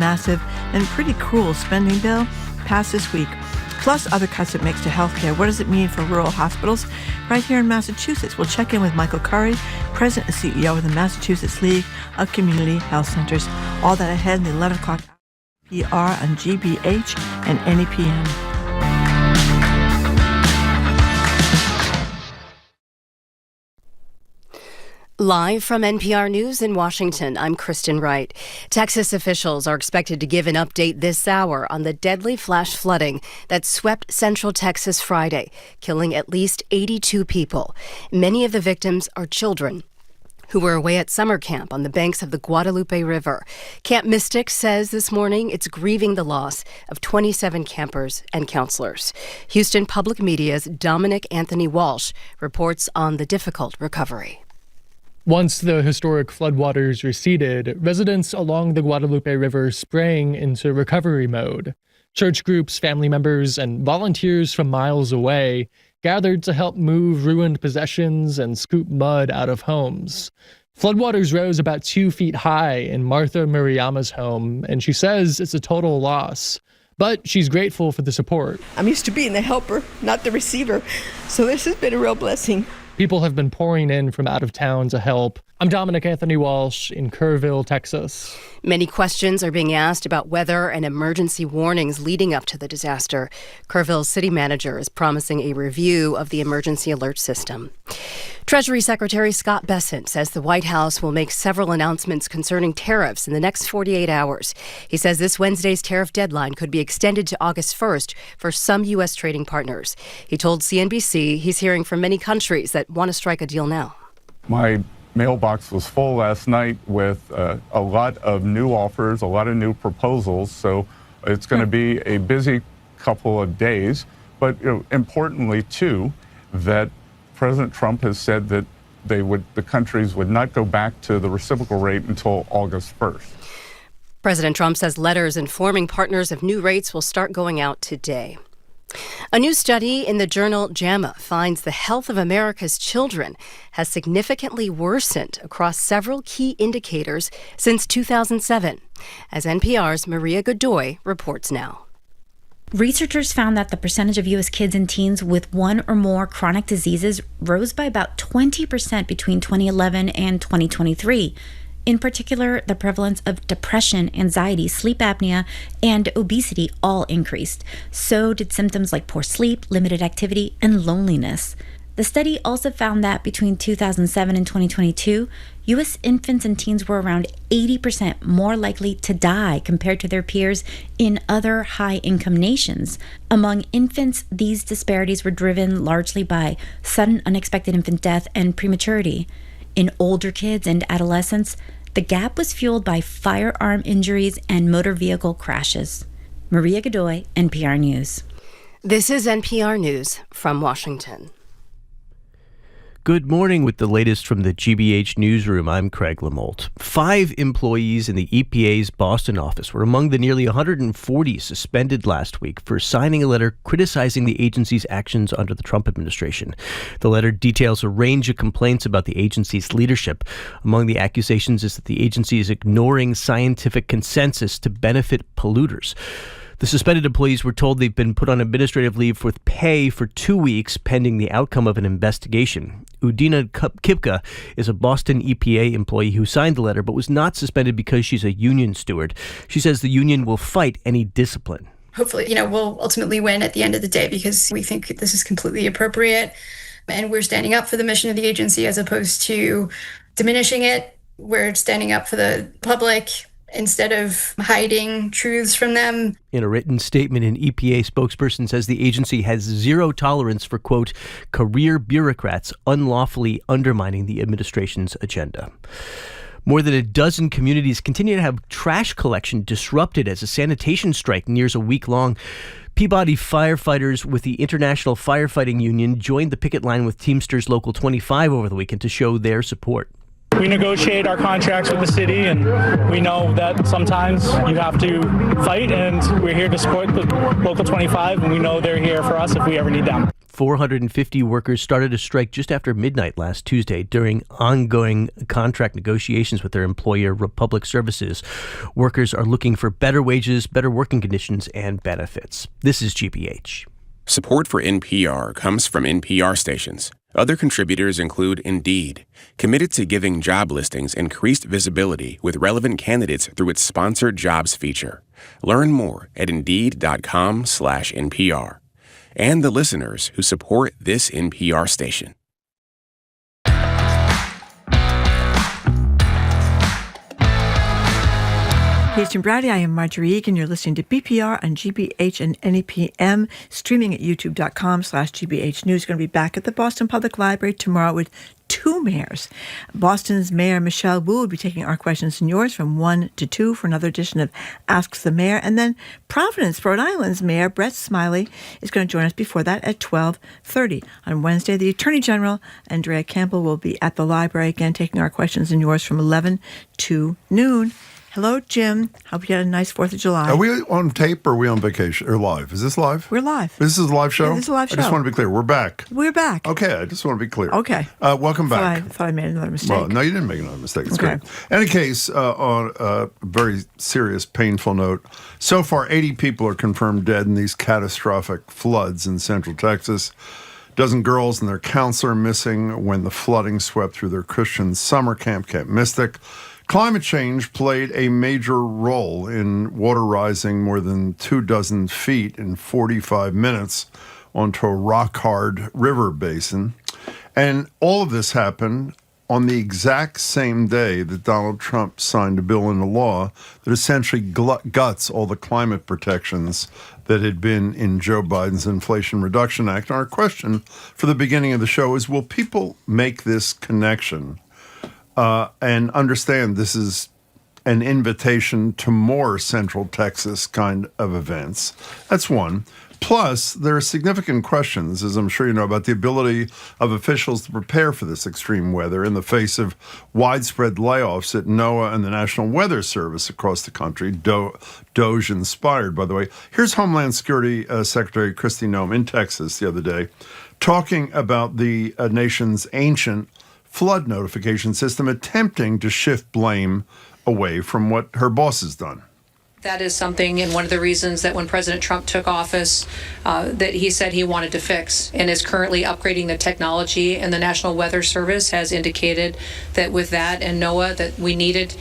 massive and pretty cruel spending bill passed this week, plus other cuts it makes to healthcare. What does it mean for rural hospitals right here in Massachusetts? We'll check in with Michael Curry, President and CEO of the Massachusetts League of Community Health Centers. All that ahead in the 11 o'clock PR on GBH and NEPM. Live from NPR News in Washington, I'm Kristen Wright. Texas officials are expected to give an update this hour on the deadly flash flooding that swept central Texas Friday, killing at least 82 people. Many of the victims are children who were away at summer camp on the banks of the Guadalupe River. Camp Mystic says this morning it's grieving the loss of 27 campers and counselors. Houston Public Media's Dominic Anthony Walsh reports on the difficult recovery. Once the historic floodwaters receded, residents along the Guadalupe River sprang into recovery mode. Church groups, family members, and volunteers from miles away gathered to help move ruined possessions and scoop mud out of homes. Floodwaters rose about 2 feet high in Martha Murayama's home, and she says it's a total loss. But she's grateful for the support. I'm used to being the helper, not the receiver, so this has been a real blessing. People have been pouring in from out of town to help. I'm Dominic Anthony Walsh in Kerrville, Texas. Many questions are being asked about weather and emergency warnings leading up to the disaster. Kerrville's city manager is promising a review of the emergency alert system. Treasury Secretary Scott Bessent says the White House will make several announcements concerning tariffs in the next 48 hours. He says this Wednesday's tariff deadline could be extended to August 1st for some U.S. trading partners. He told CNBC he's hearing from many countries that want to strike a deal now. My mailbox was full last night with a lot of new offers, a lot of new proposals. So it's going to be a busy couple of days. But importantly, too, that President Trump has said that the countries would not go back to the reciprocal rate until August 1st. President Trump says letters informing partners of new rates will start going out today. A new study in the journal JAMA finds the health of America's children has significantly worsened across several key indicators since 2007, as NPR's Maria Godoy reports now. Researchers found that the percentage of U.S. kids and teens with one or more chronic diseases rose by about 20% between 2011 and 2023. In particular, the prevalence of depression, anxiety, sleep apnea, and obesity all increased. So did symptoms like poor sleep, limited activity, and loneliness. The study also found that between 2007 and 2022, U.S. infants and teens were around 80% more likely to die compared to their peers in other high-income nations. Among infants, these disparities were driven largely by sudden unexpected infant death and prematurity. In older kids and adolescents, the gap was fueled by firearm injuries and motor vehicle crashes. Maria Godoy, NPR News. This is NPR News from Washington. Good morning with the latest from the GBH newsroom. I'm Craig Lamolt. 5 employees in the EPA's Boston office were among the nearly 140 suspended last week for signing a letter criticizing the agency's actions under the Trump administration. The letter details a range of complaints about the agency's leadership. Among the accusations is that the agency is ignoring scientific consensus to benefit polluters. The suspended employees were told they've been put on administrative leave with pay for 2 weeks pending the outcome of an investigation. Udina Kipka is a Boston EPA employee who signed the letter but was not suspended because she's a union steward. She says the union will fight any discipline. Hopefully, we'll ultimately win at the end of the day because we think this is completely appropriate and we're standing up for the mission of the agency as opposed to diminishing it. We're standing up for the public instead of hiding truths from them. In a written statement, an EPA spokesperson says the agency has zero tolerance for, quote, career bureaucrats unlawfully undermining the administration's agenda. More than a dozen communities continue to have trash collection disrupted as a sanitation strike nears a week long. Peabody firefighters with the International Firefighting Union joined the picket line with Teamsters Local 25 over the weekend to show their support. We negotiate our contracts with the city, and we know that sometimes you have to fight, and we're here to support the Local 25, and we know they're here for us if we ever need them. 450 workers started a strike just after midnight last Tuesday during ongoing contract negotiations with their employer, Republic Services. Workers are looking for better wages, better working conditions, and benefits. This is GBH. Support for NPR comes from NPR stations. Other contributors include Indeed, committed to giving job listings increased visibility with relevant candidates through its sponsored jobs feature. Learn more at Indeed.com/NPR. And the listeners who support this NPR station. Peach and Brady, I am Marjorie Egan. You're listening to BPR on GBH and NEPM, streaming at youtube.com/GBH News. Going to be back at the Boston Public Library tomorrow with two mayors. Boston's Mayor Michelle Wu will be taking our questions and yours from 1 to 2 for another edition of Ask the Mayor. And then Providence, Rhode Island's Mayor Brett Smiley is going to join us before that at 12:30. On Wednesday, the Attorney General, Andrea Campbell, will be at the library again taking our questions and yours from 11 to noon. Hello, Jim. Hope you had a nice 4th of July. Are we on tape or are we on vacation or live? Is this live? We're live. This is a live show? Yeah, this is a live show. I just want to be clear. We're back. We're back. Okay, I just want to be clear. Okay. Welcome back. I thought I made another mistake. Well, no, you didn't make another mistake. It's okay. Great. In any case, on a very serious, painful note, so far 80 people are confirmed dead in these catastrophic floods in central Texas. A dozen girls and their counselor missing when the flooding swept through their Christian summer camp, Camp Mystic. Climate change played a major role in water rising more than 24 feet in 45 minutes onto a rock-hard river basin. And all of this happened on the exact same day that Donald Trump signed a bill into law that essentially guts all the climate protections that had been in Joe Biden's Inflation Reduction Act. And our question for the beginning of the show is, will people make this connection and understand this is an invitation to more Central Texas kind of events? That's one. Plus, there are significant questions, as I'm sure you know, about the ability of officials to prepare for this extreme weather in the face of widespread layoffs at NOAA and the National Weather Service across the country, DOGE inspired, by the way. Here's Homeland Security Secretary Kristi Noem in Texas the other day talking about the nation's ancient flood notification system, attempting to shift blame away from what her boss has done. That is something, and one of the reasons that when President Trump took office, that he said he wanted to fix, and is currently upgrading the technology. And the National Weather Service has indicated that with that and NOAA, that we needed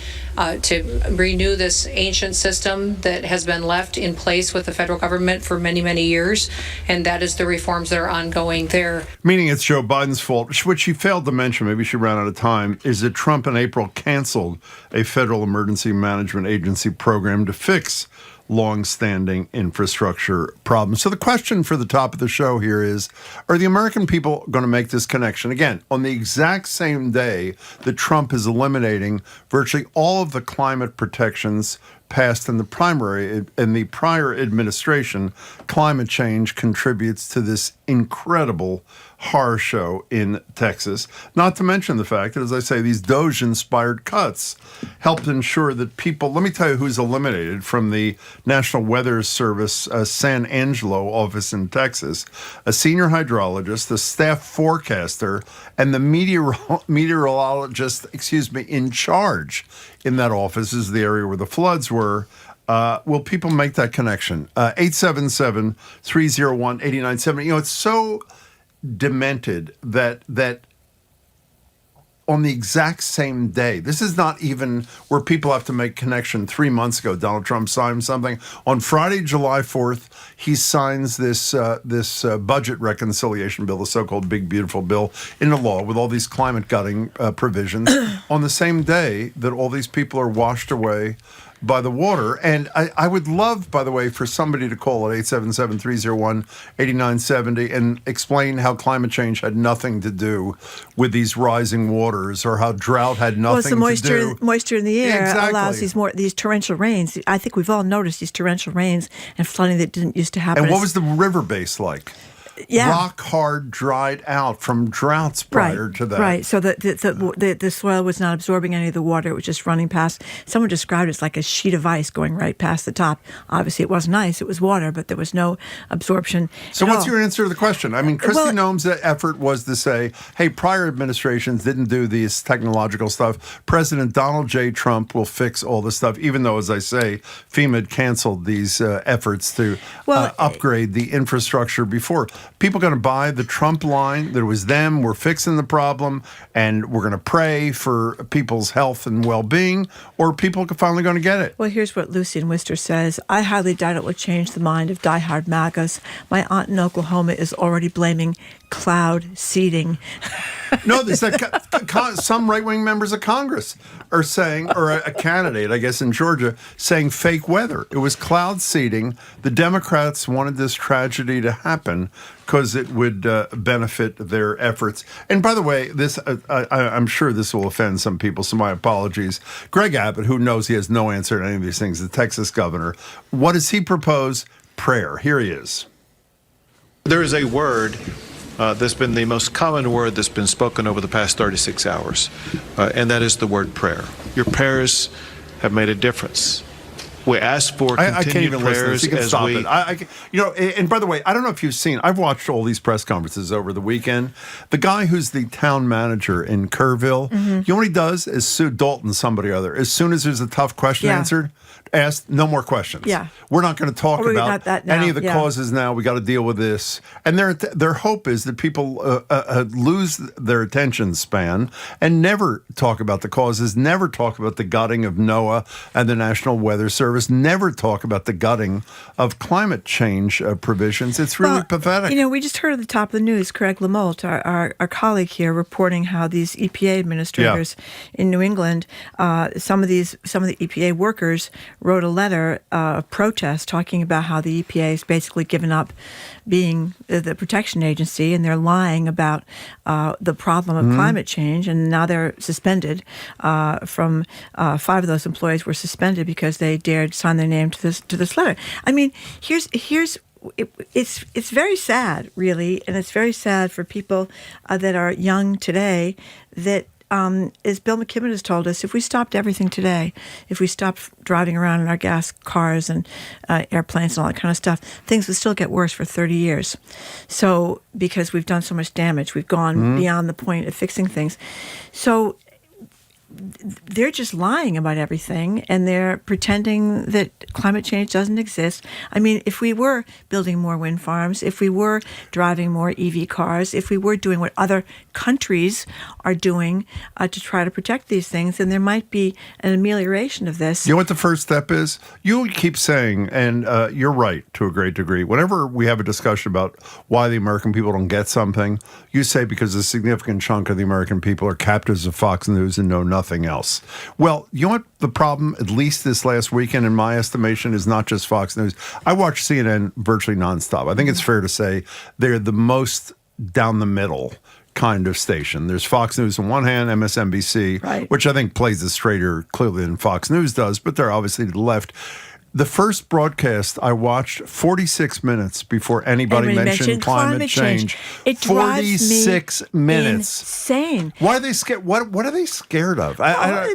to renew this ancient system that has been left in place with the federal government for many, many years. And that is the reforms that are ongoing there. Meaning it's Joe Biden's fault. What she failed to mention, maybe she ran out of time, is that Trump in April canceled a federal emergency management agency program to fix long-standing infrastructure problems. So the question for the top of the show here is, are the American people going to make this connection? Again, on the exact same day that Trump is eliminating virtually all of the climate protections passed in the prior administration, climate change contributes to this incredible horror show in Texas. Not to mention the fact that, as I say, these DOGE-inspired cuts helped ensure that people, let me tell you who's eliminated from the National Weather Service San Angelo office in Texas: a senior hydrologist, the staff forecaster, and the meteorologist, in charge in that office is the area where the floods were. Will people make that connection? 877-301-8970. You know, it's so demented that on the exact same day, this is not even where people have to make connection. 3 months ago, Donald Trump signed something. On Friday, July 4th, he signs this budget reconciliation bill, the so-called Big Beautiful Bill, into law with all these climate gutting provisions on the same day that all these people are washed away by the water. And I would love, by the way, for somebody to call at 877-301-8970 and explain how climate change had nothing to do with these rising waters, or how drought had nothing to do. Moisture in the air allows Exactly. these torrential rains. I think we've all noticed these torrential rains and flooding that didn't used to happen. And what was the river base like? rock hard, dried out from droughts prior to that. Right. So the soil was not absorbing any of the water. It was just running past. Someone described it as like a sheet of ice going right past the top. Obviously, it wasn't ice. It was water, but there was no absorption. So what's your answer to the question? I mean, Kristi Noem's effort was to say, hey, prior administrations didn't do these technological stuff. President Donald J. Trump will fix all this stuff, even though, as I say, FEMA had canceled these efforts to upgrade the infrastructure before. People going to buy the Trump line that it was them, we're fixing the problem, and we're going to pray for people's health and well-being, or people are finally going to get it? Well, here's what Lucy in Worcester says. I highly doubt it will change the mind of diehard MAGAs. My aunt in Oklahoma is already blaming cloud seeding. No, there's some right-wing members of Congress are saying, or a candidate, I guess, in Georgia, saying fake weather. It was cloud seeding. The Democrats wanted this tragedy to happen because it would benefit their efforts. And by the way, this I'm sure this will offend some people, so my apologies. Greg Abbott, who knows he has no answer to any of these things, the Texas governor, what does he propose? Prayer. Here he is. There is a word that's been the most common word that's been spoken over the past 36 hours, and that is the word prayer. Your prayers have made a difference. We ask for continued prayers as we... And by the way, I don't know if you've seen, I've watched all these press conferences over the weekend. The guy who's the town manager in Kerrville, you know what he does? Is Sue Dalton, somebody or other. As soon as there's a tough question answered, asked, no more questions. Yeah. We're not going to talk about any of the causes now. We got to deal with this. And their hope is that people lose their attention span and never talk about the causes, never talk about the gutting of NOAA and the National Weather Service, never talk about the gutting of climate change provisions. It's really pathetic. You know, we just heard at the top of the news, Craig LaMolt, our colleague here, reporting how these EPA administrators in New England, some of the EPA workers wrote a letter of protest talking about how the EPA has basically given up being the protection agency, and they're lying about the problem of climate change, and now they're suspended. From 5 of those employees were suspended because they dared sign their name to this letter. I mean, it's very sad, really, and it's very sad for people that are young today that, as Bill McKibben has told us, if we stopped everything today, if we stopped driving around in our gas cars and airplanes and all that kind of stuff, things would still get worse for 30 years. So, because we've done so much damage, we've gone beyond the point of fixing things. So, they're just lying about everything, and they're pretending that climate change doesn't exist. I mean, if we were building more wind farms, if we were driving more EV cars, if we were doing what other countries are doing to try to protect these things, then there might be an amelioration of this. You know what the first step is? You keep saying, and you're right to a great degree, whenever we have a discussion about why the American people don't get something, you say because a significant chunk of the American people are captives of Fox News and know nothing else. Well, you know what the problem, at least this last weekend, in my estimation, is not just Fox News. I watch CNN virtually nonstop. I think it's fair to say they're the most down the middle kind of station. There's Fox News on one hand, MSNBC, which I think plays it straighter clearly than Fox News does, but they're obviously to the left. The first broadcast I watched 46 minutes before anybody mentioned climate change. It 46 minutes. Insane. Why are they scared? What are they scared of?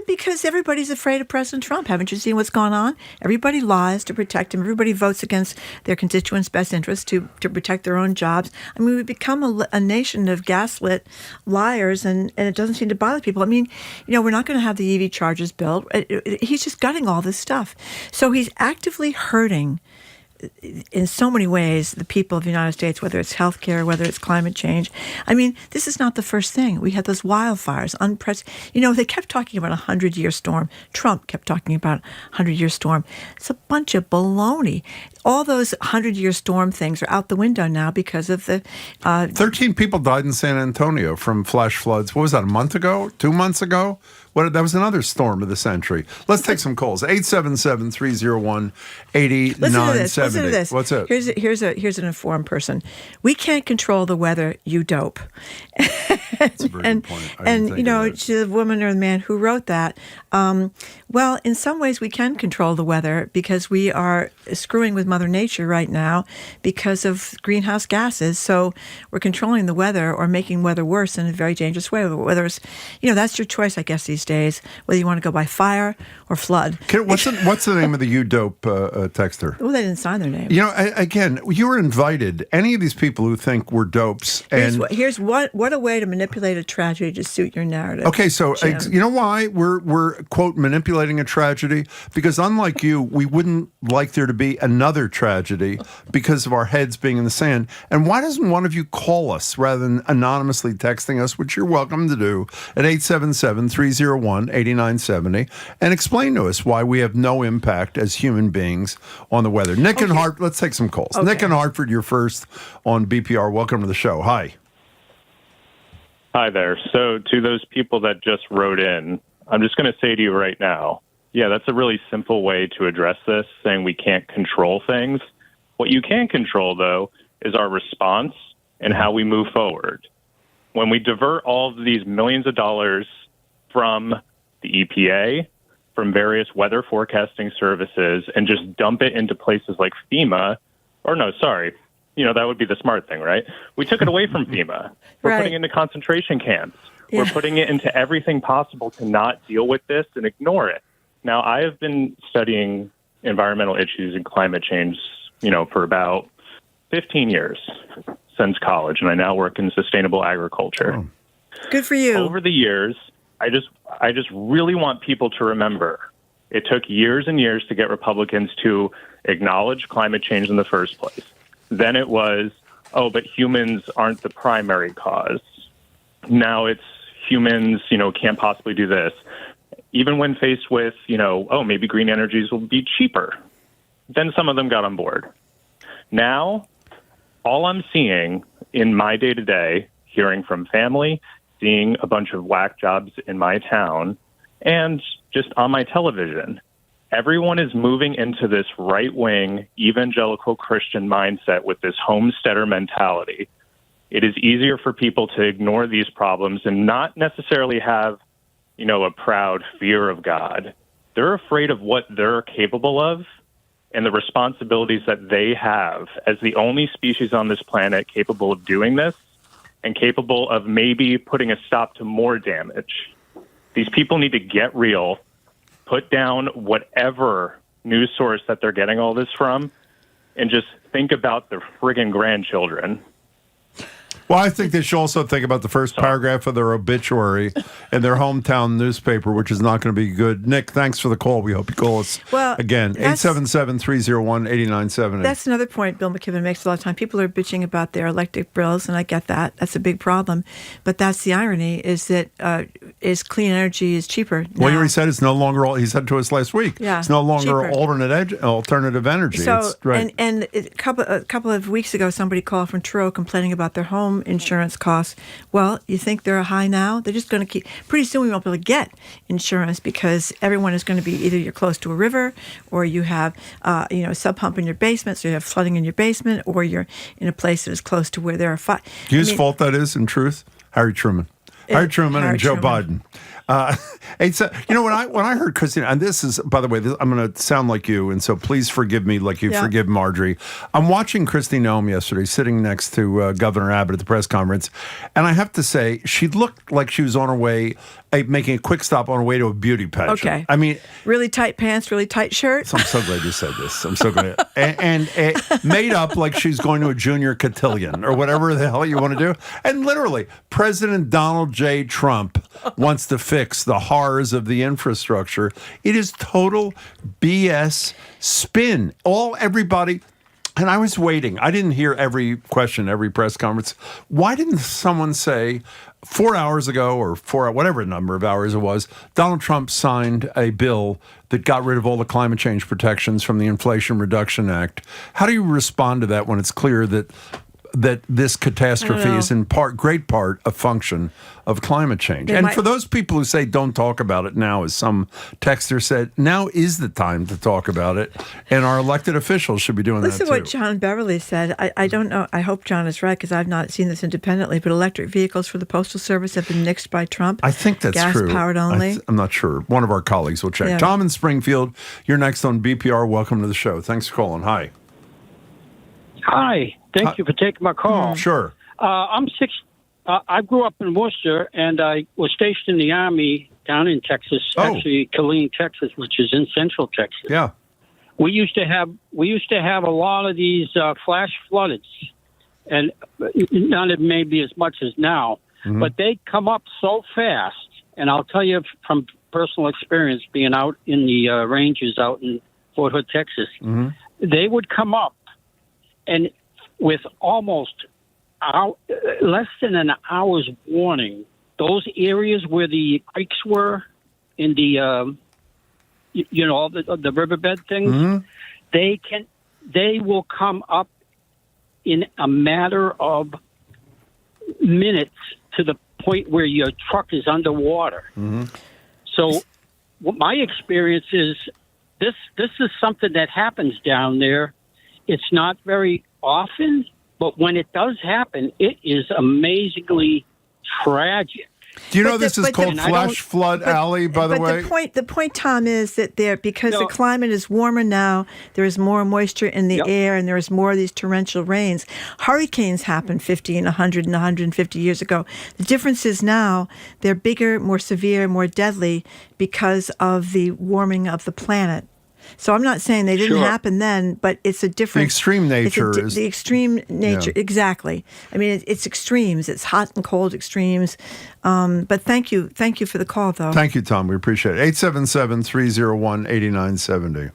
Because everybody's afraid of President Trump. Haven't you seen what's gone on? Everybody lies to protect him. Everybody votes against their constituents' best interests to protect their own jobs. I mean, we've become a nation of gaslit liars, and it doesn't seem to bother people. I mean, you know, we're not going to have the EV chargers built. He's just gutting all this stuff. So he's actively hurting in so many ways the people of the United States, whether it's healthcare, whether it's climate change. I mean, this is not the first thing. We had those wildfires, you know, they kept talking about a 100-year storm. Trump kept talking about a 100-year storm. It's a bunch of baloney. All those 100-year storm things are out the window now because of the... 13 people died in San Antonio from flash floods. What was that, a month ago? 2 months ago? That was another storm of the century. Let's take some calls. 877-301-8970. Listen to this. What's it? Here's an informed person. We can't control the weather, you dope. That's a very good point. And you know, she's a woman or the man who wrote that. Well, in some ways we can control the weather because we are screwing with Mother Nature right now because of greenhouse gases. So we're controlling the weather or making weather worse in a very dangerous way. Whether it's, that's your choice, I guess, these days, whether you want to go by fire or flood. What's the name of the U-Dope texter? Well, they didn't sign their name. Again, you were invited. Any of these people who think we're dopes. Here's what a way to manipulate a tragedy to suit your narrative. Okay, so you know why we're, quote, manipulating a tragedy? Because unlike you, we wouldn't like there to be another tragedy because of our heads being in the sand. And why doesn't one of you call us rather than anonymously texting us, which you're welcome to do, at 877-301-8970, and explain to us why we have no impact as human beings on the weather. Nick and Hartford, let's take some calls. Okay. Nick and Hartford, you're first on BPR. Welcome to the show. Hi. Hi there. So to those people that just wrote in, I'm just going to say to you right now, yeah, that's a really simple way to address this, saying we can't control things. What you can control, though, is our response and how we move forward. When we divert all of these millions of dollars from the EPA, from various weather forecasting services, and just dump it into places like FEMA, that would be the smart thing, right? We took it away from FEMA. We're putting it into concentration camps. Yeah. We're putting it into everything possible to not deal with this and ignore it. Now, I have been studying environmental issues and climate change, for about 15 years since college, and I now work in sustainable agriculture. Oh. Good for you. Over the years, I just really want people to remember it took years and years to get Republicans to acknowledge climate change in the first place. Then it was, but humans aren't the primary cause. Now it's humans, can't possibly do this. Even when faced with, maybe green energies will be cheaper. Then some of them got on board. Now, all I'm seeing in my day-to-day, hearing from family, seeing a bunch of whack jobs in my town, and just on my television, everyone is moving into this right-wing evangelical Christian mindset with this homesteader mentality. It is easier for people to ignore these problems and not necessarily have, a proud fear of God. They're afraid of what they're capable of and the responsibilities that they have as the only species on this planet capable of doing this and capable of maybe putting a stop to more damage. These people need to get real, put down whatever news source that they're getting all this from, and just think about their friggin' grandchildren. Well, I think they should also think about the first paragraph of their obituary in their hometown newspaper, which is not going to be good. Nick, thanks for the call. We hope you call us again. 877-301-8970. That's another point Bill McKibben makes a lot of time. People are bitching about their electric bills, and I get that. That's a big problem. But that's the irony, is that clean energy is cheaper now. Well, he already said it's no longer, he said to us last week, it's no longer cheaper. Alternative energy. So, right. and a couple of weeks ago, somebody called from Truro complaining about their home insurance costs. Well, you think they're high now? They're just going to keep. Pretty soon we won't be able to get insurance because everyone is going to be either you're close to a river, or you have a sub pump in your basement, so you have flooding in your basement, or you're in a place that is close to where there are fires. Whose fault that is? In truth, Harry Truman and Joe Biden. When I heard Christine, and this is, by the way, I'm going to sound like you, and so please forgive me like you forgive Marjorie. I'm watching Kristi Noem yesterday, sitting next to Governor Abbott at the press conference, and I have to say, she looked like she was on her way, making a quick stop on her way to a beauty pageant. Okay. I mean, really tight pants, really tight shirt. I'm so glad you said this. I'm so glad. and made up like she's going to a junior cotillion or whatever the hell you want to do. And literally, President Donald J. Trump wants to fix the horrors of the infrastructure. It is total BS spin. Everybody. And I was waiting. I didn't hear every question, every press conference. Why didn't someone say 4 hours ago or whatever number of hours it was, Donald Trump signed a bill that got rid of all the climate change protections from the Inflation Reduction Act? How do you respond to that when it's clear that that this catastrophe is in great part a function of climate change. And for those people who say don't talk about it now, as some texter said, now is the time to talk about it, and our elected officials should be doing that too. Listen to what John Beverly said. I don't know. I hope John is right because I've not seen this independently, but electric vehicles for the Postal Service have been nixed by Trump. I think that's true. Gas-powered only. I'm not sure. One of our colleagues will check. Yeah. Tom in Springfield, you're next on BPR. Welcome to the show. Thanks for calling. Hi. Hi. Thank you for taking my call. Sure. I'm six. I grew up in Worcester, and I was stationed in the Army down in Texas, actually Killeen, Texas, which is in Central Texas. Yeah. We used to have a lot of these flash floods, and none of maybe as much as now, but they come up so fast. And I'll tell you from personal experience, being out in the ranges out in Fort Hood, Texas, they would come up, and with almost less than an hour's warning, those areas where the creeks were in the the riverbed things, they will come up in a matter of minutes to the point where your truck is underwater. So what my experience is, this is something that happens down there. It's not very often, but when it does happen, it is amazingly tragic. Do you know this is called Flash Flood Alley, by the way? The point, Tom, is that because the climate is warmer now, there is more moisture in the air, and there is more of these torrential rains. Hurricanes happened 50 and 100 and 150 years ago. The difference is now they're bigger, more severe, more deadly because of the warming of the planet. So I'm not saying they didn't happen then, but it's a different... The extreme nature is... The extreme nature, exactly. I mean, it's extremes. It's hot and cold extremes. But thank you for the call, though. Thank you, Tom. We appreciate it. 877-301-8970.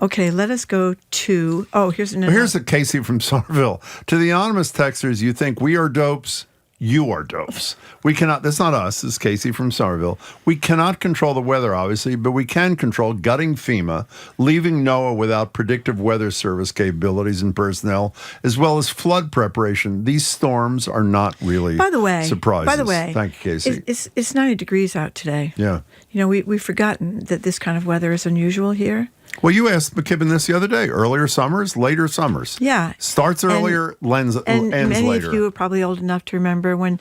Okay, let us go to... here's another... Here's a Casey from Somerville. To the anonymous texters, you think we are dopes... You are dopes. We cannot, that's not us, this is Casey from Somerville. We cannot control the weather, obviously, but we can control gutting FEMA, leaving NOAA without predictive weather service capabilities and personnel, as well as flood preparation. These storms are not really surprises. By the way, thank you, Casey. It's 90 degrees out today. Yeah. You know, we've forgotten that this kind of weather is unusual here. Well, you asked McKibben this the other day. Earlier summers, later summers. Yeah. Starts earlier, ends later. Many of you are probably old enough to remember when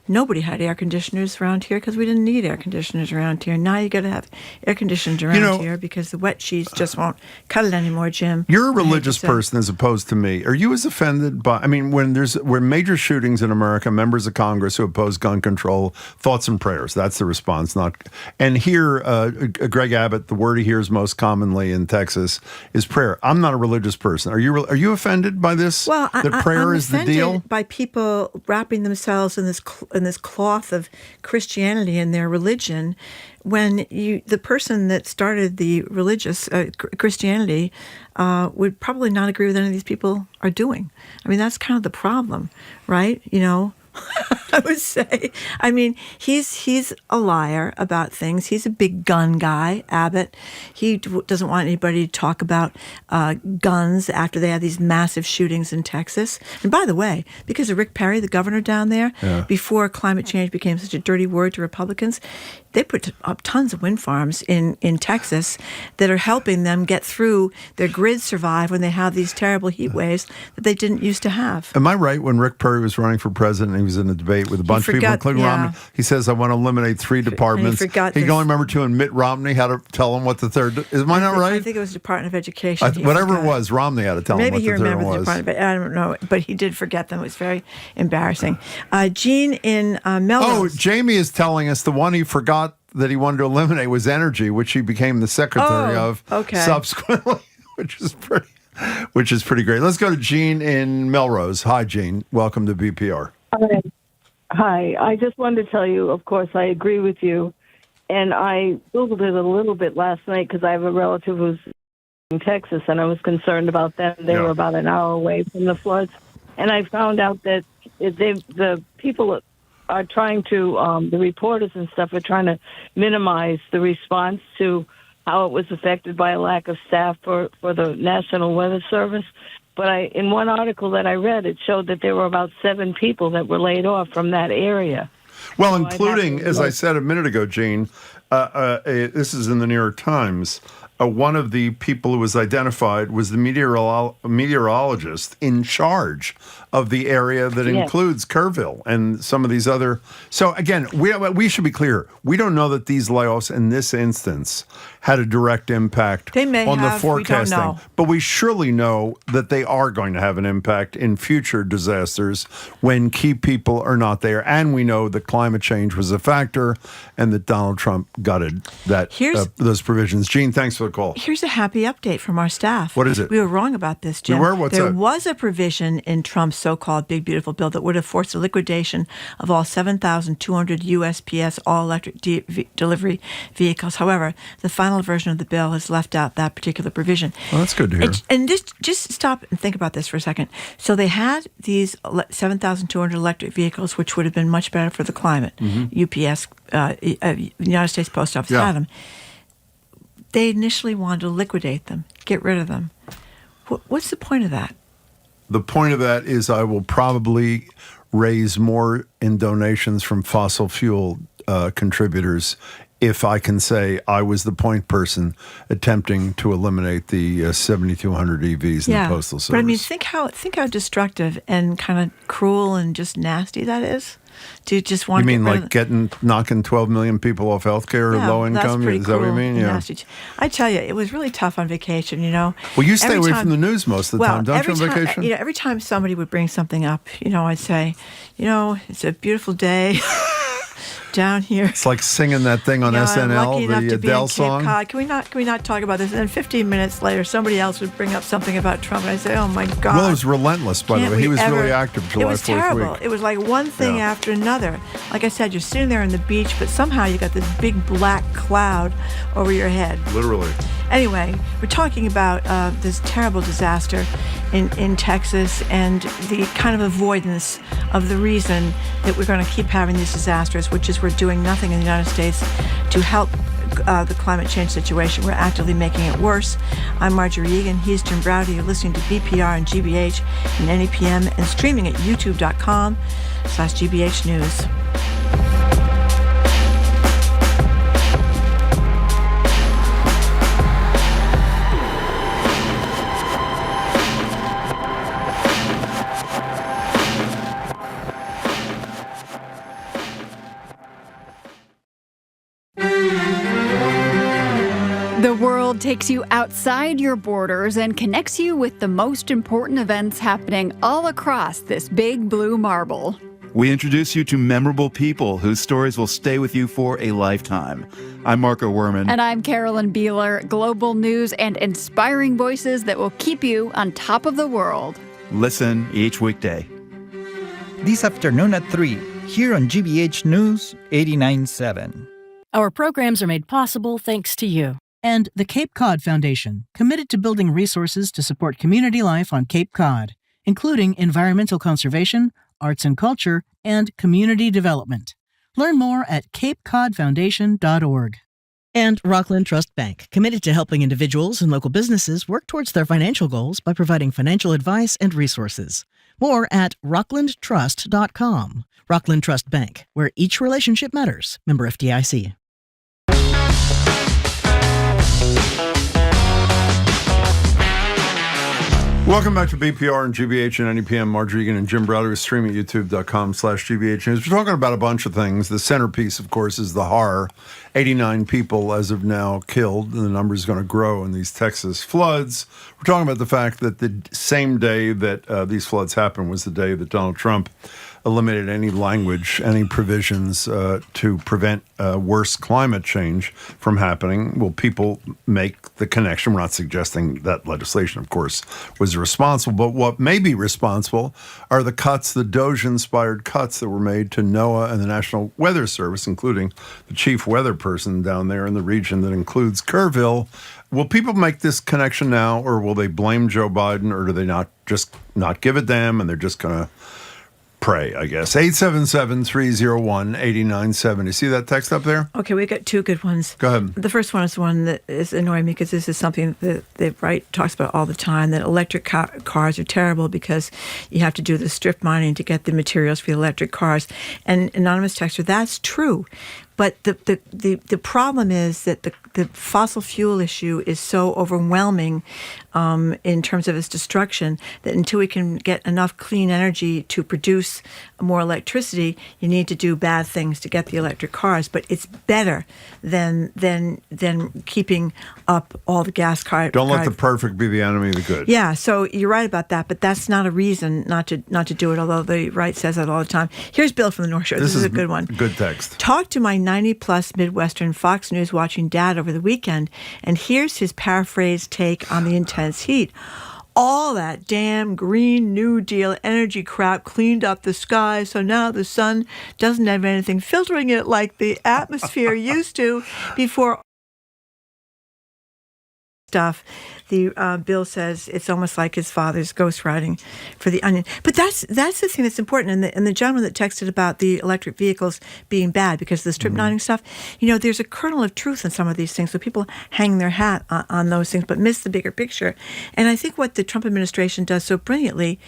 nobody had air conditioners around here because we didn't need air conditioners around here. Now you got to have air conditioners around here because the wet sheets just won't cut it anymore, Jim. You're a religious person as opposed to me. Are you as offended by, I mean, when major shootings in America, members of Congress who oppose gun control, thoughts and prayers. That's the response. And here, Greg Abbott, the word he hears most commonly in Texas is prayer. I'm not a religious person. Are you offended by this? Well, that prayer is the deal? I'm offended by people wrapping themselves in this cloth of Christianity and their religion, when the person that started the religious Christianity would probably not agree with any of these people are doing. I mean, that's kind of the problem, right? You know. I would say. I mean, he's a liar about things. He's a big gun guy, Abbott. He doesn't want anybody to talk about guns after they had these massive shootings in Texas. And by the way, because of Rick Perry, the governor down there, before climate change became such a dirty word to Republicans, they put up tons of wind farms in Texas that are helping them get through their grid survive when they have these terrible heat waves that they didn't used to have. Am I right when Rick Perry was running for president, he was in a debate with a bunch of people, including Romney? He says, I want to eliminate 3 departments. He can only remember 2, and Mitt Romney had to tell him what the third... Am I not right? I think it was Department of Education. Whatever it was, Romney had to tell him what the third one was. Maybe he remembers the Department, I don't know. But he did forget them. It was very embarrassing. Jean in Melrose. Oh, Jamie is telling us the one he forgot that he wanted to eliminate was energy, which he became the secretary of subsequently, which is pretty great. Let's go to Jean in Melrose. Hi, Jean. Welcome to BPR. Hi. I just wanted to tell you, of course, I agree with you. And I Googled it a little bit last night because I have a relative who's in Texas, and I was concerned about them. They were about an hour away from the floods. And I found out that the people are trying to, the reporters and stuff are trying to minimize the response to how it was affected by a lack of staff for the National Weather Service. But in one article that I read, it showed that there were about 7 people that were laid off from that area. Well, so including, as I said a minute ago, Gene, this is in the New York Times. One of the people who was identified was the meteorologist in charge of the area that includes Kerrville and some of these other. So again, we should be clear. We don't know that these layoffs in this instance had a direct impact on the forecasting. We don't know. But we surely know that they are going to have an impact in future disasters when key people are not there. And we know that climate change was a factor and that Donald Trump gutted those provisions. Gene, thanks for the call. Here's a happy update from our staff. What is it? We were wrong about this, Jim. We were? What's there that? was a provision in Trump's so-called Big Beautiful Bill that would have forced the liquidation of all 7,200 USPS all-electric delivery vehicles. However, the final version of the bill has left out that particular provision. Well, that's good to hear. And just stop and think about this for a second. So they had these 7,200 electric vehicles, which would have been much better for the climate. UPS, United States Post Office had them. They initially wanted to liquidate them, get rid of them. What's the point of that? The point of that is I will probably raise more in donations from fossil fuel contributors if I can say I was the point person attempting to eliminate the 7,200 EVs in the Postal Service. But I mean, think how destructive and kind of cruel and just nasty that is. To just want you mean to like knocking 12 million people off health care or low income? That's Is that what you mean? Yeah. Nasty. I tell you, it was really tough on vacation, you know. Well, you stay away from the news most of the time, don't you, on vacation? You know, every time somebody would bring something up, you know, I'd say, you know, it's a beautiful day down here. It's like singing that thing on SNL, the Adele song. Cod. Can we not talk about this? And then 15 minutes later, somebody else would bring up something about Trump, and I say, "Oh my God!" Well, it was relentless, by the way. He was really active July 4th week. It was terrible. It was like one thing after another. Like I said, you're sitting there on the beach, but somehow you got this big black cloud over your head. Literally. Anyway, we're talking about this terrible disaster in Texas and the kind of avoidance of the reason that we're going to keep having these disasters, which is we're doing nothing in the United States to help the climate change situation. We're actively making it worse. I'm Marjorie Egan. He's Jim Browder. You're listening to BPR and GBH and NAPM and streaming at youtube.com/GBH News. The world takes you outside your borders and connects you with the most important events happening all across this big blue marble. We introduce you to memorable people whose stories will stay with you for a lifetime. I'm Marco Werman. And I'm Carolyn Beeler. Global news and inspiring voices that will keep you on top of the world. Listen each weekday. This afternoon at 3, here on GBH News 89.7. Our programs are made possible thanks to you. And the Cape Cod Foundation, committed to building resources to support community life on Cape Cod, including environmental conservation, arts and culture, and community development. Learn more at capecodfoundation.org. And Rockland Trust Bank, committed to helping individuals and local businesses work towards their financial goals by providing financial advice and resources. More at rocklandtrust.com. Rockland Trust Bank, where each relationship matters. Member FDIC. Welcome back to BPR and GBH and NEPM. Marjorie Egan and Jim Browder is streaming at youtube.com/GBH News. We're talking about a bunch of things. The centerpiece, of course, is the horror. 89 people as of now killed, and the number is going to grow in these Texas floods. We're talking about the fact that the same day that these floods happened was the day that Donald Trump eliminated any language, any provisions to prevent worse climate change from happening. Will people make the connection? We're not suggesting that legislation, of course, was responsible, but what may be responsible are the cuts, the Doge-inspired cuts that were made to NOAA and the National Weather Service, including the chief weather person down there in the region that includes Kerrville. Will people make this connection now, or will they blame Joe Biden, or do they not give a damn and they're just going to pray, I guess. 877-301-8970. See that text up there? Okay, we got two good ones. Go ahead. The first one is the one that is annoying me because this is something that Bright talks about all the time, that electric cars are terrible because you have to do the strip mining to get the materials for the electric cars. And anonymous texter, that's true. But the problem is that the fossil fuel issue is so overwhelming in terms of its destruction that until we can get enough clean energy to produce more electricity, you need to do bad things to get the electric cars. But it's better than keeping up all the gas cars. Don't let the perfect be the enemy of the good. Yeah, so you're right about that, but that's not a reason not to do it, although the right says that all the time. Here's Bill from the North Shore. This is a good one. Good text. Talk to my 90-plus Midwestern Fox News watching dad over the weekend, and here's his paraphrased take on the intense heat. All that damn Green New Deal energy crap cleaned up the sky, so now the sun doesn't have anything filtering it like the atmosphere used to before. Stuff. The Bill says it's almost like his father's ghostwriting for the Onion. But that's the thing that's important. And the gentleman that texted about the electric vehicles being bad because of the strip mining stuff, there's a kernel of truth in some of these things. So people hang their hat on those things, but miss the bigger picture. And I think what the Trump administration does so brilliantly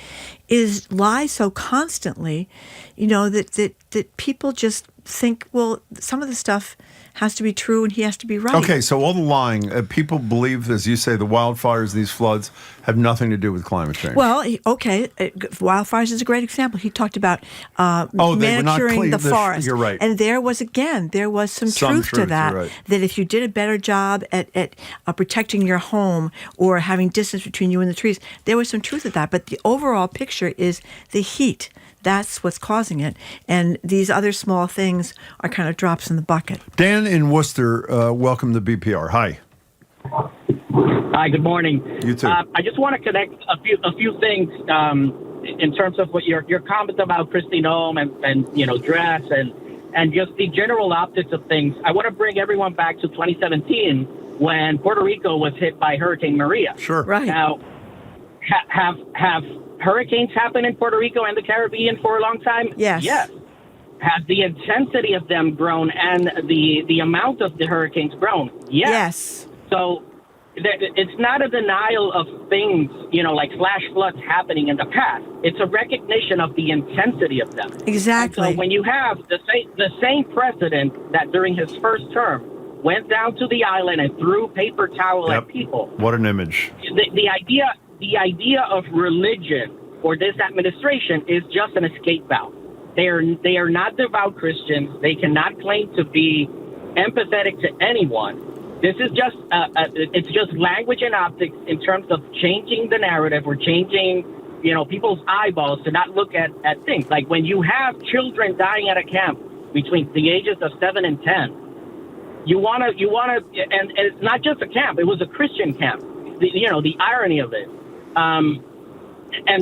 is lie so constantly, that people just think, well, some of the stuff has to be true and he has to be right. Okay, so all the lying, people believe, as you say, the wildfires, these floods, have nothing to do with climate change. Well, wildfires is a great example. He talked about manicuring the forest. You're right. And there was some truth to that, right. That if you did a better job at protecting your home or having distance between you and the trees, there was some truth to that. But the overall picture is the heat. That's what's causing it. And these other small things are kind of drops in the bucket. Dan in Worcester, welcome to BPR. Hi. Hi, good morning. You too. I just want to connect a few things in terms of what your comments about Kristi Noem and dress and just the general optics of things. I want to bring everyone back to 2017 when Puerto Rico was hit by Hurricane Maria. Sure. Right. Now, have hurricanes happened in Puerto Rico and the Caribbean for a long time? Yes. Yes. Has the intensity of them grown and the amount of the hurricanes grown? Yes. So it's not a denial of things, like flash floods happening in the past. It's a recognition of the intensity of them. Exactly. And so when you have the same president that during his first term went down to the island and threw paper towel at people. What an image. The idea of religion for this administration is just an escape valve. They are not devout Christians. They cannot claim to be empathetic to anyone. This is just it's just language and optics in terms of changing the narrative or changing people's eyeballs to not look at things. Like when you have children dying at a camp between the ages of 7 and 10, you want to and it's not just a camp. It was a Christian camp. The irony of it. And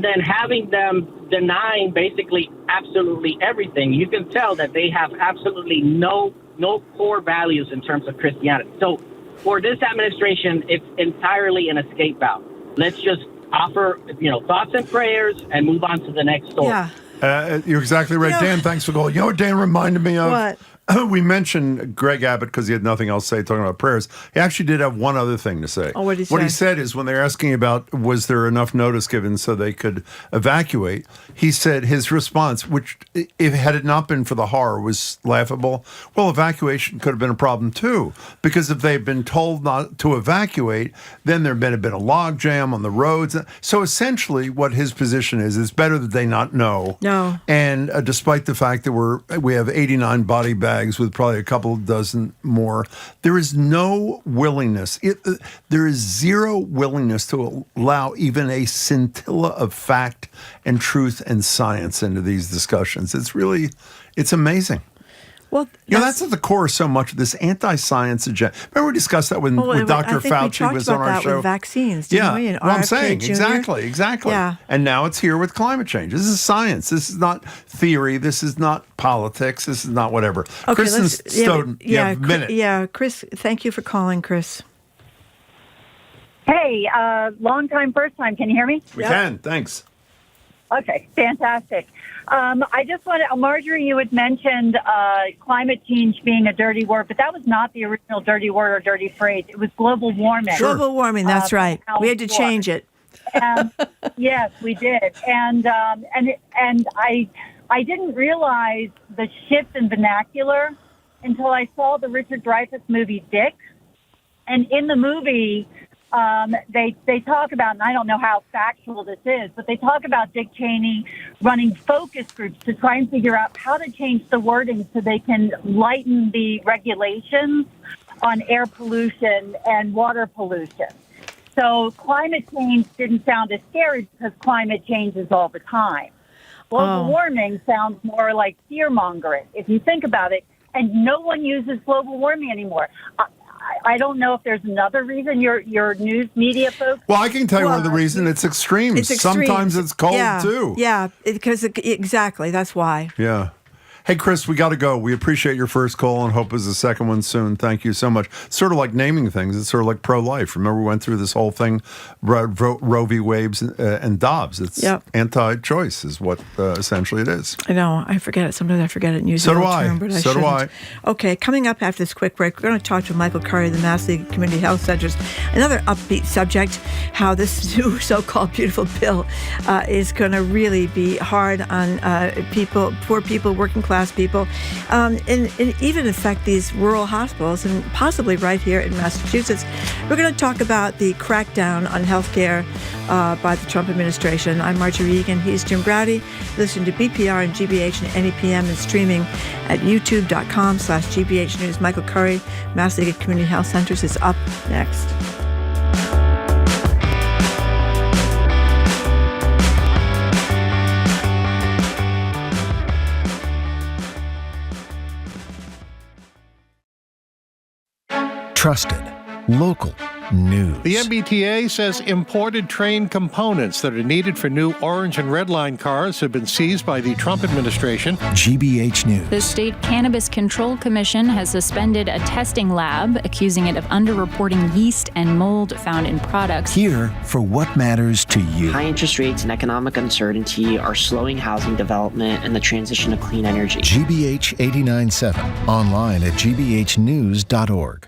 then having them denying basically absolutely everything, you can tell that they have absolutely no core values in terms of Christianity. So for this administration, it's entirely an escape valve. Let's just offer, thoughts and prayers and move on to the next story. Yeah. You're exactly right. Dan, thanks for calling. You know what Dan reminded me of? What? We mentioned Greg Abbott because he had nothing else to say talking about prayers. He actually did have one other thing to say. Oh, what did he say? What he said is when they're asking about was there enough notice given so they could evacuate, he said his response, which if had it not been for the horror, was laughable. Well, evacuation could have been a problem too, because if they'd been told not to evacuate, then there'd been a log jam on the roads. So essentially what his position is, it's better that they not know. No. And despite the fact that we have 89 body bags with probably a couple dozen more, there is no willingness. There is zero willingness to allow even a scintilla of fact and truth and science into these discussions. It's amazing. Well, that's at the core of so much of this anti-science agenda. Remember we discussed that with Dr. Fauci was on our show? With vaccines, yeah. we? And I'm saying Jr. exactly. Yeah. And now it's here with climate change. This is science. This is not theory. This is not politics. This is not whatever. Okay, Kristen Stoughton, you have a minute. Yeah, Chris. Thank you for calling, Chris. Hey, long time, first time. Can you hear me? We can. Thanks. Okay, fantastic. I just wanted, Marjorie, you had mentioned climate change being a dirty word, but that was not the original dirty word or dirty phrase. It was global warming. Global warming, that's right. We had to change it. Yes, we did. And I didn't realize the shift in vernacular until I saw the Richard Dreyfuss movie Dick. And in the movie, they talk about, and I don't know how factual this is, but they talk about Dick Cheney running focus groups to try and figure out how to change the wording so they can lighten the regulations on air pollution and water pollution. So climate change didn't sound as scary because climate changes all the time. Global warming sounds more like fear-mongering, if you think about it, and no one uses global warming anymore. I don't know if there's another reason your news media folks. Well, I can tell you one of the reasons. It's extremes. It's extremes. Sometimes it's cold too. Yeah, because exactly, that's why. Yeah. Hey, Chris, we got to go. We appreciate your first call and hope is a second one soon. Thank you so much. Sort of like naming things. It's sort of like pro-life. Remember, we went through this whole thing, Roe v. Wade and Dobbs. It's anti-choice is what essentially it is. I know. I forget it. Sometimes I forget it and use so the do old I. term, but I so shouldn't. do I. Okay, coming up after this quick break, we're going to talk to Michael Curry of the Mass League of Community Health Centers. Another upbeat subject, how this new so-called beautiful bill is going to really be hard on people, poor people, working class people, and even affect these rural hospitals and possibly right here in Massachusetts. We're going to talk about the crackdown on health care by the Trump administration. I'm Marjorie Egan. He's Jim Browdy. Listen to BPR and GBH and NEPM and streaming at youtube.com/GBH News. Michael Curry, Mass League of Community Health Centers, is up next. Trusted, local news. The MBTA says imported train components that are needed for new orange and red line cars have been seized by the Trump administration. GBH News. The State Cannabis Control Commission has suspended a testing lab, accusing it of underreporting yeast and mold found in products. Here for what matters to you. High interest rates and economic uncertainty are slowing housing development and the transition to clean energy. GBH 89.7. Online at gbhnews.org.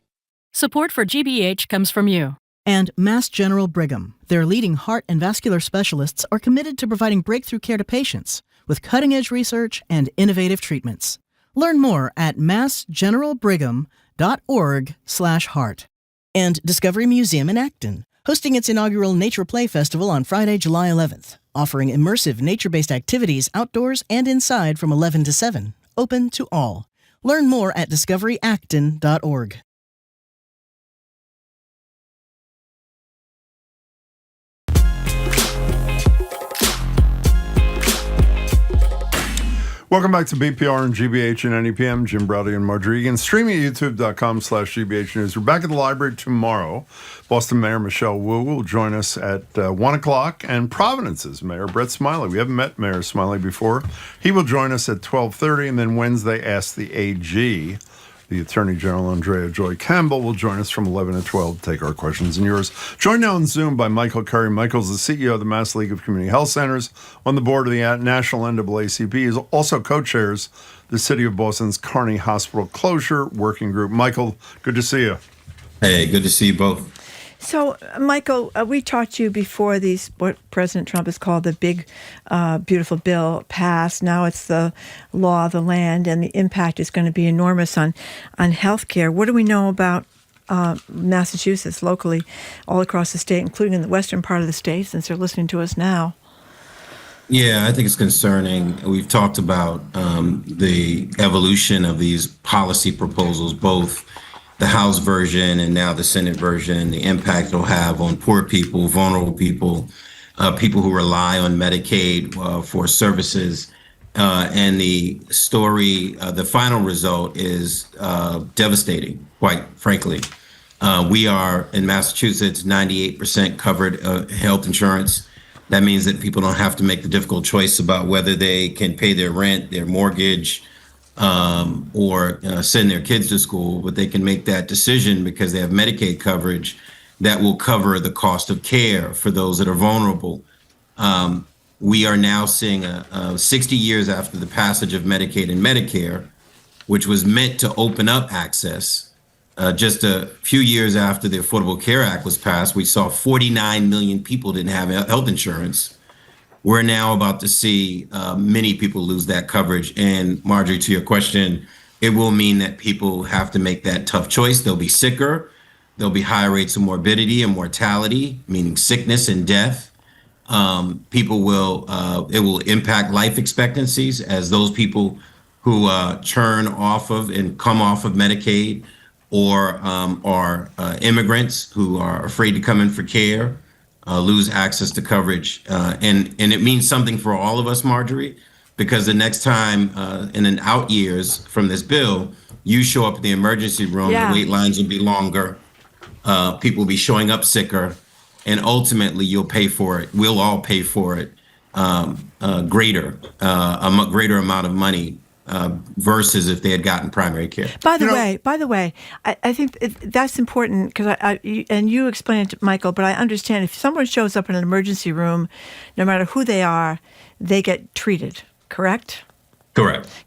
Support for GBH comes from you. And Mass General Brigham. Their leading heart and vascular specialists are committed to providing breakthrough care to patients with cutting-edge research and innovative treatments. Learn more at massgeneralbrigham.org/heart. And Discovery Museum in Acton, hosting its inaugural Nature Play Festival on Friday, July 11th, offering immersive nature-based activities outdoors and inside from 11 to 7, open to all. Learn more at discoveryacton.org. Welcome back to BPR and GBH and NEPM. Jim Browdy and Marjorie Egan. Streaming at youtube.com/GBH News. We're back at the library tomorrow. Boston Mayor Michelle Wu will join us at 1 o'clock. And Providence's Mayor Brett Smiley. We haven't met Mayor Smiley before. He will join us at 12:30. And then Wednesday, Ask the AG. The Attorney General, Andrea Joy Campbell, will join us from 11 to 12 to take our questions and yours. Joined now on Zoom by Michael Curry. Michael's the CEO of the Mass League of Community Health Centers, on the board of the National NAACP. He also co-chairs the City of Boston's Carney Hospital Closure Working Group. Michael, good to see you. Hey, good to see you both. So, Michael, we talked to you before what President Trump has called the big, beautiful bill passed. Now it's the law of the land, and the impact is going to be enormous on health care. What do we know about Massachusetts locally, all across the state, including in the western part of the state, since they're listening to us now? Yeah, I think it's concerning. We've talked about the evolution of these policy proposals, both the House version and now the Senate version, the impact it'll have on poor people, vulnerable people, people who rely on Medicaid for services. And the story, the final result is devastating, quite frankly. We are in Massachusetts, 98% covered health insurance. That means that people don't have to make the difficult choice about whether they can pay their rent, their mortgage, or send their kids to school, but they can make that decision because they have Medicaid coverage that will cover the cost of care for those that are vulnerable. we are now seeing 60 years after the passage of Medicaid and Medicare, which was meant to open up access. Just a few years after the Affordable Care Act was passed, we saw 49 million people didn't have health insurance. We're now about to see many people lose that coverage. And Marjorie, to your question, it will mean that people have to make that tough choice. They'll be sicker. There'll be higher rates of morbidity and mortality, meaning sickness and death. People will, it will impact life expectancies as those people who churn off of and come off of Medicaid or are immigrants who are afraid to come in for care, lose access to coverage. And it means something for all of us, Marjorie, because the next time in an out years from this bill, you show up at the emergency room, the wait lines will be longer, people will be showing up sicker, and ultimately you'll pay for it. We'll all pay for it a greater amount of money versus if they had gotten primary care. By the way, I think that's important because and you explained it, Michael, but I understand if someone shows up in an emergency room, no matter who they are, they get treated, correct?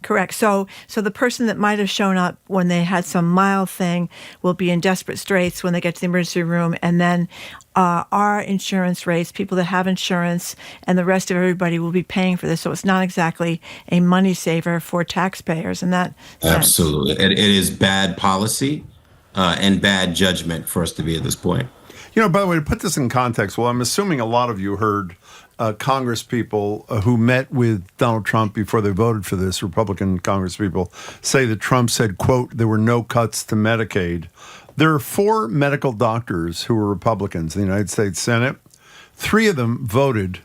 Correct. So the person that might have shown up when they had some mild thing will be in desperate straits when they get to the emergency room, and then our insurance rates, people that have insurance, and the rest of everybody will be paying for this. So it's not exactly a money saver for taxpayers in that sense. Absolutely. It is bad policy and bad judgment for us to be at this point. You know, by the way, to put this in context, well, I'm assuming a lot of you heard Congress people who met with Donald Trump before they voted for this, Republican Congress people, say that Trump said, quote, there were no cuts to Medicaid. There are 4 medical doctors who were Republicans in the United States Senate. 3 of them voted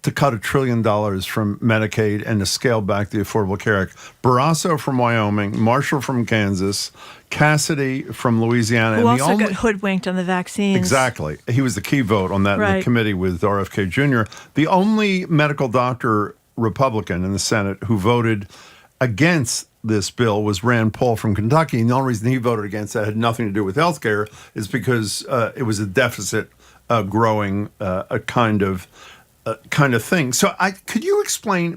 to cut $1 trillion from Medicaid and to scale back the Affordable Care Act. Barrasso from Wyoming, Marshall from Kansas, Cassidy from Louisiana. Who also got hoodwinked on the vaccines. Exactly. He was the key vote on that in the committee with RFK Jr. The only medical doctor Republican in the Senate who voted against this bill was Rand Paul from Kentucky. And the only reason he voted against that had nothing to do with health care is because it was a deficit growing a kind of thing. So could you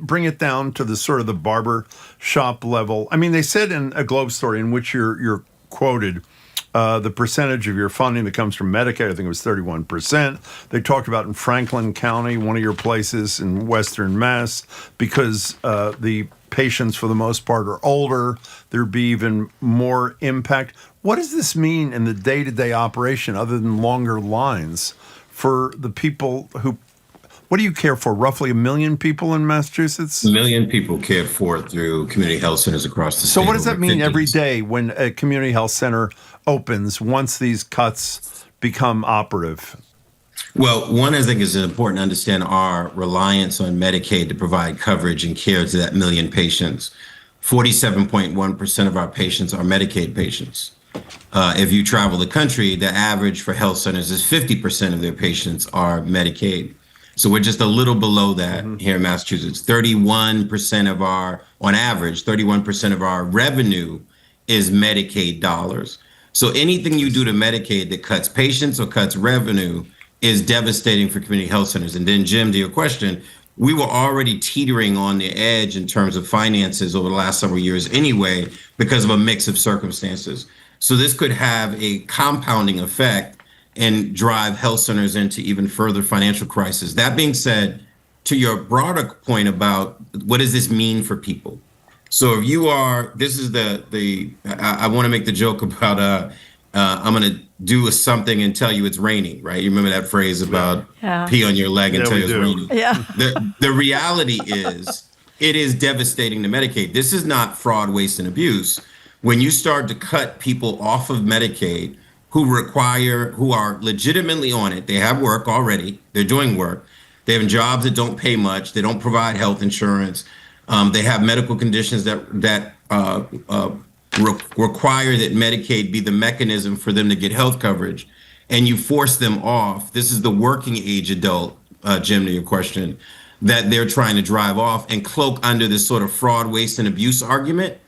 bring it down to the sort of the barber shop level? I mean, they said in a Globe story in which you're quoted, the percentage of your funding that comes from Medicare, I think it was 31%. They talked about in Franklin County, one of your places in Western Mass, because the patients for the most part are older, there'd be even more impact. What does this mean in the day-to-day operation other than longer lines for the people who what do you care for? Roughly 1 million people in Massachusetts? 1 million people cared for through community health centers across the state. So what does that mean every day when a community health center opens once these cuts become operative? Well, one, I think is important to understand our reliance on Medicaid to provide coverage and care to that 1 million patients. 47.1% of our patients are Medicaid patients. If you travel the country, the average for health centers is 50% of their patients are Medicaid. So we're just a little below that here in Massachusetts. 31% of on average, 31% of our revenue is Medicaid dollars. So anything you do to Medicaid that cuts patients or cuts revenue is devastating for community health centers. And then, Jim, to your question, we were already teetering on the edge in terms of finances over the last several years anyway, because of a mix of circumstances. So this could have a compounding effect and drive health centers into even further financial crisis. That being said, to your broader point about what does this mean for people? So if you are, this is I want to make the joke about I'm going to do something and tell you it's raining, right? You remember that phrase about pee on your leg and tell you it's raining? Yeah. The reality is it is devastating to Medicaid. This is not fraud, waste, and abuse. When you start to cut people off of Medicaid who are legitimately on it, they have work already, they're doing work, they have jobs that don't pay much, they don't provide health insurance, they have medical conditions that require that Medicaid be the mechanism for them to get health coverage, and you force them off. This is the working age adult, Jim, to your question, that they're trying to drive off and cloak under this sort of fraud, waste, and abuse argument.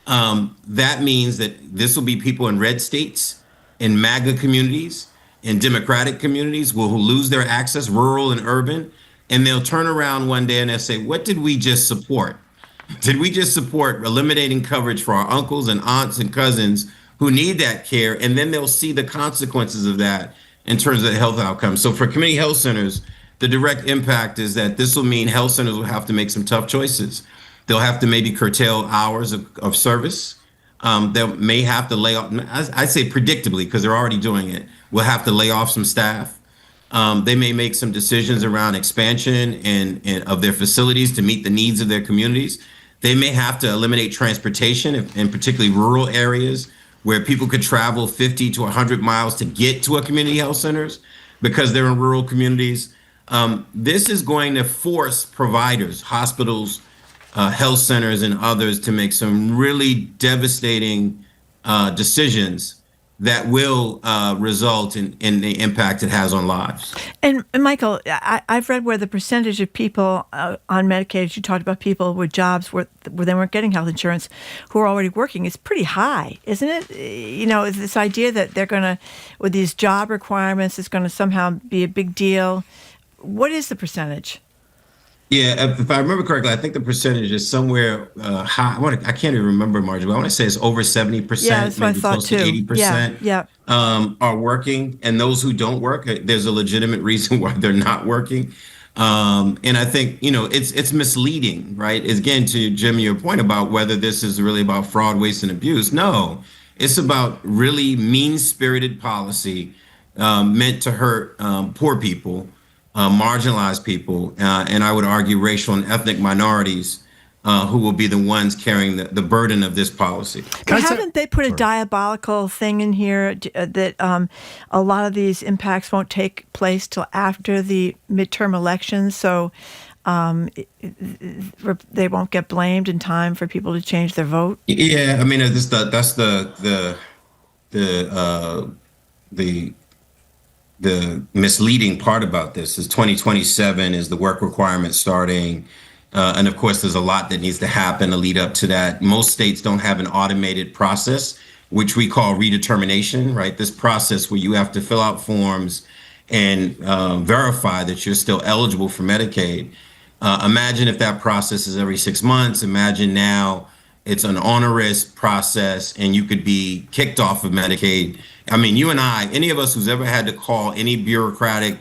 That means that this will be people in red states, in MAGA communities, in Democratic communities who lose their access, rural and urban, and they'll turn around one day and they'll say, what did we just support? Did we just support eliminating coverage for our uncles and aunts and cousins who need that care? And then they'll see the consequences of that in terms of the health outcomes. So for community health centers, the direct impact is that this will mean health centers will have to make some tough choices. They'll have to maybe curtail hours of service. They may have to lay off, I say predictably, because they're already doing it. We'll have to lay off some staff. They may make some decisions around expansion and of their facilities to meet the needs of their communities. They may have to eliminate transportation, in particularly rural areas where people could travel 50 to 100 miles to get to a community health centers because they're in rural communities. This is going to force providers, hospitals, health centers, and others to make some really devastating decisions that will result in the impact it has on lives. And Michael, I've read where the percentage of people on Medicaid, you talked about people with jobs where they weren't getting health insurance who are already working, is pretty high, isn't it? You know, this idea that they're going to, with these job requirements, it's going to somehow be a big deal. What is the percentage? Yeah, if I remember correctly, I think the percentage is somewhere high. I can't even remember, Margie, but I want to say it's over 70%, yeah, that's what maybe I thought close too. to 80%. Yeah. Are working, and those who don't work, there's a legitimate reason why they're not working. And I think, it's misleading, right? Again, to Jim, your point about whether this is really about fraud, waste, and abuse. No, it's about really mean-spirited policy meant to hurt poor people, marginalized people, and I would argue racial and ethnic minorities who will be the ones carrying the burden of this policy. But haven't they put a diabolical thing in here that a lot of these impacts won't take place till after the midterm elections, so they won't get blamed in time for people to change their vote? Yeah, I mean, that's the misleading part about this is 2027 is the work requirement starting. And of course, there's a lot that needs to happen to lead up to that. Most states don't have an automated process, which we call redetermination, right? This process where you have to fill out forms and verify that you're still eligible for Medicaid. Imagine if that process is every 6 months. Imagine now it's an onerous process and you could be kicked off of Medicaid. I mean, you and I, any of us who's ever had to call any bureaucratic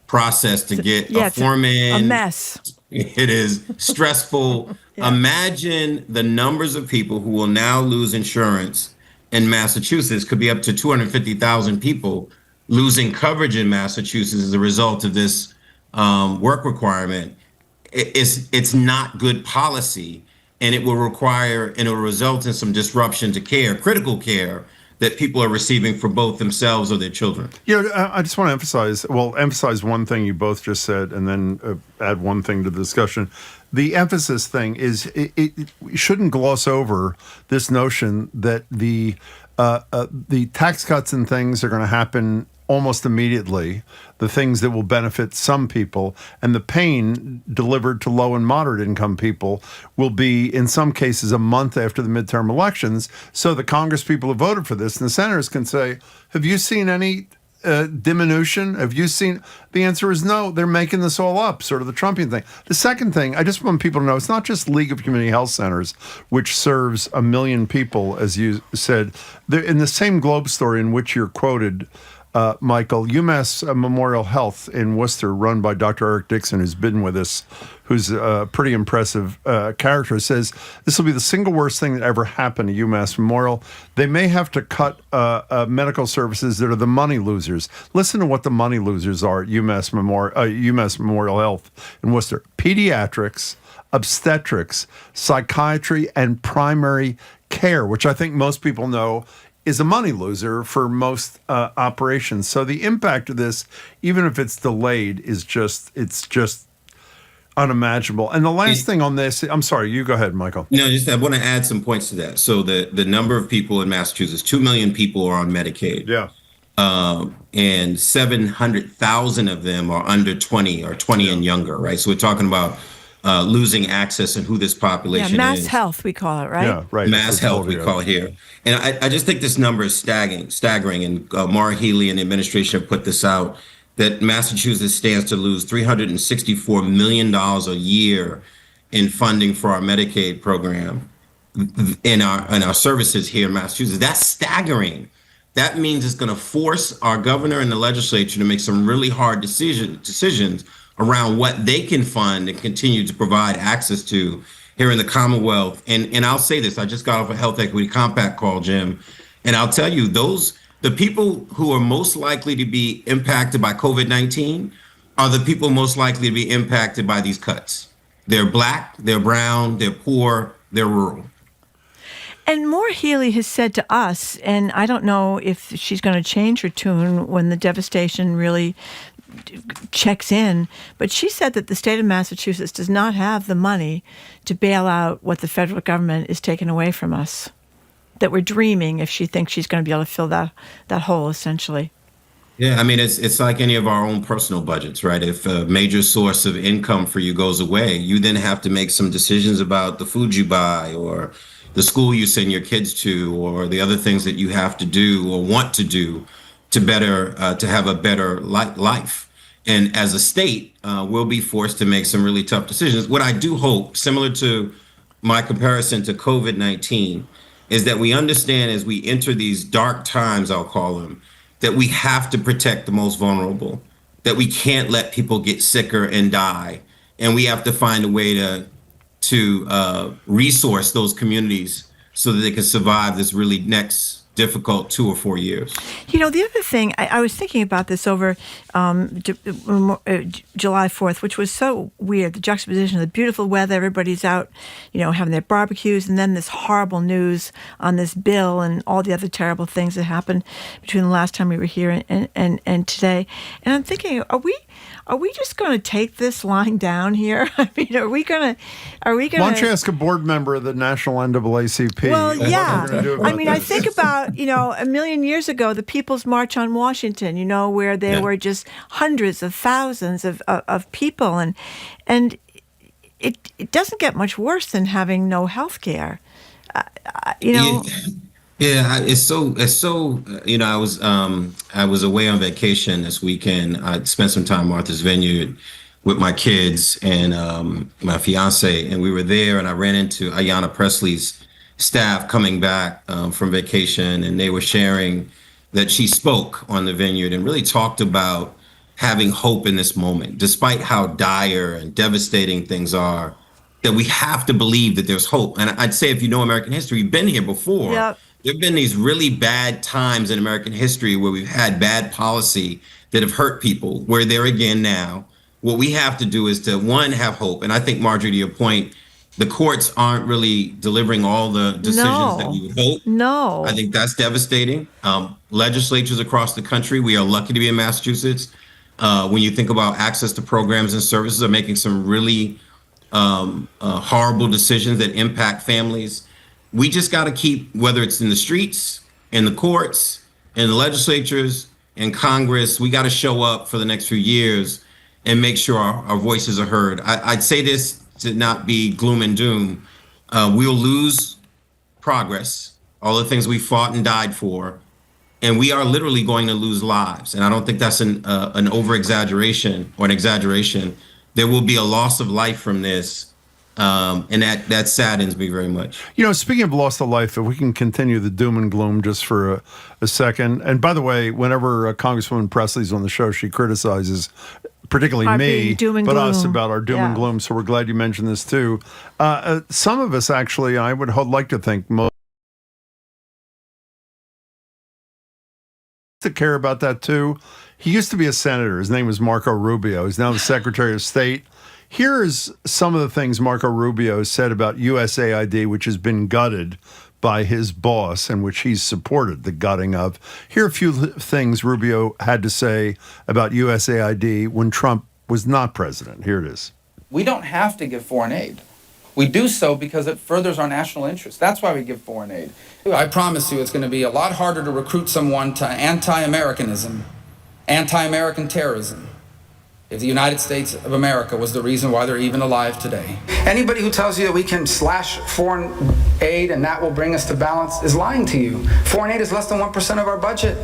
process to get a form in. A mess. It is stressful. Yeah. Imagine the numbers of people who will now lose insurance in Massachusetts. Could be up to 250,000 people losing coverage in Massachusetts as a result of this work requirement. It's not good policy, and it will result in some disruption to care, critical care, that people are receiving for both themselves or their children. I just want to emphasize one thing you both just said, and then add one thing to the discussion. The emphasis thing is it shouldn't gloss over this notion that the tax cuts and things are going to happen almost immediately, the things that will benefit some people, and the pain delivered to low and moderate income people will be, in some cases, a month after the midterm elections. So the Congress people who voted for this and the senators can say, have you seen any diminution? Have you seen? The answer is no. They're making this all up, sort of the Trumpian thing. The second thing, I just want people to know, it's not just League of Community Health Centers, which serves 1 million people, as you said. They're in the same Globe story in which you're quoted, Michael, UMass Memorial Health in Worcester, run by Dr. Eric Dixon, who's been with us, who's a pretty impressive character, says this will be the single worst thing that ever happened to UMass Memorial. They may have to cut medical services that are the money losers. Listen to what the money losers are at UMass Memorial Health in Worcester. Pediatrics, obstetrics, psychiatry, and primary care, which I think most people know is a money loser for most operations. So the impact of this, even if it's delayed, it's just unimaginable. And the last thing on this, I'm sorry, you go ahead, Michael. No, I want to add some points to that. So the number of people in Massachusetts, 2 million people are on Medicaid. Yeah. And 700,000 of them are under 20 or 20 and younger, right? So we're talking about losing access and who this population is. Yeah, mass health, we call it, right? Yeah, right. Mass health, we call it here. And I just think this number is staggering. And Maura Healey and the administration have put this out. that Massachusetts stands to lose $364 million a year in funding for our Medicaid program in our services here in Massachusetts. That's staggering. That means it's going to force our governor and the legislature to make some really hard decisions around what they can fund and continue to provide access to here in the Commonwealth. And I'll say this, I just got off a Health Equity Compact call, Jim, and I'll tell you, the people who are most likely to be impacted by COVID-19 are the people most likely to be impacted by these cuts. They're Black, they're brown, they're poor, they're rural. And Maura Healey has said to us, and I don't know if she's going to change her tune when the devastation really checks in, but she said that the state of Massachusetts does not have the money to bail out what the federal government is taking away from us. That we're dreaming if she thinks she's going to be able to fill that hole, essentially. Yeah, I mean, it's like any of our own personal budgets, right? If a major source of income for you goes away, you then have to make some decisions about the food you buy or the school you send your kids to or the other things that you have to do or want to do to have a better life. And as a state, we'll be forced to make some really tough decisions. What I do hope, similar to my comparison to COVID-19, is that we understand as we enter these dark times, I'll call them, that we have to protect the most vulnerable, that we can't let people get sicker and die. And we have to find a way to resource those communities so that they can survive this really next difficult 2 or 4 years. You know, the other thing, I was thinking about this over July 4th, which was so weird, the juxtaposition of the beautiful weather, everybody's out, having their barbecues, and then this horrible news on this bill and all the other terrible things that happened between the last time we were here and today. And I'm thinking, are we just going to take this lying down here? I mean, are we going to? Why don't you ask a board member of the National NAACP? Well, yeah. I mean, I this? think about, a million years ago, the People's March on Washington, where there were just hundreds of thousands of people. And it doesn't get much worse than having no health care. Yeah, it's so. I was away on vacation this weekend. I spent some time at Martha's Vineyard with my kids and my fiance, and we were there. And I ran into Ayanna Presley's staff coming back from vacation, and they were sharing that she spoke on the Vineyard and really talked about having hope in this moment, despite how dire and devastating things are. That we have to believe that there's hope. And I'd say, if you know American history, you've been here before. Yep. There have been these really bad times in American history where we've had bad policy that have hurt people. We're there again now. What we have to do is to, one, have hope. And I think, Marjorie, to your point, the courts aren't really delivering all the decisions that we would hope. No. I think that's devastating. Legislatures across the country, we are lucky to be in Massachusetts. When you think about access to programs and services, are making some really horrible decisions that impact families. We just got to keep, whether it's in the streets, in the courts, in the legislatures, in Congress, we got to show up for the next few years and make sure our voices are heard. I'd say this to not be gloom and doom. We'll lose progress, all the things we fought and died for, and we are literally going to lose lives. And I don't think that's an over-exaggeration or an exaggeration. There will be a loss of life from this. And that saddens me very much. Speaking of loss of life, if we can continue the doom and gloom just for a second. And by the way, whenever Congresswoman Presley's on the show, she criticizes, particularly me, but us, about our doom and gloom. So we're glad you mentioned this too. Some of us actually, I would like to think, most to care about that too. He used to be a senator. His name was Marco Rubio. He's now the Secretary of State. Here's some of the things Marco Rubio said about USAID, which has been gutted by his boss and which he's supported the gutting of. Here are a few things Rubio had to say about USAID when Trump was not president. Here it is. We don't have to give foreign aid. We do so because it furthers our national interest. That's why we give foreign aid. I promise you it's going to be a lot harder to recruit someone to anti-Americanism, anti-American terrorism, if the United States of America was the reason why they're even alive today. Anybody who tells you that we can slash foreign aid and that will bring us to balance is lying to you. Foreign aid is less than 1% of our budget.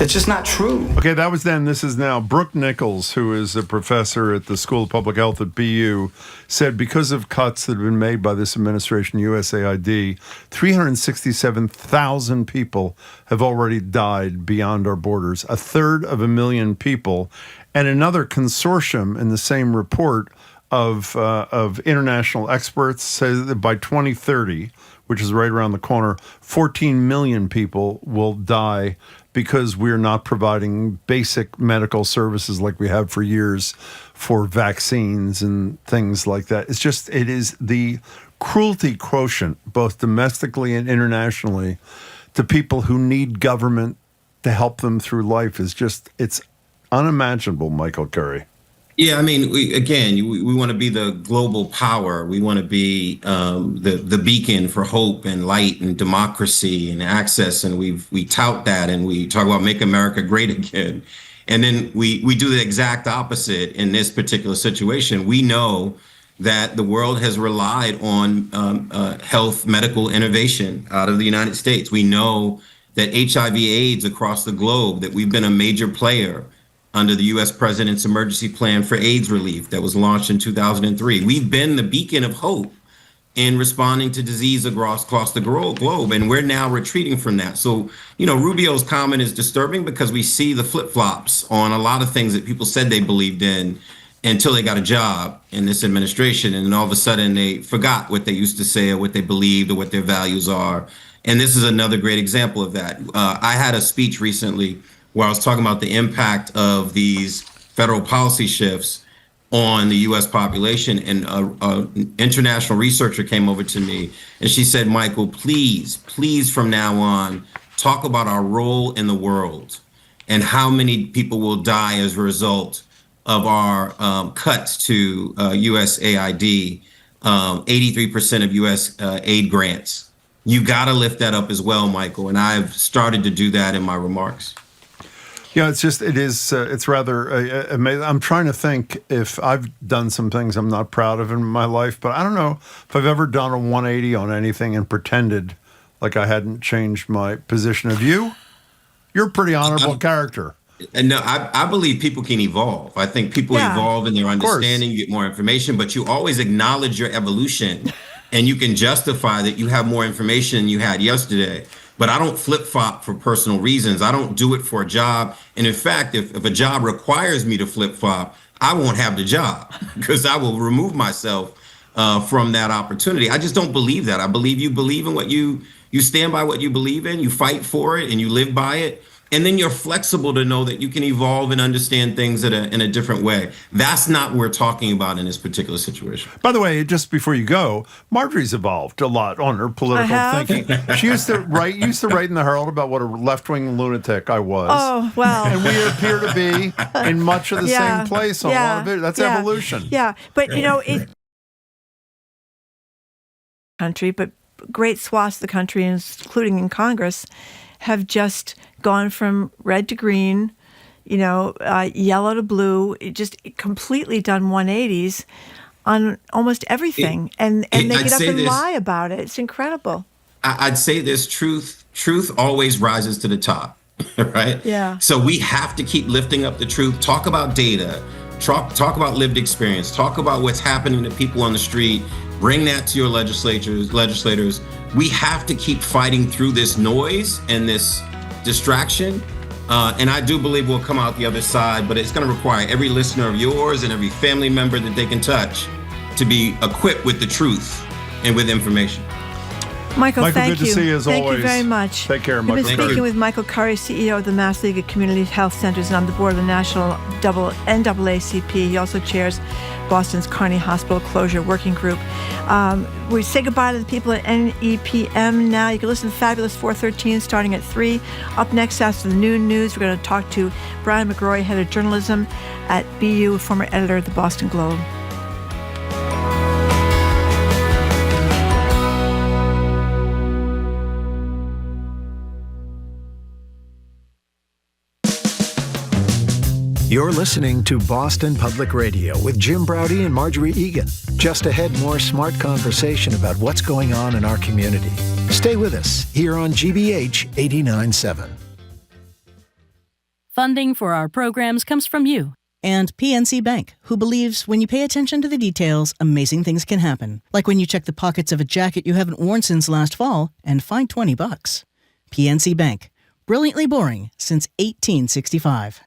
It's just not true. Okay, that was then. This is now. Brooke Nichols, who is a professor at the School of Public Health at BU, said because of cuts that have been made by this administration, USAID, 367,000 people have already died beyond our borders, 1/3 people. And another consortium in the same report of international experts says that by 2030, which is right around the corner, 14 million people will die because we're not providing basic medical services like we have for years for vaccines and things like that. It is the cruelty quotient, both domestically and internationally, to people who need government to help them through life it's unimaginable, Michael Curry. Yeah, I mean, we want to be the global power. We want to be the beacon for hope and light and democracy and access. And we tout that, and we talk about make America great again. And then we do the exact opposite in this particular situation. We know that the world has relied on health medical innovation out of the United States. We know that HIV/AIDS across the globe, that we've been a major player under the U.S. President's emergency plan for AIDS relief that was launched in 2003. We've been the beacon of hope in responding to disease across the globe, and we're now retreating from that. So, Rubio's comment is disturbing because we see the flip-flops on a lot of things that people said they believed in until they got a job in this administration, and then all of a sudden they forgot what they used to say or what they believed or what their values are. And this is another great example of that. I had a speech recently where I was talking about the impact of these federal policy shifts on the U.S. population. And an international researcher came over to me and she said, Michael, please from now on, talk about our role in the world and how many people will die as a result of our cuts to USAID, 83% of U.S. aid grants. You got to lift that up as well, Michael. And I've started to do that in my remarks. Yeah, it's rather amazing. I'm trying to think if I've done some things I'm not proud of in my life, but I don't know if I've ever done a 180 on anything and pretended like I hadn't changed my position of you. You're a pretty honorable character. And no, I believe people can evolve. I think people evolve in their understanding, you get more information, but you always acknowledge your evolution and you can justify that you have more information than you had yesterday. But I don't flip-flop for personal reasons. I don't do it for a job. And in fact, if a job requires me to flip-flop, I won't have the job because I will remove myself from that opportunity. I just don't believe that. I believe you believe in what you stand by what you believe in, you fight for it, and you live by it. And then you're flexible to know that you can evolve and understand things in a different way. That's not what we're talking about in this particular situation. By the way, just before you go, Marjorie's evolved a lot on her political thinking. She used to write in the Herald about what a left-wing lunatic I was. Oh, well. And we appear to be in much of the same place on a lot of it. That's evolution. Yeah, but country, but great swaths of the country, including in Congress, have just gone from red to green, yellow to blue, just completely done 180s on almost everything. And they get up and lie about it. It's incredible. I'd say this, truth always rises to the top, right? Yeah. So we have to keep lifting up the truth, talk about data, talk about lived experience, talk about what's happening to people on the street, bring that to your legislators. We have to keep fighting through this noise and this distraction. And I do believe we'll come out the other side, but it's going to require every listener of yours and every family member that they can touch to be equipped with the truth and with information. Michael, thank good you. to see you as always. Thank you very much. Take care, Michael. We've been speaking with Michael Curry, CEO of the Mass League of Community Health Centers and on the board of the National NAACP. He also chairs Boston's Carney Hospital Closure Working Group. We say goodbye to the people at NEPM now. You can listen to Fabulous 413 starting at 3. Up next after the noon news, we're going to talk to Brian McGrory, head of journalism at BU, former editor of the Boston Globe. You're listening to Boston Public Radio with Jim Braude and Marjorie Egan. Just ahead, more smart conversation about what's going on in our community. Stay with us here on GBH 89.7. Funding for our programs comes from you. And PNC Bank, who believes when you pay attention to the details, amazing things can happen. Like when you check the pockets of a jacket you haven't worn since last fall and find $20. PNC Bank, brilliantly boring since 1865.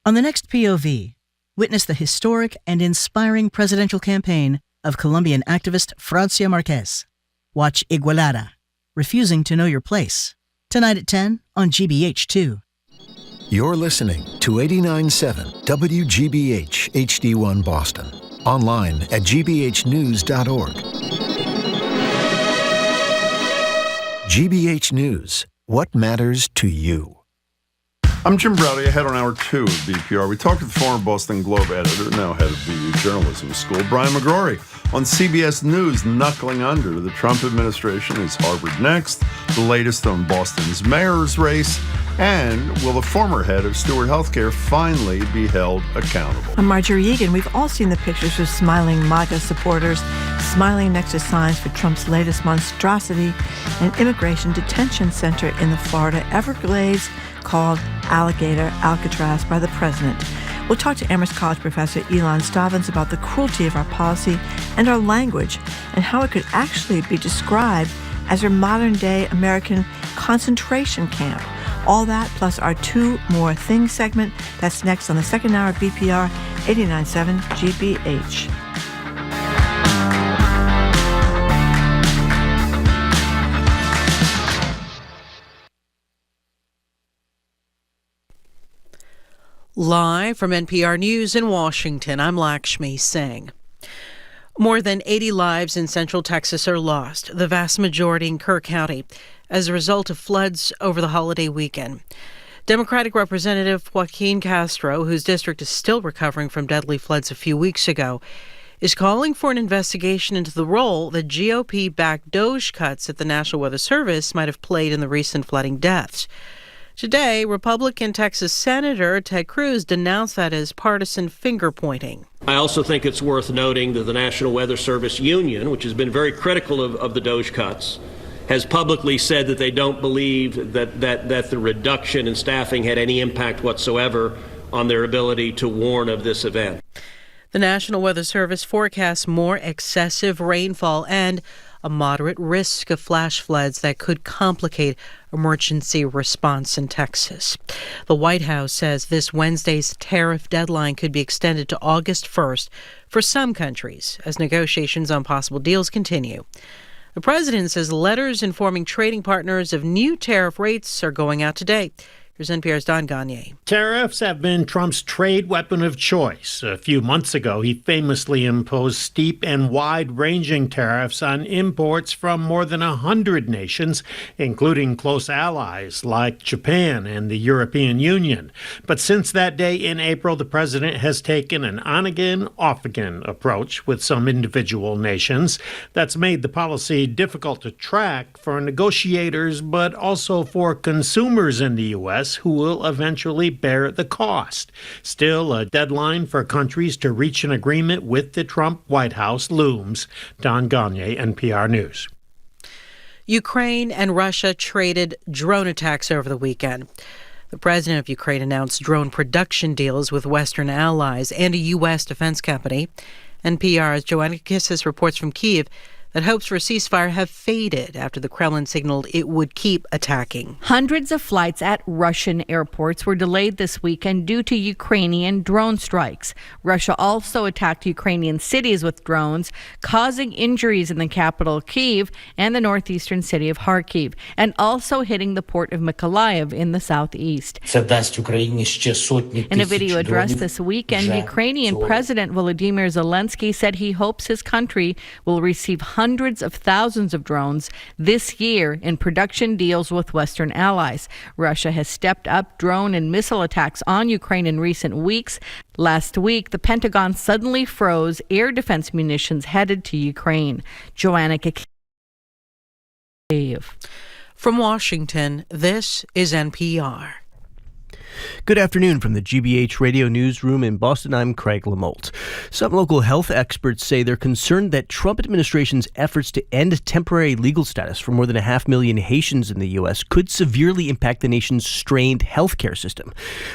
On the next POV, witness the historic and inspiring presidential campaign of Colombian activist Francia Marquez. Watch Igualada, Refusing to Know Your Place, tonight at 10 on GBH2. You're listening to 89.7 WGBH HD1 Boston. Online at gbhnews.org. GBH News. What matters to you? I'm Jim Browdy, ahead on Hour 2 of BPR. We talked with former Boston Globe editor, now head of BU Journalism School, Brian McGrory, on CBS News, knuckling under the Trump administration. Is Harvard next? The latest on Boston's mayor's race. And will the former head of Stewart Healthcare finally be held accountable? I'm Marjorie Egan. We've all seen the pictures of smiling MAGA supporters smiling next to signs for Trump's latest monstrosity, an immigration detention center in the Florida Everglades called Alligator Alcatraz by the president. We'll talk to Amherst College professor Ilan Stavans about the cruelty of our policy and our language and how it could actually be described as a modern-day American concentration camp. All that plus our Two More Things segment. That's next on the second hour of BPR 89.7 GBH. Live from NPR News in Washington, I'm Lakshmi Singh. More than 80 lives in Central Texas are lost, the vast majority in Kerr County, as a result of floods over the holiday weekend. Democratic Representative Joaquin Castro, whose district is still recovering from deadly floods a few weeks ago, is calling for an investigation into the role that GOP-backed DOJ cuts at the National Weather Service might have played in the recent flooding deaths. Today, Republican Texas Senator Ted Cruz denounced that as partisan finger-pointing. I also think it's worth noting that the National Weather Service Union, which has been very critical of the DOJ cuts, has publicly said that they don't believe that the reduction in staffing had any impact whatsoever on their ability to warn of this event. The National Weather Service forecasts more excessive rainfall and a moderate risk of flash floods that could complicate emergency response in Texas. The White House says this Wednesday's tariff deadline could be extended to August 1st for some countries as negotiations on possible deals continue. The president says letters informing trading partners of new tariff rates are going out today. Here's NPR's Don Gagne. Tariffs have been Trump's trade weapon of choice. A few months ago, he famously imposed steep and wide-ranging tariffs on imports from more than 100 nations, including close allies like Japan and the European Union. But since that day in April, the president has taken an on-again, off-again approach with some individual nations. That's made the policy difficult to track for negotiators, but also for consumers in the U.S., who will eventually bear the cost. Still, a deadline for countries to reach an agreement with the Trump White House looms. Don Gagne, NPR News. Ukraine and Russia traded drone attacks over the weekend. The president of Ukraine announced drone production deals with Western allies and a U.S. defense company. NPR's Joanna Kissis reports from Kyiv that hopes for a ceasefire have faded after the Kremlin signaled it would keep attacking. Hundreds of flights at Russian airports were delayed this weekend due to Ukrainian drone strikes. Russia also attacked Ukrainian cities with drones, causing injuries in the capital Kyiv and the northeastern city of Kharkiv, and also hitting the port of Mykolaiv in the southeast. In a video address this weekend, Ukrainian President Volodymyr Zelensky said he hopes his country will receive hundreds of thousands of drones this year in production deals with Western allies. Russia has stepped up drone and missile attacks on Ukraine in recent weeks. Last week, the Pentagon suddenly froze air defense munitions headed to Ukraine. Joanna Kiev. From Washington, this is NPR. Good afternoon from the GBH Radio Newsroom in Boston. I'm Craig Lamolt. Some local health experts say they're concerned that Trump administration's efforts to end temporary legal status for more than 500,000 Haitians in the U.S. could severely impact the nation's strained healthcare system.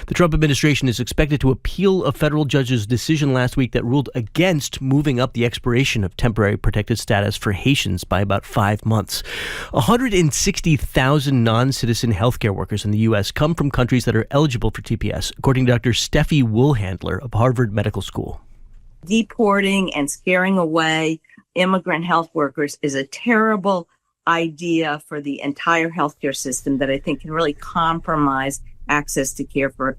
The Trump administration is expected to appeal a federal judge's decision last week that ruled against moving up the expiration of temporary protected status for Haitians by about 5 months. 160,000 non-citizen healthcare workers in the U.S. come from countries that are eligible for TPS, according to Dr. Steffi Woolhandler of Harvard Medical School. Deporting and scaring away immigrant health workers is a terrible idea for the entire healthcare system that I think can really compromise access to care for,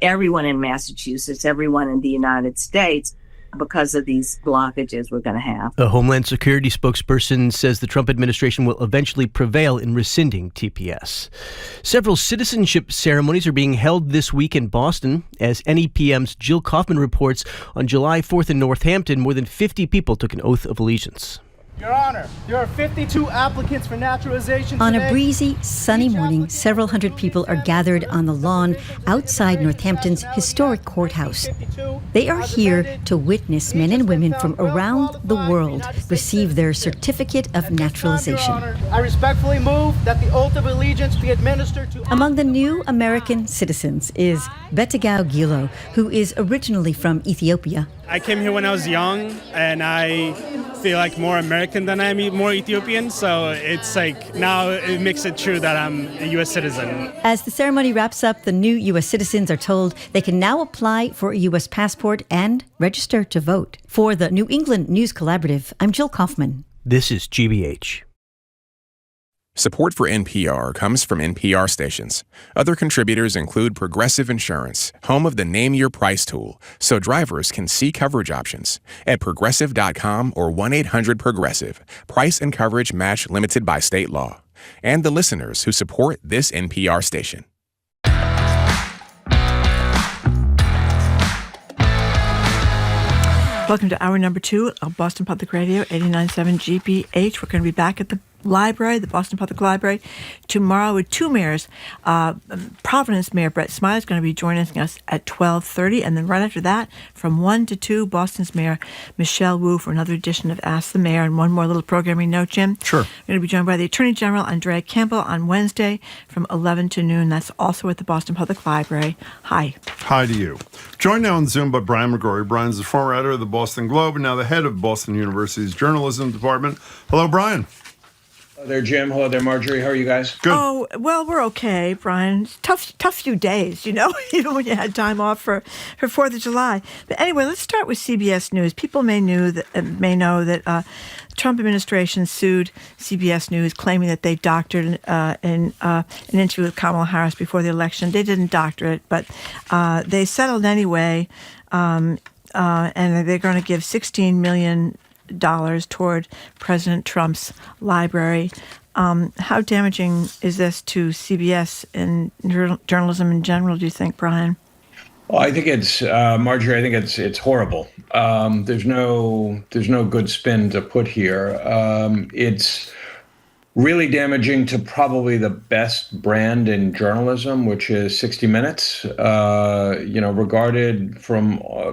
everyone in Massachusetts, everyone in the United States, because of these blockages we're going to have. A Homeland Security spokesperson says the Trump administration will eventually prevail in rescinding TPS. Several citizenship ceremonies are being held this week in Boston. As NEPM's Jill Kaufman reports, on July 4th in Northampton, more than 50 people took an oath of allegiance. Your Honor, there are 52 applicants for naturalization today. On a breezy, sunny morning, several hundred people are gathered on the lawn outside Northampton's historic courthouse. They are here to witness men and women from around the world receive their certificate of naturalization. I respectfully move that the oath of allegiance be administered to... Among the new American citizens is Betegau Gilo, who is originally from Ethiopia. I came here when I was young, and I feel like more American than I am more Ethiopian, so it's like now it makes it true that I'm a U.S. citizen. As the ceremony wraps up, the new U.S. citizens are told they can now apply for a U.S. passport and register to vote. For the New England News Collaborative, I'm Jill Kaufman. This is GBH. Support for NPR comes from NPR stations. Other contributors include Progressive Insurance, home of the Name Your Price tool, so drivers can see coverage options at Progressive.com or 1-800-PROGRESSIVE. Price and coverage match limited by state law. And the listeners who support this NPR station. Welcome to hour number 2 of Boston Public Radio, 89.7 GBH. We're going to be back at the library, the Boston Public Library, tomorrow with two mayors. Providence Mayor Brett Smiley is going to be joining us at 12:30, and then right after that, from 1 to 2, Boston's Mayor Michelle Wu for another edition of Ask the Mayor. And one more little programming note, Jim. Sure. We're going to be joined by the Attorney General Andrea Campbell on Wednesday from 11 to noon. That's also at the Boston Public Library. Hi. Hi to you. Joined now on Zoom by Brian McGrory. Brian's the former editor of the Boston Globe and now the head of Boston University's journalism department. Hello, Brian. Hello there, Jim. Hello there, Marjorie. How are you guys? Good. Oh, well, we're okay, Brian. Tough few days, even when you had time off for 4th of July. But anyway, let's start with CBS News. People may know that the Trump administration sued CBS News, claiming that they doctored an interview with Kamala Harris before the election. They didn't doctor it, but they settled anyway, and they're going to give $16 million toward President Trump's library. How damaging is this to CBS and journalism in general, do you think, Brian? Well, I think it's Marjorie. I think it's horrible. There's no good spin to put here. It's really damaging to probably the best brand in journalism, which is 60 Minutes. Regarded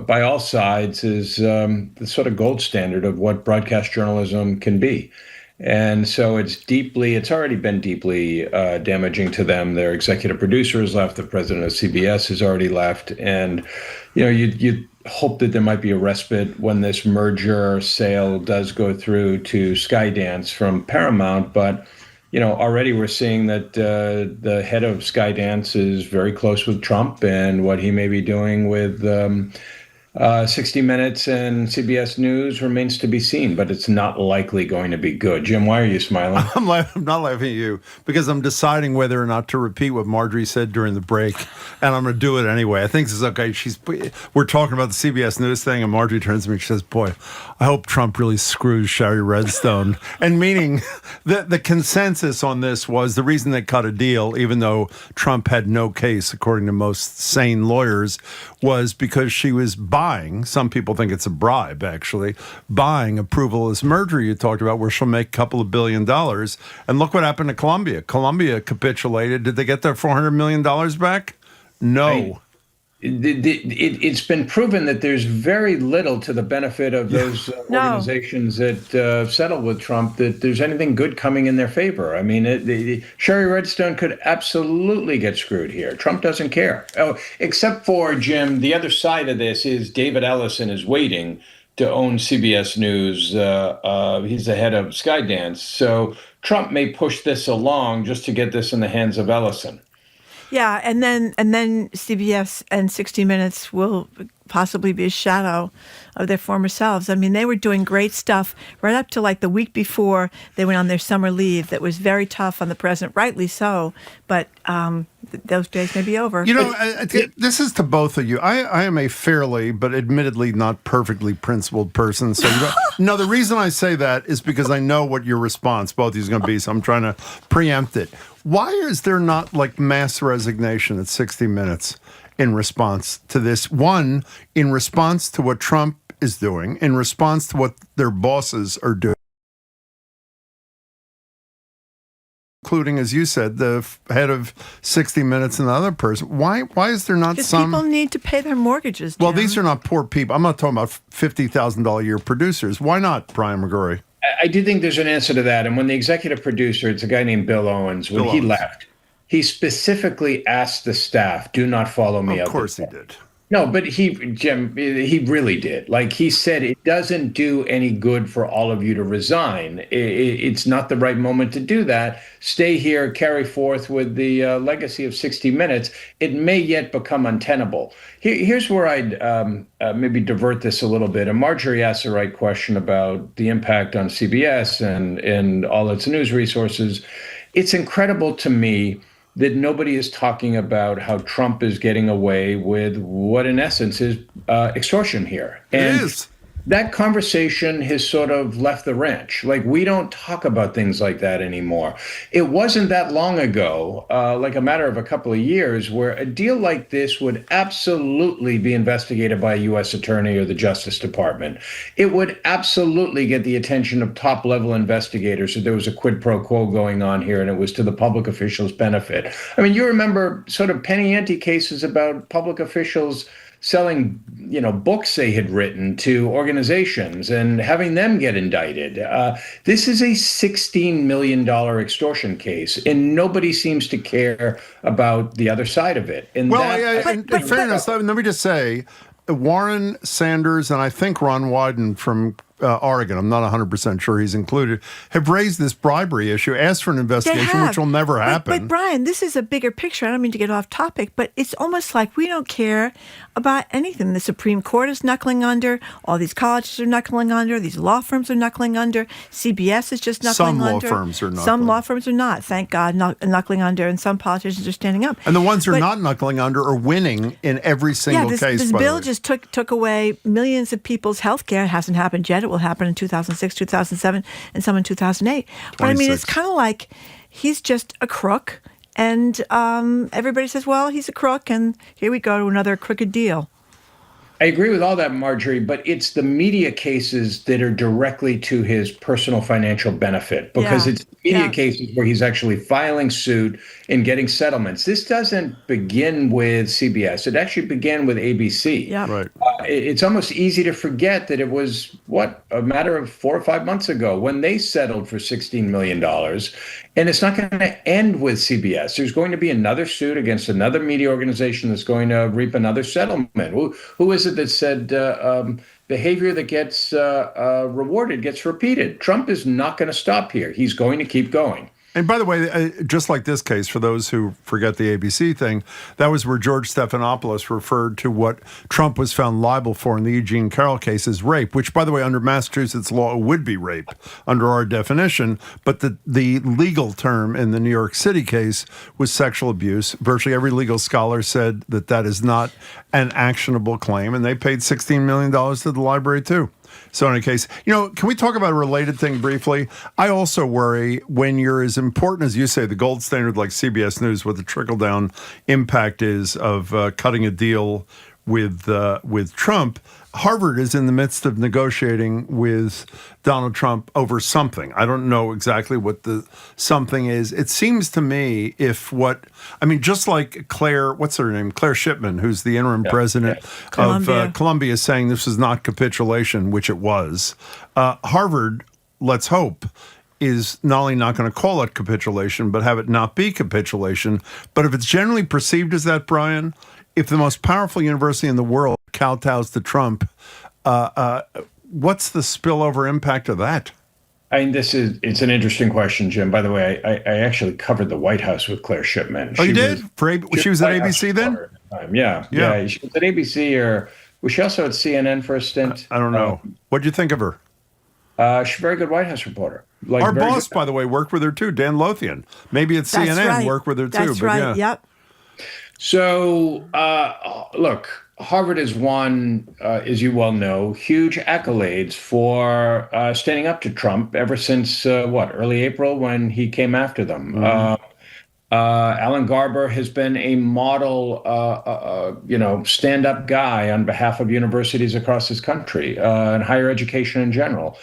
by all sides as the sort of gold standard of what broadcast journalism can be. And so it's already been deeply damaging to them. Their executive producer has left. The president of CBS has already left. And, you hope that there might be a respite when this merger sale does go through to Skydance from Paramount. But, already we're seeing that the head of Skydance is very close with Trump, and what he may be doing with 60 Minutes and CBS News remains to be seen, but it's not likely going to be good. Jim, why are you smiling? I'm not laughing at you because I'm deciding whether or not to repeat what Marjorie said during the break, and I'm going to do it anyway. I think this is okay. We're talking about the CBS News thing, and Marjorie turns to me and she says, boy, I hope Trump really screws Sherry Redstone. And meaning the consensus on this was the reason they cut a deal, even though Trump had no case, according to most sane lawyers, was because she was buying, some people think it's a bribe actually, buying approval of this merger you talked about where she'll make a couple of $1 billion. And look what happened to Columbia. Columbia capitulated. Did they get their $400 million back? No. It's been proven that there's very little to the benefit of those organizations that settled with Trump, that there's anything good coming in their favor. I mean, Sherry Redstone could absolutely get screwed here. Trump doesn't care. Oh, except for, Jim, the other side of this is David Ellison is waiting to own CBS News. He's the head of Skydance. So Trump may push this along just to get this in the hands of Ellison. Yeah, and then CBS and 60 Minutes will possibly be a shadow of their former selves. I mean, they were doing great stuff right up to like the week before they went on their summer leave. That was very tough on the president, rightly so. But those days may be over. You know, this is to both of you. I am a fairly, but admittedly not perfectly principled person. So no, the reason I say that is because I know what your response, both of you, is going to be. So I'm trying to preempt it. Why is there not like mass resignation at 60 Minutes in response to this? One, in response to what Trump is doing, in response to what their bosses are doing, including, as you said, the head of 60 Minutes and the other person. Why is there not some... People need to pay their mortgages, Jim. Well, these are not poor people. I'm not talking about $50,000 a year producers. Why not, Brian McGrory? I do think there's an answer to that. And when the executive producer, it's a guy named Bill Owens, when he left, he specifically asked the staff, do not follow me. Of course he did. No, but Jim, he really did. Like he said, it doesn't do any good for all of you to resign. It's not the right moment to do that. Stay here, carry forth with the legacy of 60 Minutes. It may yet become untenable. Here's where I'd maybe divert this a little bit. And Marjorie asked the right question about the impact on CBS and all its news resources. It's incredible to me that nobody is talking about how Trump is getting away with what, in essence, is extortion here. And it is. That conversation has sort of left the ranch. Like, we don't talk about things like that anymore. It wasn't that long ago, like a matter of a couple of years, where a deal like this would absolutely be investigated by a U.S. attorney or the Justice Department. It would absolutely get the attention of top-level investigators if there was a quid pro quo going on here and it was to the public officials' benefit. I mean, you remember sort of penny ante cases about public officials selling, books they had written to organizations and having them get indicted. This is a $16 million extortion case, and nobody seems to care about the other side of it. And in fairness, let me just say, Warren, Sanders, and I think Ron Wyden from Oregon, I'm not 100% sure he's included, have raised this bribery issue, asked for an investigation, which will never happen. But Brian, this is a bigger picture. I don't mean to get off topic, but it's almost like we don't care about anything. The Supreme Court is knuckling under. All these colleges are knuckling under. These law firms are knuckling under. CBS is just knuckling under. Some law firms are knuckling. Some law firms are not, thank God, knuckling under, and some politicians are standing up. And the ones who are not knuckling under are winning in every single case. This bill just took away millions of people's health care. It hasn't happened yet. It will happen in 2006, 2007, and some in 2008. But I mean, it's kind of like he's just a crook, and everybody says, well, he's a crook, and here we go to another crooked deal. I agree with all that, Marjorie, but it's the media cases that are directly to his personal financial benefit, because it's media cases where he's actually filing suit and getting settlements. This doesn't begin with CBS. It actually began with ABC. Yeah. Right. It's almost easy to forget that it was, a matter of 4 or 5 months ago when they settled for $16 million. And it's not going to end with CBS. There's going to be another suit against another media organization that's going to reap another settlement. Who is it that said behavior that gets rewarded gets repeated? Trump is not going to stop here. He's going to keep going. And by the way, just like this case, for those who forget the ABC thing, that was where George Stephanopoulos referred to what Trump was found liable for in the Eugene Carroll case as rape, which, by the way, under Massachusetts law would be rape under our definition. But the legal term in the New York City case was sexual abuse. Virtually every legal scholar said that that is not an actionable claim, and they paid $16 million to the library, too. So in any case, can we talk about a related thing briefly? I also worry when you're as important as you say, the gold standard like CBS News, what the trickle-down impact is of cutting a deal with Trump. Harvard is in the midst of negotiating with Donald Trump over something. I don't know exactly what the something is. It seems to me just like Claire, what's her name? Claire Shipman, who's the interim president of Columbia, saying this is not capitulation, which it was. Harvard, let's hope, is not only not going to call it capitulation, but have it not be capitulation. But if it's generally perceived as that, Brian, if the most powerful university in the world kowtows to Trump, what's the spillover impact of that? I mean, it's an interesting question, Jim. By the way, I actually covered the White House with Claire Shipman. Oh, you did? She was at ABC then? Yeah. She was at ABC, or was she also at CNN for a stint? I don't know. What'd you think of her? She's a very good White House reporter. Our boss, by the way, worked with her too, Dan Lothian. Maybe at CNN worked with her too. That's right, yep. So, look, Harvard has won, as you well know, huge accolades for standing up to Trump ever since, early April when he came after them. Mm-hmm. Alan Garber has been a model, stand-up guy on behalf of universities across this country and higher education in general.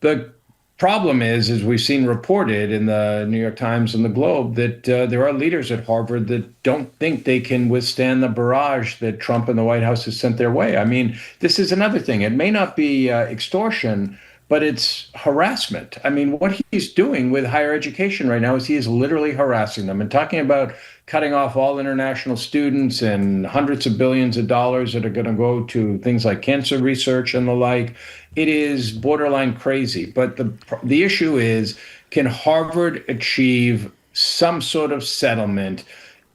The problem is, as we've seen reported in the New York Times and the Globe, that there are leaders at Harvard that don't think they can withstand the barrage that Trump and the White House has sent their way. I mean, this is another thing. It may not be extortion, but it's harassment. I mean, what he's doing with higher education right now is he is literally harassing them and talking about cutting off all international students and hundreds of billions of dollars that are going to go to things like cancer research and the like. It is borderline crazy. But the issue is, can Harvard achieve some sort of settlement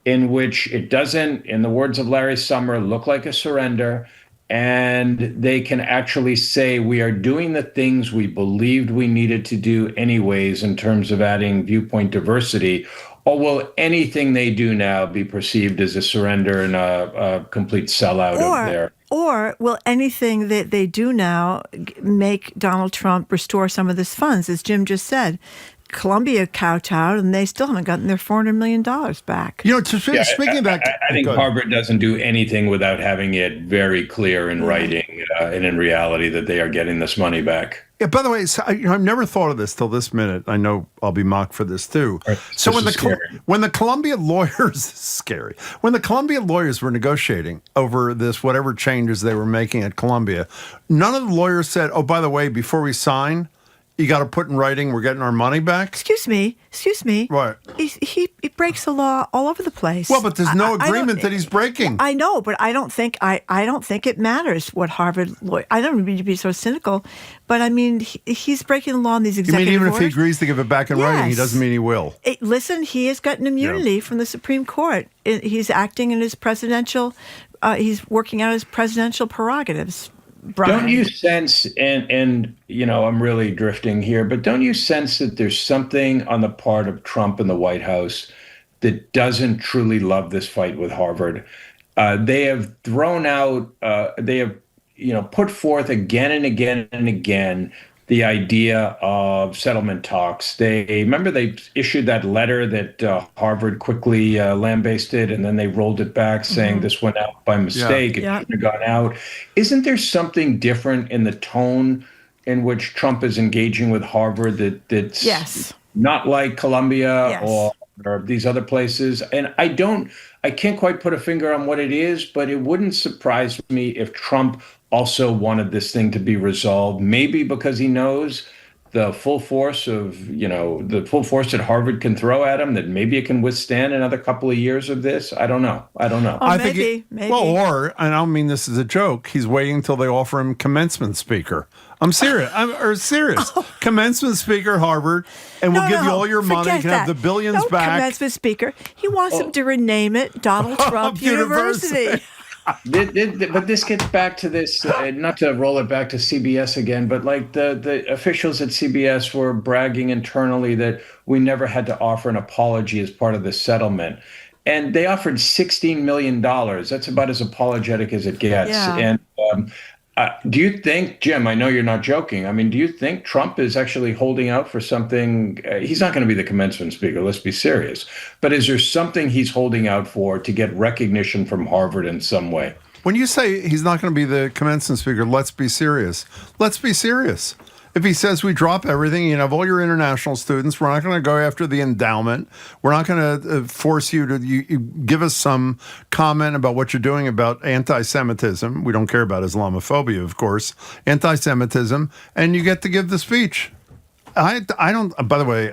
in which it doesn't, in the words of Larry Summer, look like a surrender, and they can actually say, we are doing the things we believed we needed to do anyways in terms of adding viewpoint diversity? Or will anything they do now be perceived as a surrender and a complete sellout of their... Or will anything that they do now make Donald Trump restore some of this funds? As Jim just said, Columbia kowtowed, and they still haven't gotten their $400 million back. Speaking of that... I think Harvard doesn't do anything without having it very clear in writing and in reality that they are getting this money back. Yeah, by the way, I've never thought of this till this minute. I know I'll be mocked for this too. So when the Columbia lawyers, scary. When the Columbia lawyers were negotiating over this, whatever changes they were making at Columbia, none of the lawyers said, "Oh, by the way, before we sign, you got to put in writing we're getting our money back." Excuse me. What? He breaks the law all over the place. Well, but there's no agreement that he's breaking. I know, but I don't think it matters what Harvard lawyer. I don't mean to be so cynical, but I mean he's breaking the law in these executive orders. You mean even orders? if he agrees to give it back in writing, he doesn't mean he will? Listen, he has gotten immunity from the Supreme Court. He's acting in his presidential. He's working out his presidential prerogatives. Brian. Don't you sense, and I'm really drifting here, but don't you sense that there's something on the part of Trump and the White House that doesn't truly love this fight with Harvard? They have thrown out, put forth again and again and again the idea of settlement talks. They issued that letter that Harvard quickly lambasted, and then they rolled it back saying this went out by mistake. It shouldn't have gone out. Isn't there something different in the tone in which Trump is engaging with Harvard that's not like Columbia or these other places? And I can't quite put a finger on what it is, but it wouldn't surprise me if Trump also wanted this thing to be resolved, maybe because he knows the full force that Harvard can throw at him, that maybe it can withstand another couple of years of this. I don't know. Oh, I maybe. Well, or, and I don't mean this as a joke, he's waiting until they offer him commencement speaker. I'm serious. Commencement speaker, Harvard, and we'll give you all your money. You can have the billions back. Commencement speaker. He wants him to rename it Donald Trump University. But this gets back to this, not to roll it back to CBS again, but like the officials at CBS were bragging internally that we never had to offer an apology as part of the settlement. And they offered $16 million. That's about as apologetic as it gets. Yeah. And do you think, Jim, I know you're not joking. I mean, do you think Trump is actually holding out for something? He's not going to be the commencement speaker. Let's be serious. But is there something he's holding out for to get recognition from Harvard in some way? When you say he's not going to be the commencement speaker, let's be serious. Let's be serious. If he says we drop everything, you have all your international students, we're not going to go after the endowment. We're not going to force you to you give us some comment about what you're doing about anti-Semitism. We don't care about Islamophobia, of course. Anti-Semitism, and you get to give the speech. I don't. By the way,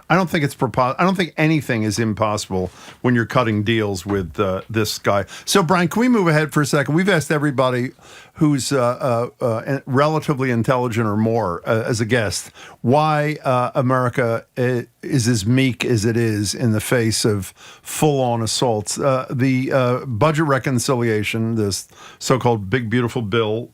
I don't think I don't think anything is impossible when you're cutting deals with this guy. So, Brian, can we move ahead for a second? We've asked everybody who's relatively intelligent or more as a guest why America is as meek as it is in the face of full-on assaults. The budget reconciliation, this so-called big beautiful bill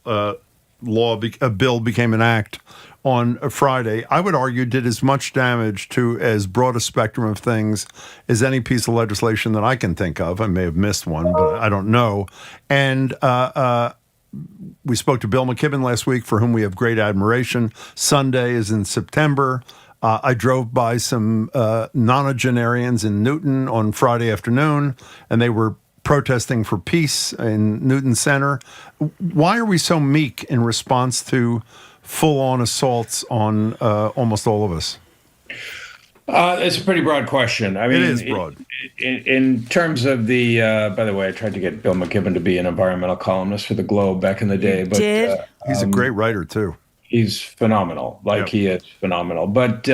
bill became an act on a Friday, I would argue did as much damage to as broad a spectrum of things as any piece of legislation that I can think of. I may have missed one, but I don't know. And we spoke to Bill McKibben last week, for whom we have great admiration. Sunday is in September. I drove by some nonagenarians in Newton on Friday afternoon, and they were protesting for peace in Newton Center. Why are we so meek in response to full-on assaults on almost all of us? It's a pretty broad question. I mean, it is broad. In terms of the, by the way, I tried to get Bill McKibben to be an environmental columnist for the Globe back in the day. But he's a great writer, too. He's phenomenal. He is phenomenal. But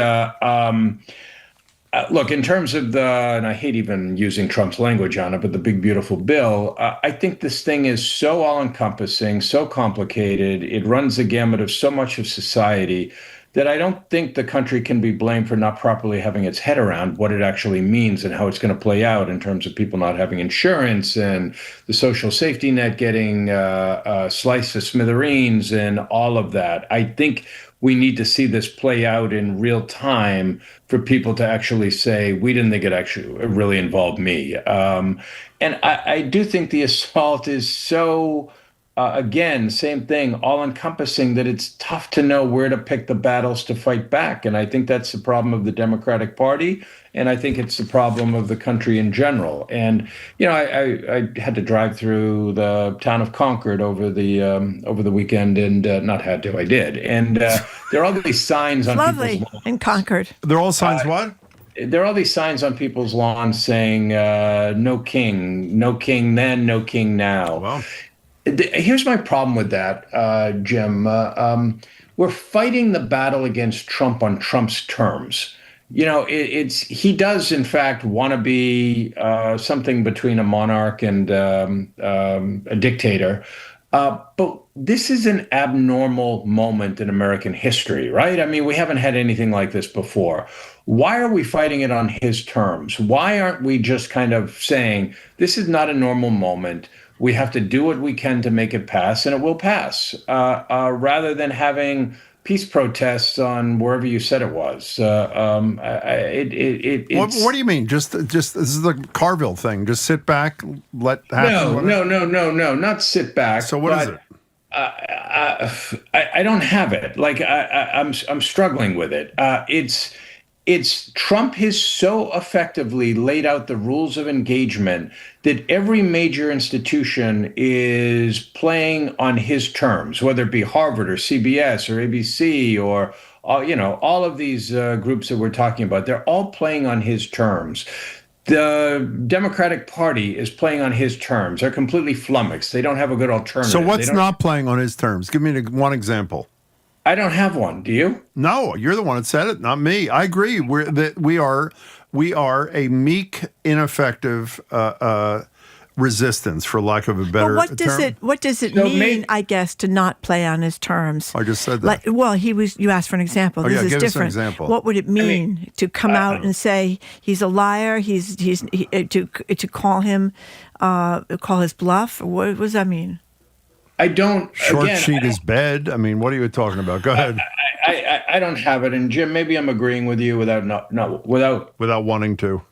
look, in terms of and I hate even using Trump's language on it, but the big, beautiful bill, I think this thing is so all-encompassing, so complicated. It runs the gamut of so much of society that I don't think the country can be blamed for not properly having its head around what it actually means and how it's going to play out in terms of people not having insurance and the social safety net getting sliced to smithereens and all of that. I think we need to see this play out in real time for people to actually say, we didn't think it actually really involved me. And I do think the assault is so, again, same thing, all-encompassing, that it's tough to know where to pick the battles to fight back. And I think that's the problem of the Democratic Party, and I think it's the problem of the country in general. And, I had to drive through the town of Concord over the weekend, and I did. And there are all these signs on lovely people's lawns. In Concord. They're all signs what? There are all these signs on people's lawns saying, no king then, no king now. Wow. Here's my problem with that, Jim. We're fighting the battle against Trump on Trump's terms. He does, in fact, want to be something between a monarch and a dictator. But this is an abnormal moment in American history, right? I mean, we haven't had anything like this before. Why are we fighting it on his terms? Why aren't we just kind of saying, this is not a normal moment? We have to do what we can to make it pass, and it will pass, rather than having peace protests on wherever you said it was. What do you mean? Just this is the Carville thing. Just sit back, let happen. No, not sit back. So what is it? I don't have it. I'm struggling with it. It's Trump has so effectively laid out the rules of engagement that every major institution is playing on his terms, whether it be Harvard or CBS or ABC or all of these groups that we're talking about. They're all playing on his terms. The Democratic Party is playing on his terms. They're completely flummoxed. They don't have a good alternative. So what's not playing on his terms? Give me one example. I don't have one. Do you? No, you're the one that said it, not me. I agree. We are a meek, ineffective resistance, for lack of a better term. What does it mean? I guess, to not play on his terms. I just said that. You asked for an example. Oh, this is give different. us an example. What would it mean to come out and say he's a liar? To call his bluff? What does that mean? I don't. Short sheet is bed. I mean, what are you talking about? Go ahead. I don't have it. And Jim, maybe I'm agreeing with you without wanting to.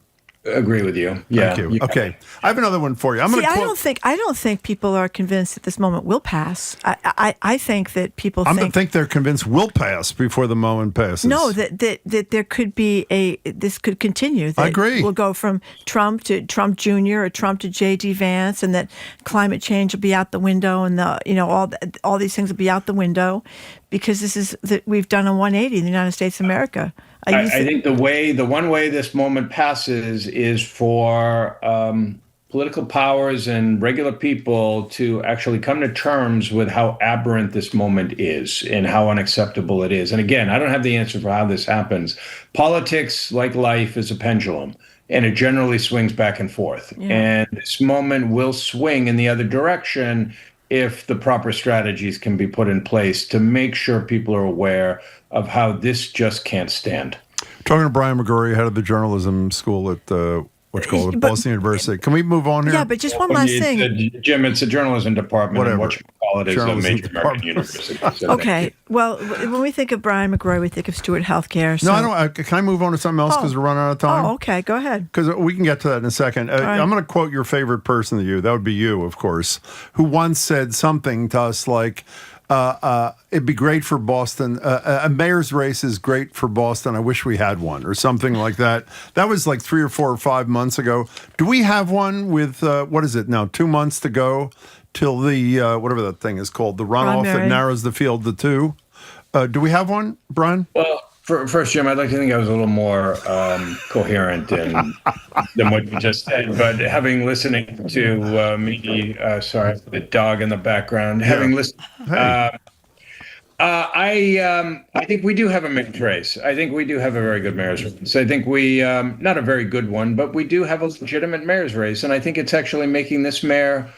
Agree with you. Yeah. Thank you. Okay, I have another one for you. I'm See, going to I don't think people are convinced that this moment will pass. I think that people think they're convinced we'll pass before the moment passes. No, that there could be this could continue. That I agree. We'll go from Trump to Trump Jr. or Trump to J.D. Vance, and that climate change will be out the window, and all these things will be out the window, because this is that we've done a 180 in the United States of America. I think the one way this moment passes is for political powers and regular people to actually come to terms with how aberrant this moment is and how unacceptable it is. And again, I don't have the answer for how this happens. Politics, like life, is a pendulum, and it generally swings back and forth. Yeah. And this moment will swing in the other direction if the proper strategies can be put in place to make sure people are aware of how this just can't stand. Talking to Brian McGrory, head of the journalism school at Boston University. Can we move on here? Yeah, but just one last thing. Jim, it's a journalism department. Whatever. And what you call it is a major American university. So okay. Well, when we think of Brian McGrory, we think of Stewart Healthcare. So. No, I don't. Can I move on to something else because we're running out of time? Oh, okay. Go ahead. Because we can get to that in a second. Right. I'm going to quote your favorite person to you. That would be you, of course, who once said something to us like, it'd be great for Boston. A mayor's race is great for Boston. I wish we had one, or something like that. That was like 3 or 4 or 5 months ago. Do we have one with, what is it now, 2 months to go till the, whatever that thing is called, the runoff that narrows the field to 2? Do we have one, Brian? Well, first, Jim, I'd like to think I was a little more coherent than what you just said. But having listening to me, sorry for the dog in the background. Yeah. Having listened, I think we do have a mayor's race. I think we do have a very good mayor's race. I think we, not a very good one, but we do have a legitimate mayor's race. And I think it's actually making this mayor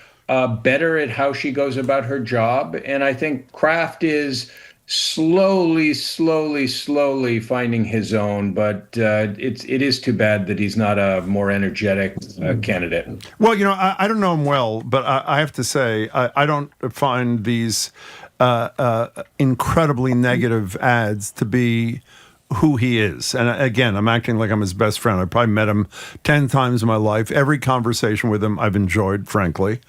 better at how she goes about her job. And I think Kraft is slowly finding his own, but it is too bad that he's not a more energetic candidate. Well, I don't know him well, but I have to say I don't find these incredibly negative ads to be who he is. And again, I'm acting like I'm his best friend. I probably met him 10 times in my life. Every conversation with him I've enjoyed, frankly.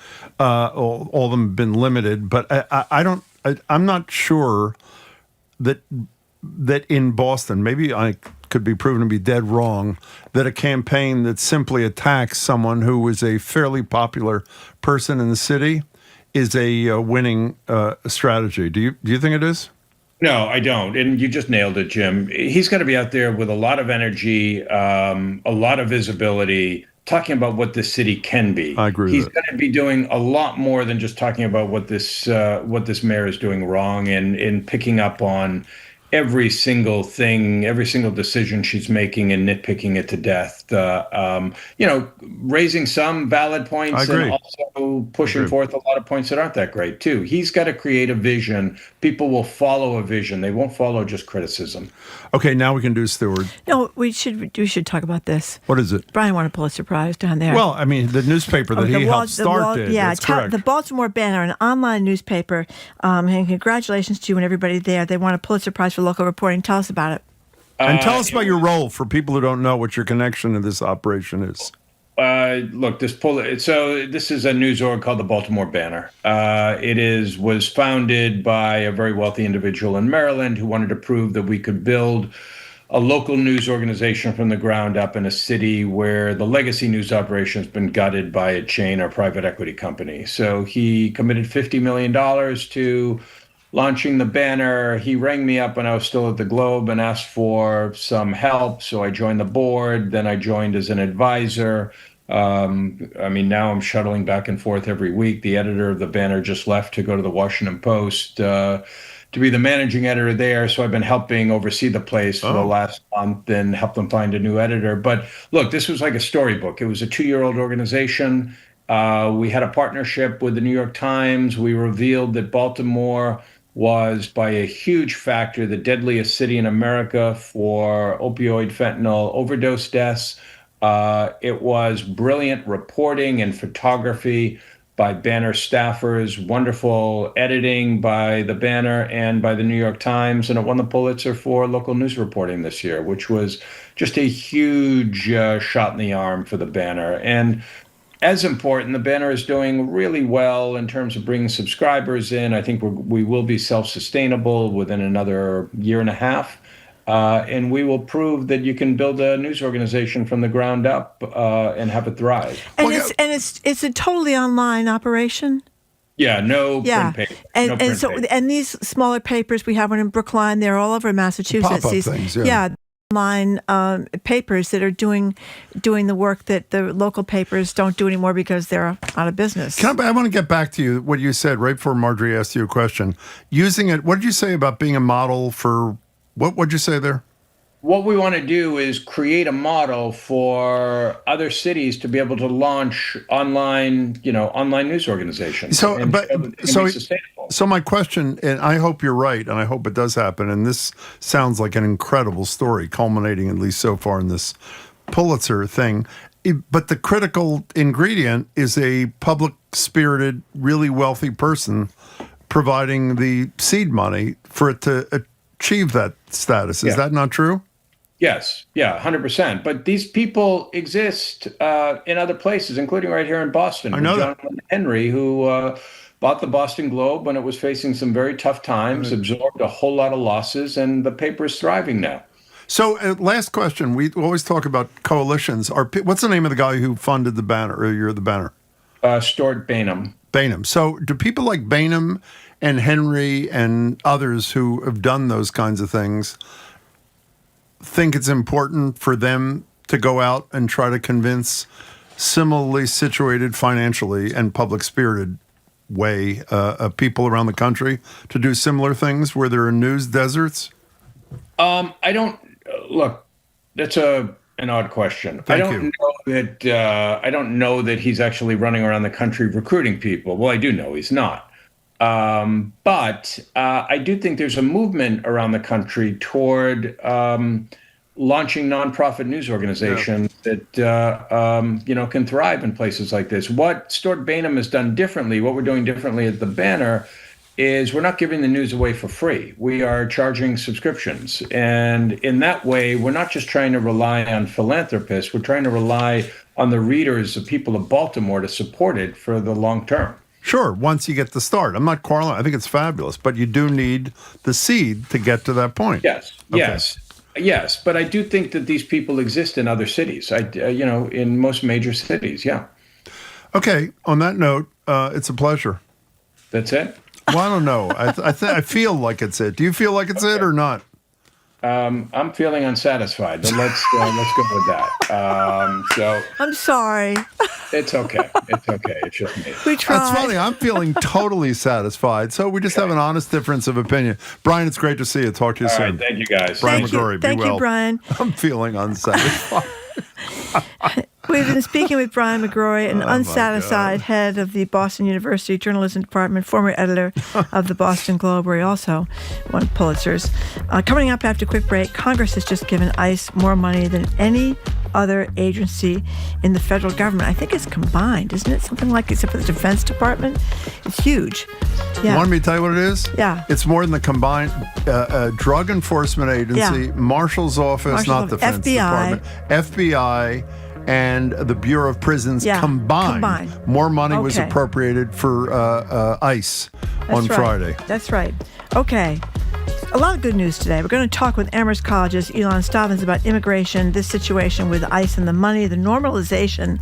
All of them have been limited, but I'm not sure that in Boston, maybe I could be proven to be dead wrong, that a campaign that simply attacks someone who is a fairly popular person in the city is a winning strategy. Do you think it is? No, I don't. And you just nailed it, Jim. He's got to be out there with a lot of energy, a lot of visibility, talking about what this city can be. I agree with He's going to be doing a lot more than just talking about what this mayor is doing wrong, and picking up on every single thing, every single decision she's making, and nitpicking it to death. Raising some valid points and also pushing forth a lot of points that aren't that great too. He's got to create a vision. People will follow a vision. They won't follow just criticism. Okay, now we can do Stewart. No, we should talk about this. What is it? Brian won a Pulitzer Prize down there. Well, I mean, the newspaper that he helped start did. Yeah, that's correct. The Baltimore Banner, an online newspaper. And congratulations to you and everybody there. They won a Pulitzer Prize for local reporting. Tell us about it. And tell us about your role for people who don't know what your connection to this operation is. Look, this is a news org called the Baltimore Banner. It was founded by a very wealthy individual in Maryland who wanted to prove that we could build a local news organization from the ground up in a city where the legacy news operation has been gutted by a chain or private equity company. So he committed $50 million to launching the Banner. He rang me up when I was still at the Globe and asked for some help. So I joined the board. Then I joined as an advisor. Now I'm shuttling back and forth every week. The editor of the Banner just left to go to the Washington Post to be the managing editor there. So I've been helping oversee the place for the last month and help them find a new editor. But look, this was like a storybook. It was a 2-year-old organization. We had a partnership with the New York Times. We revealed that Baltimore was by a huge factor the deadliest city in America for opioid fentanyl overdose deaths. It was brilliant reporting and photography, by Banner staffers, wonderful editing by the Banner and by the New York Times, and it won the Pulitzer for local news reporting this year, which was just a huge shot in the arm for the Banner. And as important, the Banner is doing really well in terms of bringing subscribers in. I think we will be self-sustainable within another year and a half. And we will prove that you can build a news organization from the ground up and have it thrive. And it's a totally online operation. Yeah, no print paper. And these smaller papers, we have one in Brookline. They're all over Massachusetts. Pop-up things, yeah. Online papers that are doing the work that the local papers don't do anymore because they're out of business. I want to get back to you, what you said right before Marjorie asked you a question. Using it, what did you say about being a model for? What would you say there? What we want to do is create a model for other cities to be able to launch online news organizations. So my question, and I hope you're right, and I hope it does happen, and this sounds like an incredible story, culminating at least so far in this Pulitzer thing. But the critical ingredient is a public-spirited, really wealthy person providing the seed money for it to achieve that status. Is that not true? Yes. Yeah, 100%. But these people exist in other places, including right here in Boston. I know John Henry, who bought the Boston Globe when it was facing some very tough times, absorbed a whole lot of losses, and the paper is thriving now. So last question. We always talk about coalitions. What's the name of the guy who funded the Banner, or you're the Banner? Stuart Bainham. Bainham. So do people like Bainham and Henry and others who have done those kinds of things think it's important for them to go out and try to convince similarly situated financially and public-spirited way people around the country to do similar things where there are news deserts? I don't look. That's an odd question. I don't know that he's actually running around the country recruiting people. Well, I do know he's not. But I do think there's a movement around the country toward launching nonprofit news organizations that can thrive in places like this. What Stuart Bainham has done differently, what we're doing differently at the Banner, is we're not giving the news away for free. We are charging subscriptions. And in that way, we're not just trying to rely on philanthropists, we're trying to rely on the readers, the people of Baltimore, to support it for the long term. Sure, once you get the start. I'm not quarreling. I think it's fabulous, but you do need the seed to get to that point. Yes, yes. But I do think that these people exist in other cities, in most major cities, yeah. Okay, on that note, it's a pleasure. That's it? Well, I don't know. I feel like it's it. Do you feel like it's it or not? I'm feeling unsatisfied, but let's go with that. I'm sorry. It's okay. It's just me. We tried. That's funny. I'm feeling totally satisfied. So we just have an honest difference of opinion. Brian, it's great to see you. Talk to you soon. All right, thank you, guys. Brian McGrory, Thank be well. you, Brian. I'm feeling unsatisfied. We've been speaking with Brian McGrory, an unsatisfied head of the Boston University Journalism Department, former editor of the Boston Globe, where he also won Pulitzers. Coming up after a quick break, Congress has just given ICE more money than any other agency in the federal government. I think it's combined, isn't it? Something like, except for the Defense Department. It's huge. Yeah. You want me to tell you what it is? Yeah. It's more than the combined Drug Enforcement Agency, Marshal's Office, not Defense Department, FBI, and the Bureau of Prisons combined. More money was appropriated for ICE on Friday. That's right. Okay. A lot of good news today. We're going to talk with Amherst College's Ilan Stavans about immigration, this situation with ICE and the money, the normalization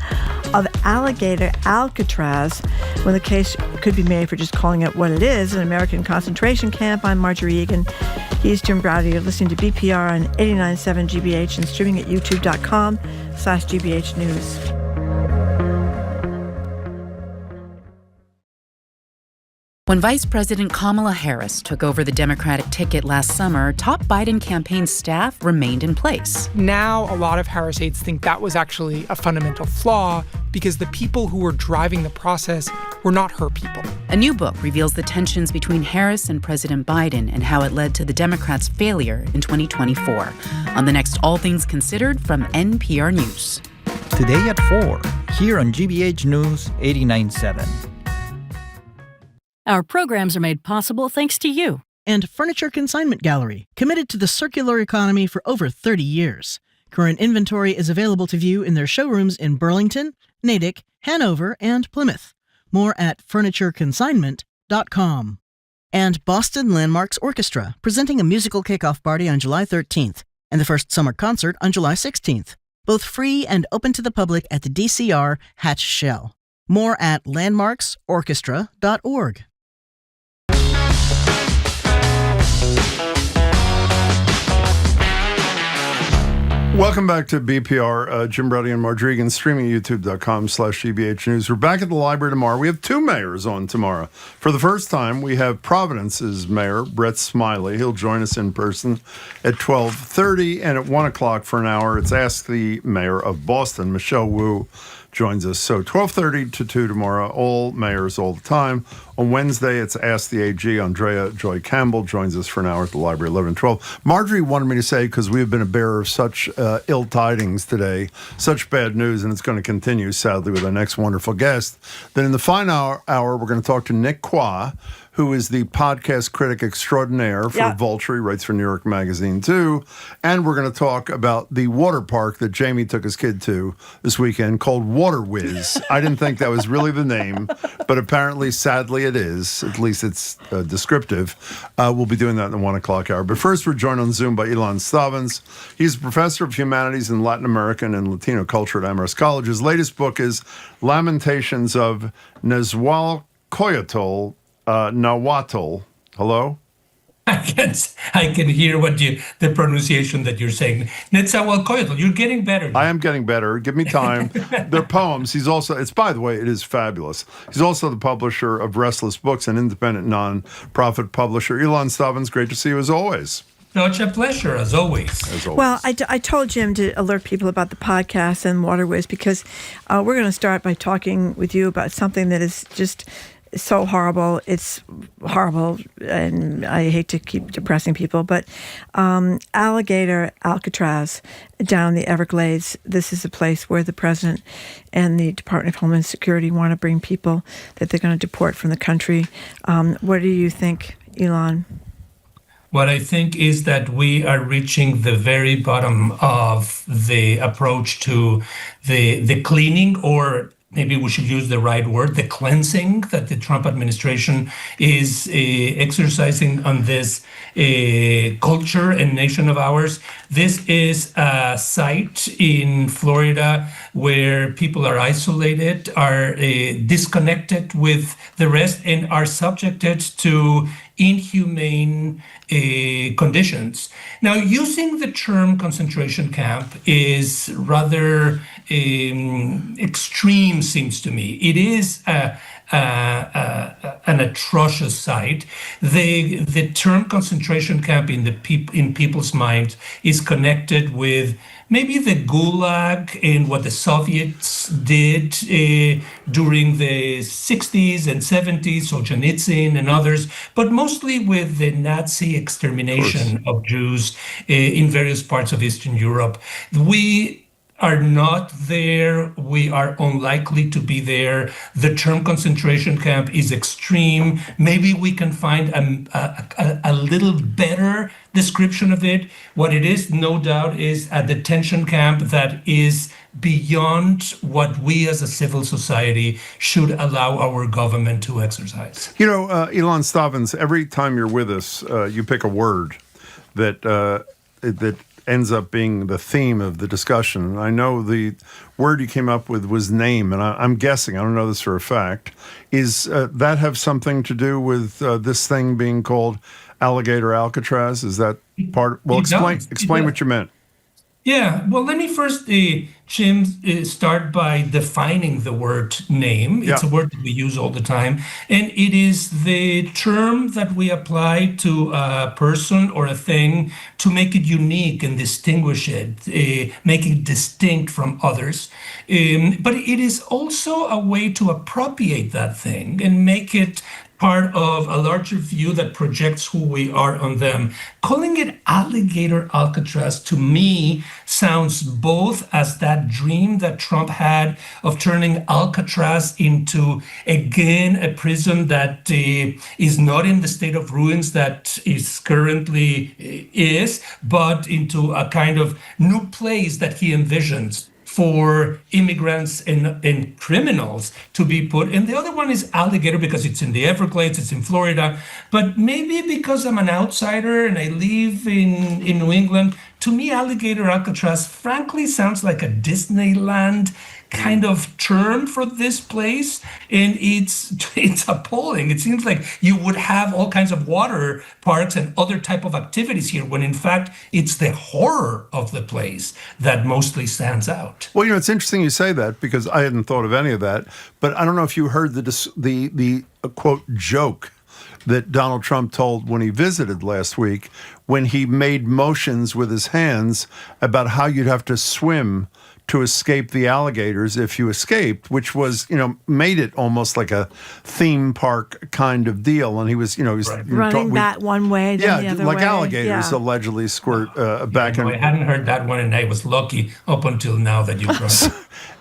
of alligator Alcatraz, when the case could be made for just calling it what it is, an American concentration camp. I'm Marjorie Egan. He's Jim Browdy. You're listening to BPR on 89.7 GBH and streaming at youtube.com/GBH News. When Vice President Kamala Harris took over the Democratic ticket last summer, top Biden campaign staff remained in place. Now, a lot of Harris aides think that was actually a fundamental flaw because the people who were driving the process were not her people. A new book reveals the tensions between Harris and President Biden and how it led to the Democrats' failure in 2024. On the next All Things Considered from NPR News. Today at 4, here on GBH News 89.7. Our programs are made possible thanks to you. And Furniture Consignment Gallery, committed to the circular economy for over 30 years. Current inventory is available to view in their showrooms in Burlington, Natick, Hanover, and Plymouth. More at furnitureconsignment.com. And Boston Landmarks Orchestra, presenting a musical kickoff party on July 13th and the first summer concert on July 16th. Both free and open to the public at the DCR Hatch Shell. More at landmarksorchestra.org. Welcome back to BPR. Jim Browdy and Marge Egan, streaming at youtube.com/GBH News. We're back at the library tomorrow. We have two mayors on tomorrow. For the first time, we have Providence's mayor, Brett Smiley. He'll join us in person at 12:30, and at 1 o'clock for an hour, it's Ask the Mayor of Boston. Michelle Wu joins us. So 12:30 to 2 tomorrow, all mayors all the time. On Wednesday, it's Ask the AG. Andrea Joy Campbell joins us for an hour at the library, 11 and 12. Marjorie wanted me to say, because we have been a bearer of such ill tidings today, such bad news, and it's going to continue, sadly, with our next wonderful guest, that in the final hour, we're going to talk to Nick Quah, who is the podcast critic extraordinaire for Vulture. He writes for New York Magazine, too. And we're going to talk about the water park that Jamie took his kid to this weekend called Water Whiz. I didn't think that was really the name, but apparently, sadly, it is. At least it's descriptive. We'll be doing that in the 1 o'clock hour. But first, we're joined on Zoom by Ilan Stavans. He's a professor of humanities in Latin American and Latino culture at Amherst College. His latest book is Lamentations of Nezahualcóyotl, Nahuatl. Hello? I can hear the pronunciation that you're saying. Nezahualcóyotl, you're getting better. I am getting better. Give me time. They're poems. He's also, by the way, it is fabulous. He's also the publisher of Restless Books, an independent non-profit publisher. Ilan Stavans, great to see you as always. Such a pleasure, as always. Well, I told Jim to alert people about the podcast and Water Whiz because we're going to start by talking with you about something that is just so horrible. It's horrible, and I hate to keep depressing people, but alligator Alcatraz down the Everglades, this is a place where the president and the Department of Homeland Security want to bring people that they're going to deport from the country. What do you think, Ilan? What I think is that we are reaching the very bottom of the approach to the cleaning, or maybe we should use the right word, the cleansing that the Trump administration is exercising on this culture and nation of ours. This is a site in Florida where people are isolated, are disconnected with the rest, and are subjected to inhumane conditions. Now, using the term concentration camp is rather extreme, seems to me. It is an atrocious sight. The term concentration camp in people's minds is connected with maybe the Gulag and what the Soviets did during the 60s and 70s, Solzhenitsyn and others, but mostly with the Nazi extermination of Jews in various parts of Eastern Europe. We are not there. We are unlikely to be there. The term concentration camp is extreme. Maybe we can find a little better description of it. What it is, no doubt, is a detention camp that is beyond what we as a civil society should allow our government to exercise. You know, Ilan Stavans, every time you're with us, you pick a word that ends up being the theme of the discussion. And I know the word you came up with was name, and I'm guessing, I don't know this for a fact, is that have something to do with this thing being called Alligator Alcatraz? Is that part? Well, explain what you meant. Yeah, well, let me first, Jim, start by defining the word name. It's a word that we use all the time, and it is the term that we apply to a person or a thing to make it unique and distinguish it, make it distinct from others. But it is also a way to appropriate that thing and make it part of a larger view that projects who we are on them. Calling it Alligator Alcatraz, to me, sounds both as that that dream that Trump had of turning Alcatraz into, again, a prison that is not in the state of ruins that is currently is, but into a kind of new place that he envisions for immigrants and criminals to be put. And the other one is alligator because it's in the Everglades, it's in Florida. But maybe because I'm an outsider and I live in New England, to me, alligator Alcatraz frankly sounds like a Disneyland kind of term for this place, and it's appalling. It seems like you would have all kinds of water parks and other type of activities here, when in fact it's the horror of the place that mostly stands out. Well, it's interesting you say that, because I hadn't thought of any of that. But I don't know if you heard the quote joke that Donald Trump told when he visited last week, when he made motions with his hands about how you'd have to swim to escape the alligators if you escaped, which was, made it almost like a theme park kind of deal. And he was, running that one way, then the other way. Like alligators allegedly squirt back. I hadn't heard that one, and I was lucky up until now that you brought it.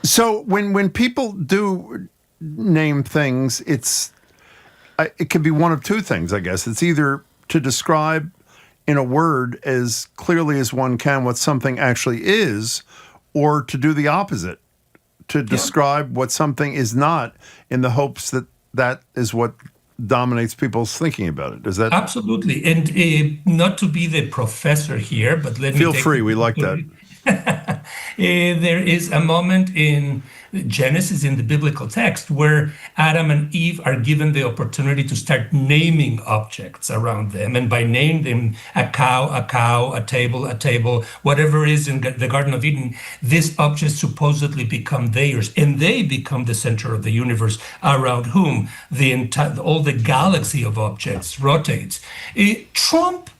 So when people do name things, it can be one of two things, I guess. It's either to describe in a word as clearly as one can what something actually is, or to do the opposite, to describe what something is not, in the hopes that that is what dominates people's thinking about it. Is that absolutely? And not to be the professor here, but let me feel free. We like that. There is a moment in Genesis, in the biblical text, where Adam and Eve are given the opportunity to start naming objects around them. And by name them, a cow, a table, whatever is in the Garden of Eden, these objects supposedly become theirs. And they become the center of the universe, around whom all the galaxy of objects rotates. Trump,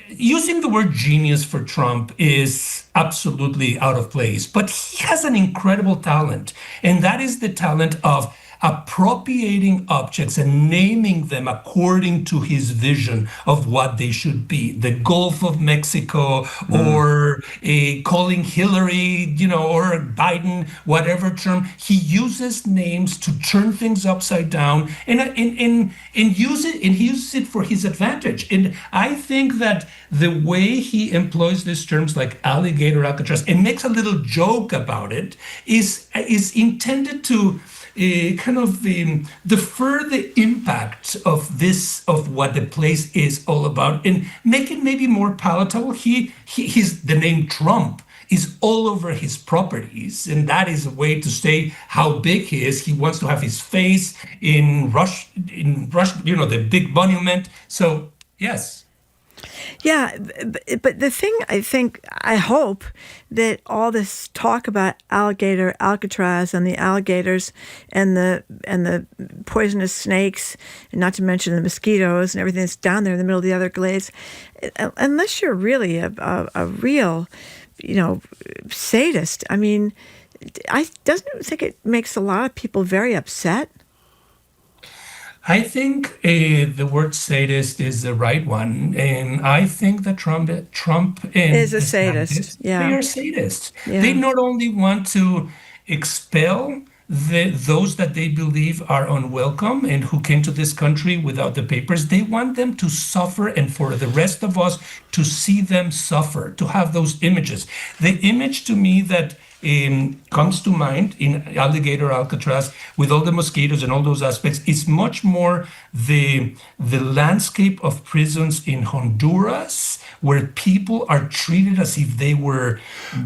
using the word genius for Trump is absolutely out of place, but he has an incredible talent, and that is the talent of appropriating objects and naming them according to his vision of what they should be. The Gulf of Mexico, or calling Hillary, or Biden, whatever term. He uses names to turn things upside down and use it, and he uses it for his advantage. And I think that the way he employs these terms like alligator, Alcatraz, and makes a little joke about it is intended to defer the impact of what the place is all about and make it maybe more palatable. He's the name Trump is all over his properties, and that is a way to say how big he is. He wants to have his face in Rush, the big monument. So yes. Yeah, but the thing I hope that all this talk about alligator, Alcatraz, and the alligators and the poisonous snakes, and not to mention the mosquitoes and everything that's down there in the middle of the Everglades, unless you're really a real, sadist. I mean, doesn't it think it makes a lot of people very upset? I think the word sadist is the right one, and I think that Trump is a sadist. They are sadists. Yeah. They not only want to expel those that they believe are unwelcome and who came to this country without the papers, they want them to suffer, and for the rest of us to see them suffer, to have those images. The image to me that comes to mind in alligator Alcatraz, with all the mosquitoes and all those aspects, is much more the landscape of prisons in Honduras, where people are treated as if they were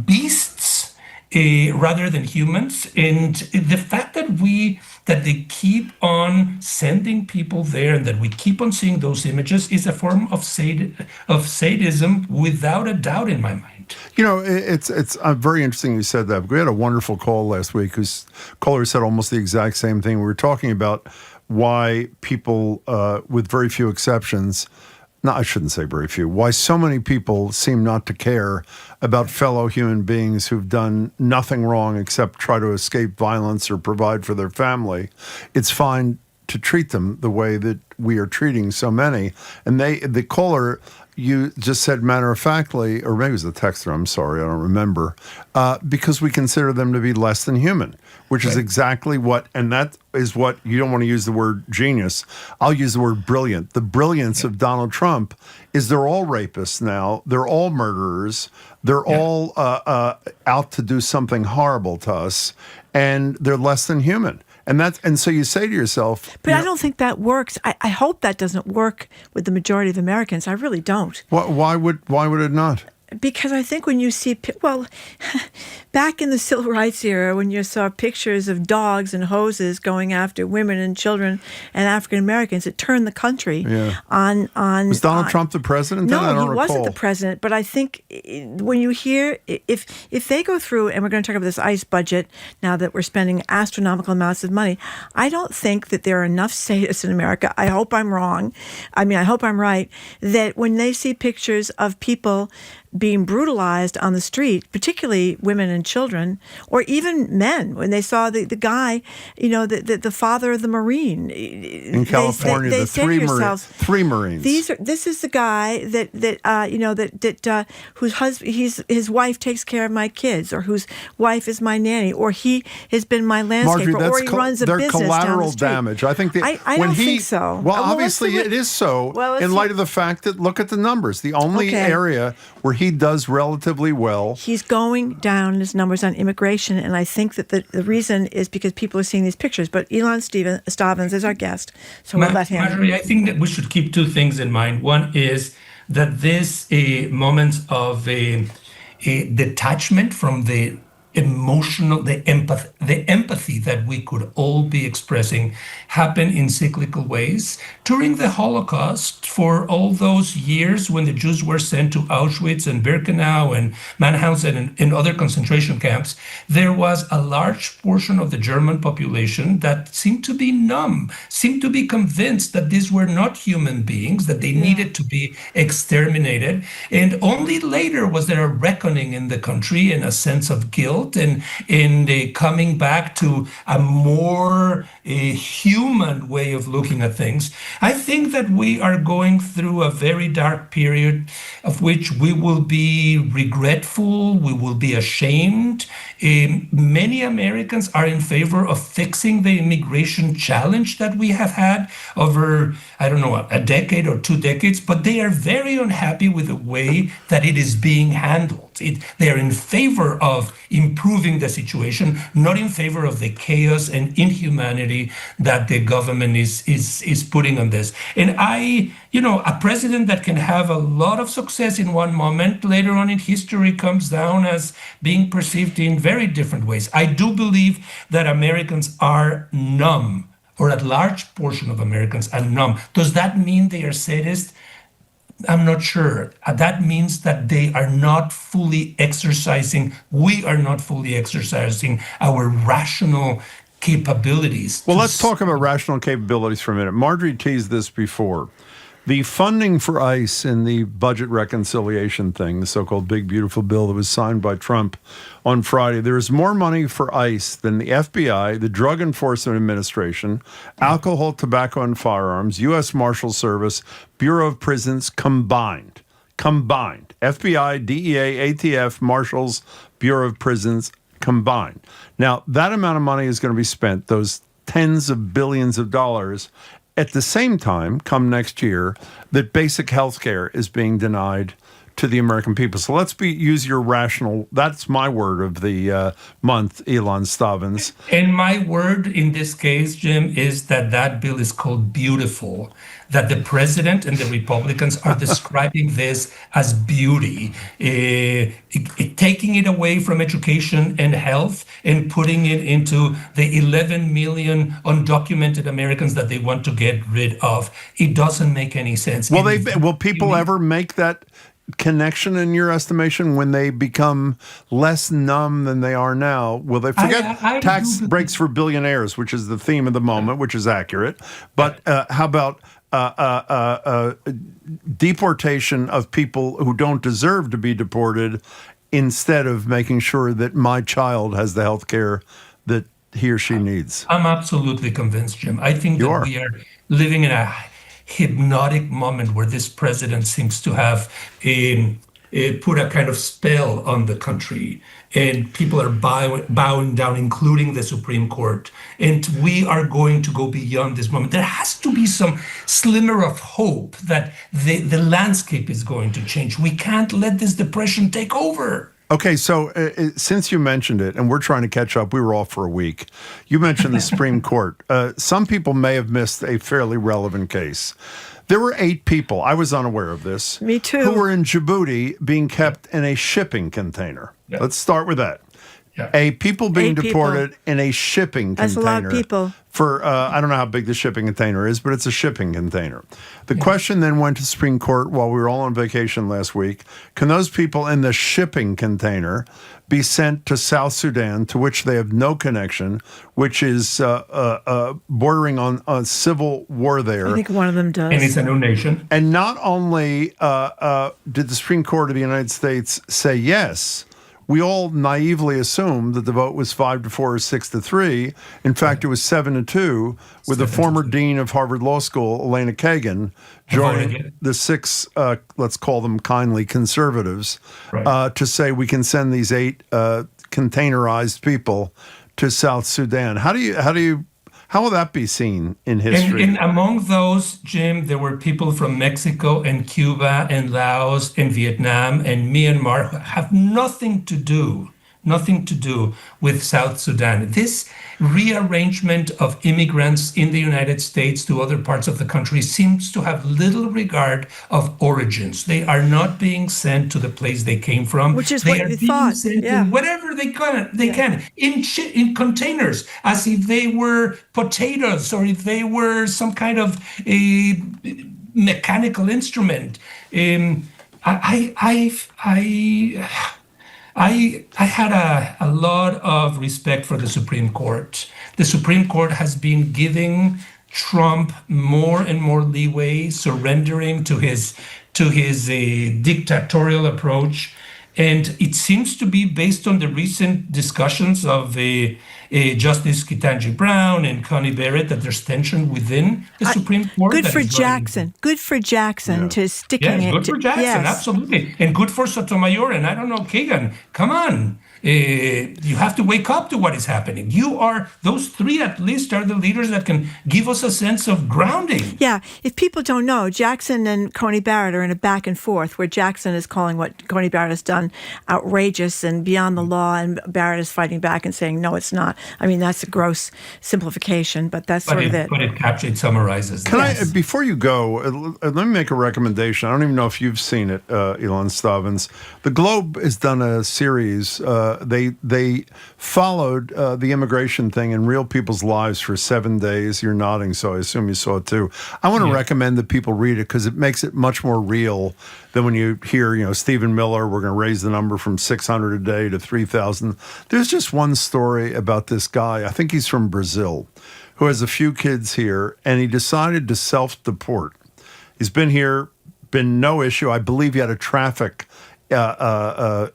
beasts rather than humans. And the fact that they keep on sending people there and that we keep on seeing those images is a form of sadism without a doubt in my mind. It's very interesting you said that. We had a wonderful call last week whose caller said almost the exact same thing. We were talking about why people, with very few exceptions, I shouldn't say very few, why so many people seem not to care about fellow human beings who've done nothing wrong except try to escape violence or provide for their family. It's fine to treat them the way that we are treating so many. And the caller you just said matter-of-factly, or maybe it was the texter, I'm sorry, I don't remember, because we consider them to be less than human, which is exactly what, and that is what, you don't want to use the word genius, I'll use the word brilliant. The brilliance of Donald Trump is they're all rapists now, they're all murderers, they're all out to do something horrible to us, and they're less than human. And so you say to yourself... But I don't think that works. I hope that doesn't work with the majority of Americans. I really don't. Why would it not? Because I think when you see, well, back in the civil rights era, when you saw pictures of dogs and hoses going after women and children and African Americans, it turned the country on. Was Donald Trump the president? No, he wasn't the president. But I think when you hear, if they go through, and we're going to talk about this ICE budget now that we're spending astronomical amounts of money, I don't think that there are enough sadists in America. I hope I'm wrong. I mean, I hope I'm right, that when they see pictures of people being brutalized on the street, particularly women and children, or even men, when they saw the guy, the father of the Marine in California, the three Marines. This is the guy whose his wife takes care of my kids, or whose wife is my nanny, or he has been my landscaper, Marjorie, or he runs a business collateral down the street. Damage. I think that I don't think so. Well, obviously it is so. In light of the fact that, look at the numbers. The only area where he does relatively well. He's going down in his numbers on immigration, and I think that the reason is because people are seeing these pictures. But Ilan Stavans is our guest, so we'll let him. Marjorie, I think that we should keep two things in mind. One is that this moment of a detachment from the emotional, the empathy that we could all be expressing happen in cyclical ways. During the Holocaust, for all those years when the Jews were sent to Auschwitz and Birkenau and Mannhausen and other concentration camps, there was a large portion of the German population that seemed to be numb, seemed to be convinced that these were not human beings, that they needed to be exterminated. And only later was there a reckoning in the country and a sense of guilt and in the coming back to a more human way of looking at things. I think that we are going through a very dark period of which we will be regretful, we will be ashamed. Many Americans are in favor of fixing the immigration challenge that we have had over, I don't know, a decade or 2 decades, but they are very unhappy with the way that it is being handled. They are in favor of improving the situation, not in favor of the chaos and inhumanity that the government is putting on this. And a president that can have a lot of success in one moment, later on in history comes down as being perceived in very different ways. I do believe that Americans are numb, or a large portion of Americans are numb. Does that mean they are sadist? I'm not sure. That means that they are not fully exercising, we are not fully exercising our rational capabilities. Well, let's talk about rational capabilities for a minute. Marjorie teased this before. The funding for ICE in the budget reconciliation thing, the so-called big, beautiful bill that was signed by Trump on Friday, there is more money for ICE than the FBI, the Drug Enforcement Administration, Alcohol, Tobacco, and Firearms, U.S. Marshal Service, Bureau of Prisons combined. FBI, DEA, ATF, Marshals, Bureau of Prisons combined. Now, that amount of money is going to be spent, those tens of billions of dollars, at the same time, come next year, that basic health care is being denied to the American people. So let's use your rational, that's my word of the month, Ilan Stavans. And my word in this case, Jim, is that bill is called beautiful, that the president and the Republicans are describing this as beauty, taking it away from education and health and putting it into the 11 million undocumented Americans that they want to get rid of. It doesn't make any sense. Will people ever make that connection in your estimation when they become less numb than they are now? Will they forget tax breaks for billionaires, which is the theme of the moment, which is accurate, but how about deportation of people who don't deserve to be deported instead of making sure that my child has the health care that he or she needs? I'm absolutely convinced, Jim. I think that we are living in a hypnotic moment where this president seems to have put a kind of spell on the country, and people are bowing down, including the Supreme Court. And we are going to go beyond this moment. There has to be some slimmer of hope that the landscape is going to change. We can't let this depression take over. Okay, so since you mentioned it, and we're trying to catch up, we were off for a week. You mentioned the Supreme Court. Some people may have missed a fairly relevant case. There were 8 people, I was unaware of this. Me too. Who were in Djibouti being kept in a shipping container. Yeah. Let's start with that. Yeah. People being deported in a shipping container. That's a lot of people. For, I don't know how big the shipping container is, but it's a shipping container. The question then went to the Supreme Court while we were all on vacation last week. Can those people in the shipping container be sent to South Sudan, to which they have no connection, which is bordering on a civil war there? I think one of them does. And it's a new nation. And not only did the Supreme Court of the United States say yes, we all naively assumed that the vote was 5-4 or 6-3. In fact, it was 7-2, with the former dean of Harvard Law School, Elena Kagan, joining the 6, let's call them kindly, conservatives, to say we can send these 8 containerized people to South Sudan. How will that be seen in history? And among those, Jim, there were people from Mexico and Cuba and Laos and Vietnam and Myanmar who have nothing to do with South Sudan. This rearrangement of immigrants in the United States to other parts of the country seems to have little regard of origins. They are not being sent to the place they came from. Which is they what are we being thought. sent to whatever they can in containers, as if they were potatoes or if they were some kind of a mechanical instrument. I had a lot of respect for the Supreme Court. The Supreme Court has been giving Trump more and more leeway, surrendering to his dictatorial approach. And it seems to be based on the recent discussions of Justice Ketanji Brown and Connie Barrett that there's tension within the Supreme Court. Good for Jackson. Good for Jackson to sticking it. Good for Jackson, absolutely. And good for Sotomayor and I don't know, Kagan. Come on. You have to wake up to what is happening. Those 3 at least are the leaders that can give us a sense of grounding. Yeah, if people don't know, Jackson and Coney Barrett are in a back and forth where Jackson is calling what Coney Barrett has done outrageous and beyond the law, and Barrett is fighting back and saying, no, it's not. I mean, that's a gross simplification, but that's sort of it. But it summarizes. Before you go, let me make a recommendation. I don't even know if you've seen it, Ilan Stavans. The Globe has done a series. They followed the immigration thing in real people's lives for 7 days. You're nodding, so I assume you saw it too. I want to recommend that people read it because it makes it much more real than when you hear, Stephen Miller, we're going to raise the number from 600 a day to 3,000. There's just one story about this guy, I think he's from Brazil, who has a few kids here, and he decided to self-deport. He's been here, been no issue. I believe he had a traffic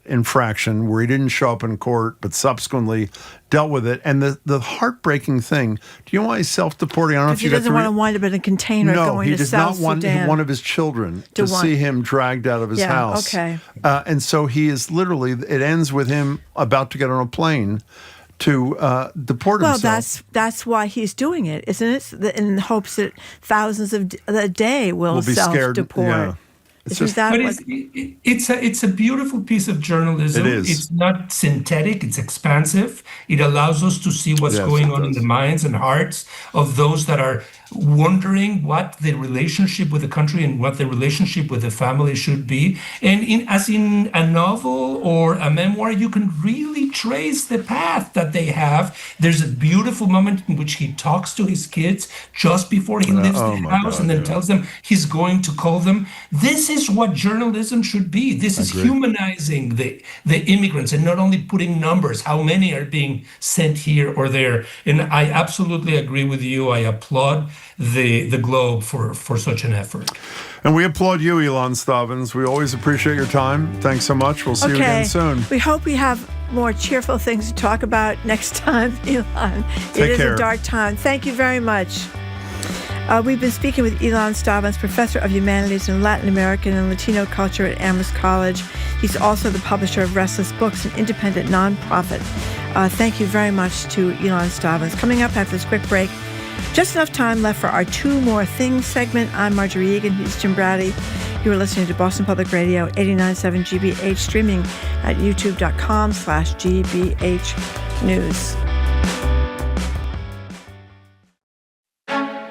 infraction where he didn't show up in court, but subsequently dealt with it. And the heartbreaking thing, do you know why he's self-deporting? I don't know if you he doesn't want to wind up in a container going to South Sudan. No, he does not want one of his children to see him dragged out of his house. Okay. And so he is literally, it ends with him about to get on a plane to deport himself. Well, that's why he's doing it, isn't it? In hopes that thousands a day will be self-deport. Yeah. It's a beautiful piece of journalism. It is. It's not synthetic. It's expansive. It allows us to see what's going on in the minds and hearts of those that are wondering what the relationship with the country and what the relationship with the family should be. And as in a novel or a memoir, you can really trace the path that they have. There's a beautiful moment in which he talks to his kids just before he leaves the house and then tells them he's going to call them. This is what journalism should be. This is humanizing the immigrants and not only putting numbers, how many are being sent here or there. And I absolutely agree with you. I applaud the Globe for such an effort. And we applaud you, Ilan Stavans. We always appreciate your time. Thanks so much. We'll see you again soon. We hope we have more cheerful things to talk about next time, Ilan. It is a dark time. Thank you very much. We've been speaking with Ilan Stavans, professor of humanities in Latin American and Latino culture at Amherst College. He's also the publisher of Restless Books, an independent nonprofit. Thank you very much to Ilan Stavans. Coming up after this quick break, just enough time left for our Two More Things segment. I'm Marjorie Egan. He's Jim Brady. You are listening to Boston Public Radio, 89.7 GBH, streaming at youtube.com/GBH News.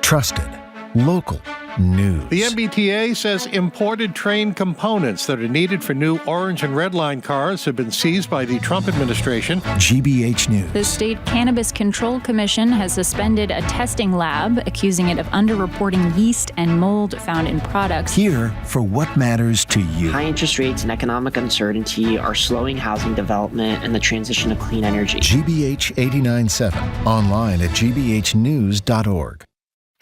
Trusted, local news. The MBTA says imported train components that are needed for new orange and red line cars have been seized by the Trump administration. GBH News. The State Cannabis Control Commission has suspended a testing lab, accusing it of underreporting yeast and mold found in products. Here for what matters to you. High interest rates and economic uncertainty are slowing housing development and the transition to clean energy. GBH 89.7, online at gbhnews.org.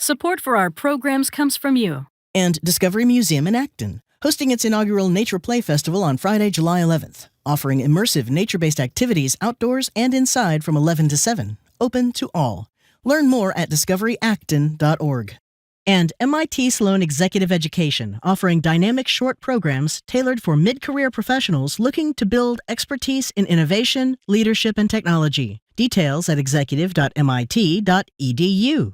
Support for our programs comes from you. And Discovery Museum in Acton, hosting its inaugural Nature Play Festival on Friday, July 11th, offering immersive nature-based activities outdoors and inside from 11 to 7, open to all. Learn more at discoveryacton.org. And MIT Sloan Executive Education, offering dynamic short programs tailored for mid-career professionals looking to build expertise in innovation, leadership, and technology. Details at executive.mit.edu.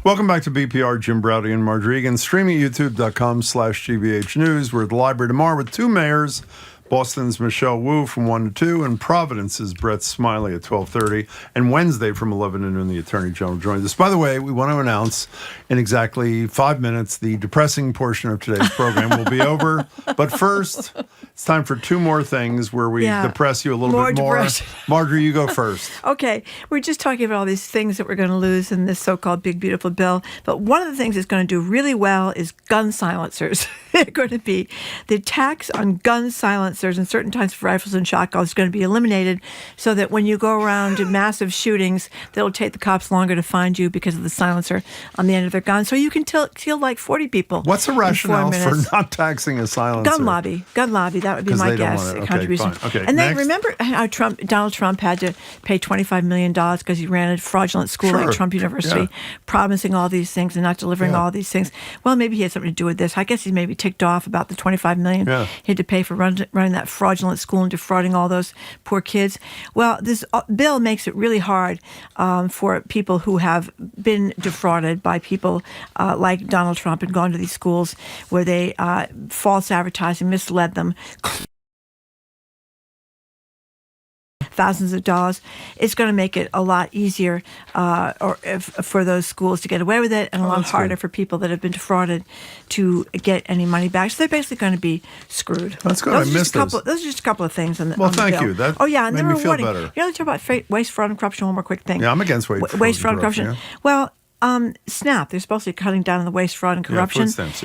Welcome back to BPR. Jim Browdy and Marjorie Egan, streaming at youtube.com/GBH News. We're at the library tomorrow with two mayors. Boston's Michelle Wu from 1 to 2, and Providence's Brett Smiley at 12:30, and Wednesday from 11 to noon, the Attorney General joins us. By the way, we want to announce in exactly 5 minutes the depressing portion of today's program will be over. But first, it's time for two more things where we depress you a little bit more. Marjorie, you go first. Okay, we're just talking about all these things that we're going to lose in this so-called big, beautiful bill. But one of the things it's going to do really well is gun silencers. They're going to be the tax on gun silencers and certain types of rifles and shotguns is going to be eliminated, so that when you go around to massive shootings, that'll take the cops longer to find you because of the silencer on the end of their gun. So you can kill like 40 people. What's the rationale for not taxing a silencer? Gun lobby. That would be my guess. Contribution. Okay, and then remember how Donald Trump had to pay $25 million because he ran a fraudulent school like Trump University, promising all these things and not delivering all these things. Well, maybe he had something to do with this. I guess he's maybe ticked off about the $25 million he had to pay for running that fraudulent school and defrauding all those poor kids. Well, this bill makes it really hard for people who have been defrauded by people like Donald Trump and gone to these schools where they false advertising, misled them, thousands of dollars. It's going to make it a lot easier for those schools to get away with it, and a lot harder for people that have been defrauded to get any money back. So they're basically going to be screwed. That's good. I missed those. Those are just a couple of things on the Well, thank bill. you. That and made they're me feel rewarding. better. You know, talk about waste, fraud, and corruption. One more quick thing. Yeah, I'm against waste, fraud, and corruption. Yeah. Well, SNAP, they're supposed to be cutting down on the waste, fraud, and corruption. Food stamps,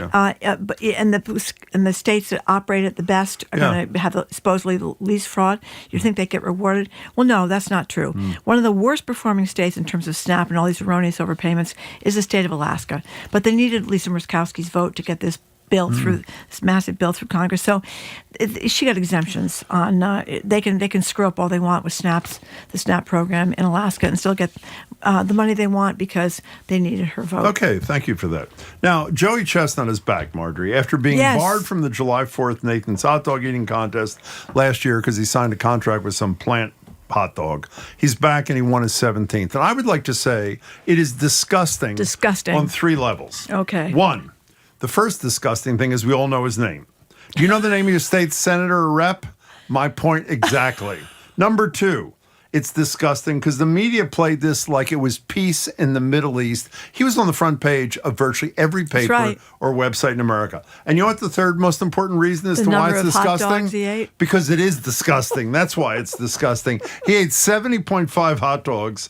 and the states that operate it the best are going to have supposedly the least fraud. You think they get rewarded? Well, no, that's not true. One of the worst performing states in terms of SNAP and all these erroneous overpayments is the state of Alaska. But they needed Lisa Murkowski's vote to get this bill through, this massive bill through Congress. So she got exemptions on. They can screw up all they want with the SNAP program in Alaska, and still get the money they want because they needed her vote. Okay, thank you for that. Now, Joey Chestnut is back, Marjorie, after being barred from the July 4th Nathan's hot dog eating contest last year because he signed a contract with some plant hot dog. He's back and he won his 17th. And I would like to say it is disgusting. On 3 levels. Okay. 1, the first disgusting thing is we all know his name. Do you know the name of your state senator or rep? My point exactly. Number 2, it's disgusting because the media played this like it was peace in the Middle East. He was on the front page of virtually every paper or website in America. And you know what the third most important reason is to why it's disgusting? Hot dogs he ate? Because it is disgusting. That's why it's disgusting. He ate 70.5 hot dogs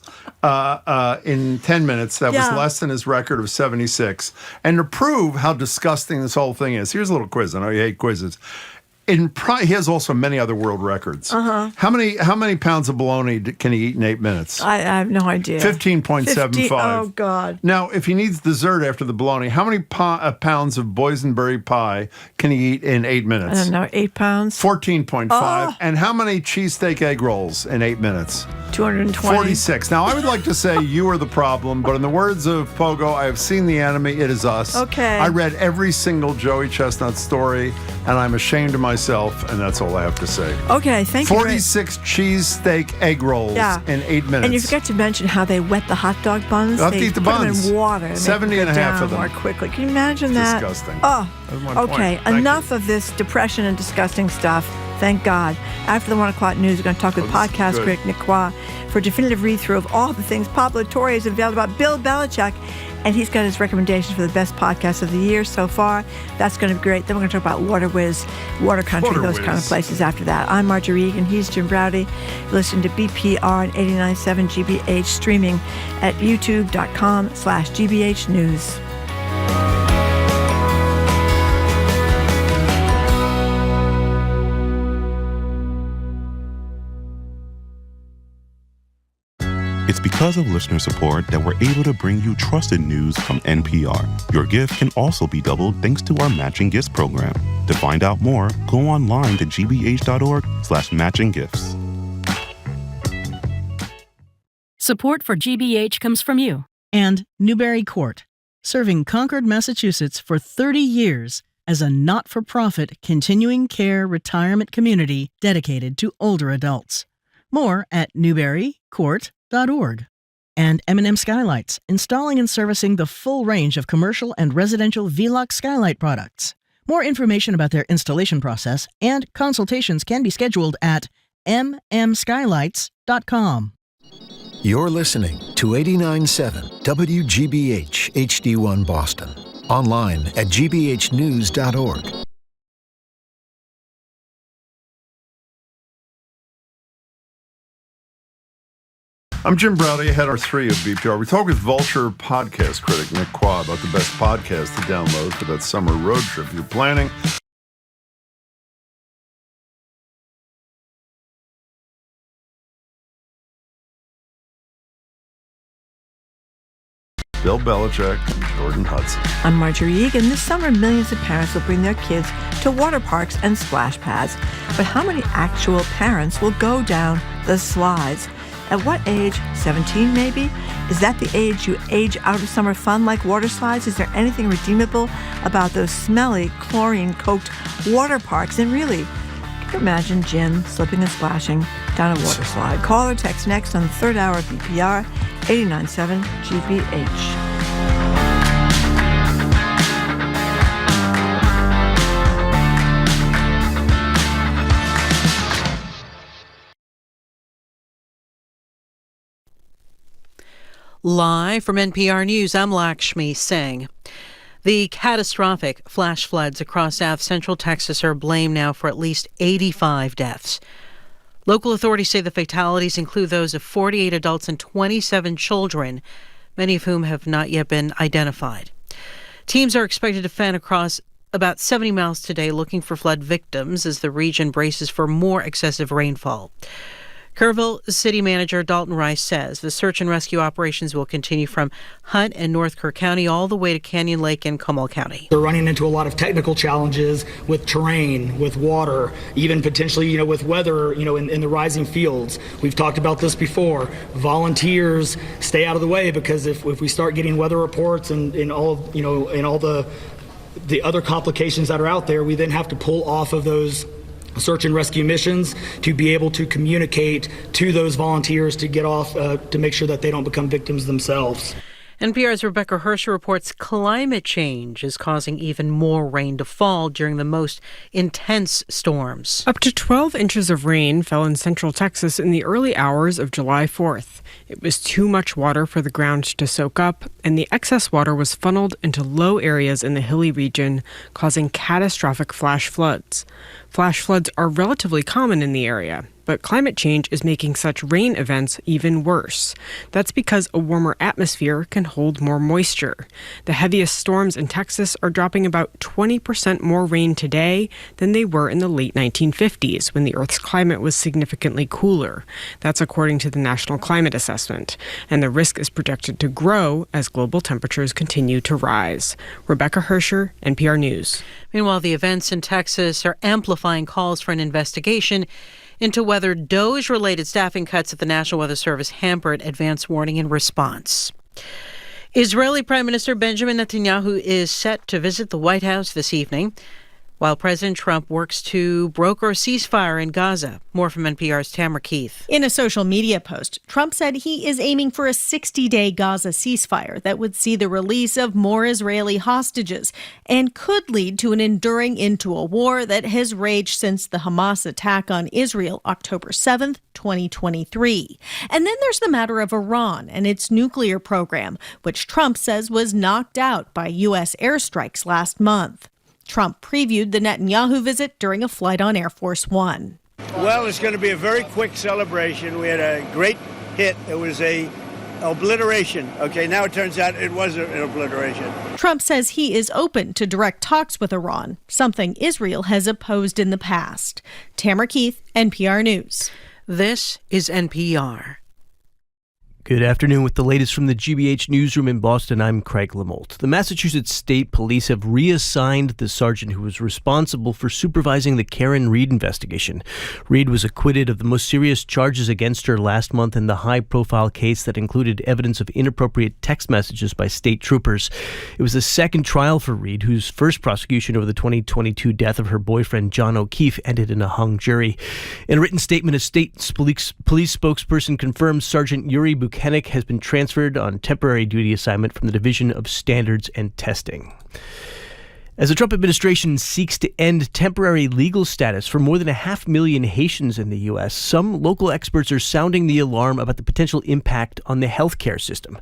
in 10 minutes. That was less than his record of 76. And to prove how disgusting this whole thing is, here's a little quiz. I know you hate quizzes. He has also many other world records. Uh-huh. How many pounds of bologna can he eat in 8 minutes? I have no idea. 15.75. Oh, God. Now, if he needs dessert after the bologna, how many pounds of boysenberry pie can he eat in 8 minutes? I don't know, 8 pounds? 14.5. Oh. And how many cheesesteak egg rolls in 8 minutes? 220. 46. Now, I would like to say you are the problem, but in the words of Pogo, I have seen the enemy. It is us. Okay. I read every single Joey Chestnut story, and I'm ashamed of myself, and that's all I have to say. Okay, thank you. 46 cheesesteak egg rolls in 8 minutes. And you forget to mention how they wet the hot dog buns. I'll They eat the put buns. them in water. and 70 make and a them half down of them. more quickly. Can you imagine that? Disgusting. Oh, That was my point. okay. Thank Enough of this depression and disgusting stuff. Thank God. After the 1 o'clock news, we're going to talk with podcast good. critic Nick Quah for a definitive read-through of all the things Popular Tory has unveiled about Bill Belichick. And he's got his recommendations for the best podcast of the year so far. That's going to be great. Then we're going to talk about Water Whiz, Water Country, those kind of places after that. I'm Marjorie Egan. He's Jim Browdy. Listen to BPR and 89.7 GBH streaming at youtube.com/GBH News. It's because of listener support that we're able to bring you trusted news from NPR. Your gift can also be doubled thanks to our Matching Gifts program. To find out more, go online to gbh.org/matchinggifts. Support for GBH comes from you. And Newbury Court, serving Concord, Massachusetts for 30 years as a not-for-profit continuing care retirement community dedicated to older adults. More at newburycourt.org. And M&M Skylights, installing and servicing the full range of commercial and residential V-Lock skylight products. More information about their installation process and consultations can be scheduled at mmskylights.com. You're listening to 89.7 WGBH HD1 Boston. Online at gbhnews.org. I'm Jim Browdy, head of 3 of BPR. We talk with Vulture podcast critic Nick Quah about the best podcast to download for that summer road trip you're planning. Bill Belichick and Jordan Hudson. I'm Marjorie Egan. This summer, millions of parents will bring their kids to water parks and splash pads. But how many actual parents will go down the slides? At what age? 17 maybe? Is that the age you age out of summer fun like water slides? Is there anything redeemable about those smelly, chlorine-coked water parks? And really, can you imagine Jim slipping and splashing down a water slide? Call or text next on the third hour of BPR, 89.7 GBH. Live from NPR News, I'm Lakshmi Singh. The catastrophic flash floods across South Central Texas are blamed now for at least 85 deaths. Local authorities say the fatalities include those of 48 adults and 27 children, many of whom have not yet been identified. Teams are expected to fan across about 70 miles today looking for flood victims as the region braces for more excessive rainfall. Kerrville City Manager Dalton Rice says the search and rescue operations will continue from Hunt and North Kerr County all the way to Canyon Lake and Comal County. They're running into a lot of technical challenges with terrain, with water, even potentially, with weather, in the rising fields. We've talked about this before. Volunteers stay out of the way because if we start getting weather reports and all the other complications that are out there, we then have to pull off of those search and rescue missions to be able to communicate to those volunteers to get off, to make sure that they don't become victims themselves. NPR's Rebecca Hersher reports climate change is causing even more rain to fall during the most intense storms. Up to 12 inches of rain fell in central Texas in the early hours of July 4th. It was too much water for the ground to soak up, and the excess water was funneled into low areas in the hilly region, causing catastrophic flash floods. Flash floods are relatively common in the area. but climate change is making such rain events even worse. That's because a warmer atmosphere can hold more moisture. The heaviest storms in Texas are dropping about 20% more rain today than they were in the late 1950s, when the Earth's climate was significantly cooler. That's according to the National Climate Assessment. And the risk is projected to grow as global temperatures continue to rise. Rebecca Hersher, NPR News. Meanwhile, the events in Texas are amplifying calls for an investigation into whether DOGE-related staffing cuts at the National Weather Service hampered advance warning and response. Israeli Prime Minister Benjamin Netanyahu is set to visit the White House this evening, while President Trump works to broker a ceasefire in Gaza. More from NPR's Tamara Keith. In a social media post, Trump said he is aiming for a 60-day Gaza ceasefire that would see the release of more Israeli hostages and could lead to an enduring end to a war that has raged since the Hamas attack on Israel October 7th, 2023. And then there's the matter of Iran and its nuclear program, which Trump says was knocked out by U.S. airstrikes last month. Trump previewed the Netanyahu visit during a flight on Air Force One. Well, it's going to be a very quick celebration. We had a great hit. It was a obliteration. Okay, now it turns out it was an obliteration. Trump says he is open to direct talks with Iran, something Israel has opposed in the past. Tamara Keith, NPR News. This is NPR. Good afternoon. With the latest from the GBH newsroom in Boston, I'm Craig Lamolt. The Massachusetts State Police have reassigned the sergeant who was responsible for supervising the Karen Reed investigation. Reed was acquitted of the most serious charges against her last month in the high-profile case that included evidence of inappropriate text messages by state troopers. It was the second trial for Reed, whose first prosecution over the 2022 death of her boyfriend, John O'Keefe, ended in a hung jury. In a written statement, a state police spokesperson confirmed Sergeant Yuri Buchanan has been transferred on temporary duty assignment from the Division of Standards and Testing. As the Trump administration seeks to end temporary legal status for more than 500,000 Haitians in the U.S., some local experts are sounding the alarm about the potential impact on the healthcare system.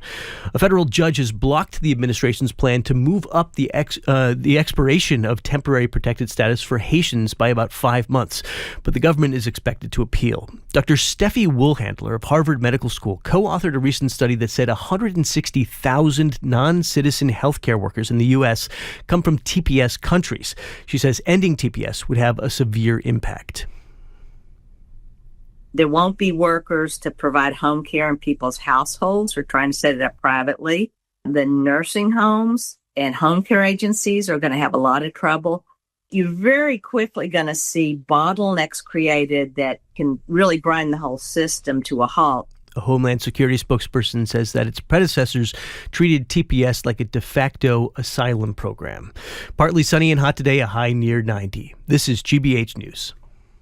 A federal judge has blocked the administration's plan to move up the expiration of temporary protected status for Haitians by about 5 months, but the government is expected to appeal. Dr. Steffi Woolhandler of Harvard Medical School co-authored a recent study that said 160,000 non-citizen healthcare workers in the U.S. come from TPS countries. She says ending TPS would have a severe impact. There won't be workers to provide home care in people's households. We're trying to set it up privately. The nursing homes and home care agencies are going to have a lot of trouble. You're very quickly going to see bottlenecks created that can really grind the whole system to a halt. A Homeland Security spokesperson says that its predecessors treated TPS like a de facto asylum program. Partly sunny and hot today, a high near 90. This is GBH News.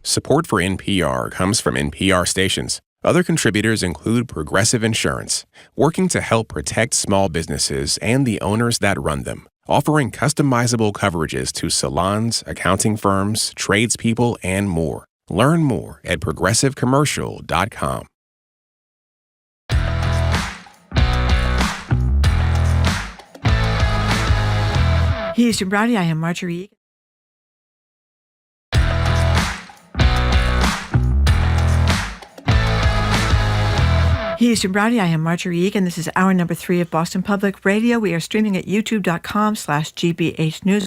Support for NPR comes from NPR stations. Other contributors include Progressive Insurance, working to help protect small businesses and the owners that run them, offering customizable coverages to salons, accounting firms, tradespeople, and more. Learn more at progressivecommercial.com. Here's Jim Browdy. I am Marjorie Egan. Here's Jim Browdy. I am Marjorie Egan. This is hour number 3 of Boston Public Radio. We are streaming at youtube.com/GBH News.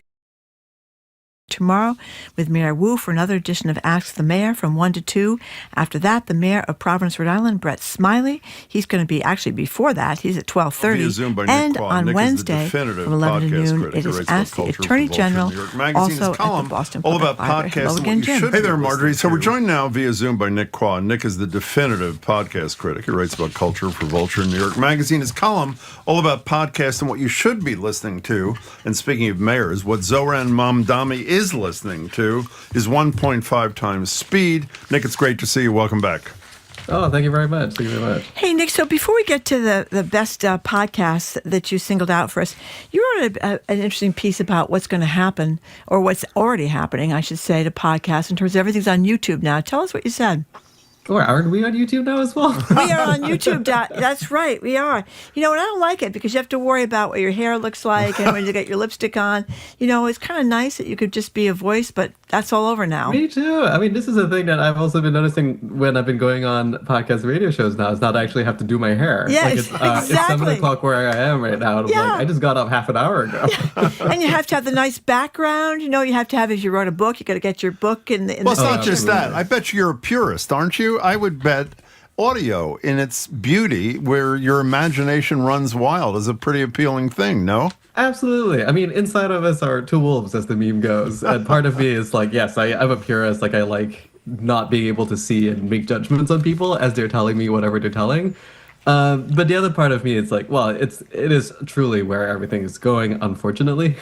Tomorrow with Mayor Wu for another edition of Ask the Mayor from 1 to 2. After that, the Mayor of Providence, Rhode Island, Brett Smiley. He's going to be, actually before that, he's at 12:30. And on Wednesday from 11 to noon, it is Ask the Attorney General, also at the Boston Public All about Library. podcasts. Hello again, Jim. Hey there, Marjorie. So we're joined now via Zoom by Nick Quah. Nick is the definitive podcast critic. He writes about culture for Vulture and New York Magazine. His column, all about podcasts and what you should be listening to. And speaking of mayors, what Zoran Mamdani is listening to is 1.5 times speed. Nick, it's great to see you. Welcome back. Oh, thank you very much. Thank you very much. Hey, Nick, so before we get to the best podcasts that you singled out for us, you wrote an interesting piece about what's going to happen, or what's already happening, I should say, to podcasts in terms of everything's on YouTube now. Tell us what you said. Or aren't we on YouTube now as well? We are on YouTube. That's right, we are. And I don't like it because you have to worry about what your hair looks like and when you get your lipstick on. It's kind of nice that you could just be a voice, but that's all over now. Me too. I mean, this is a thing that I've also been noticing when I've been going on podcast radio shows now, is not actually have to do my hair. Yes, It's 7 o'clock where I am right now. And I'm like, I just got up half an hour ago. And you have to have the nice background. You have to have, if you wrote a book, you got to get your book in the Well, it's not just that. I bet you're a purist, aren't you? I would bet audio in its beauty, where your imagination runs wild, is a pretty appealing thing, no? Absolutely. I mean, inside of us are two wolves, as the meme goes. And part of me is like, yes, I'm a purist. Like, I like not being able to see and make judgments on people as they're telling me whatever they're telling. But the other part of me is like, well, it is truly where everything is going, unfortunately.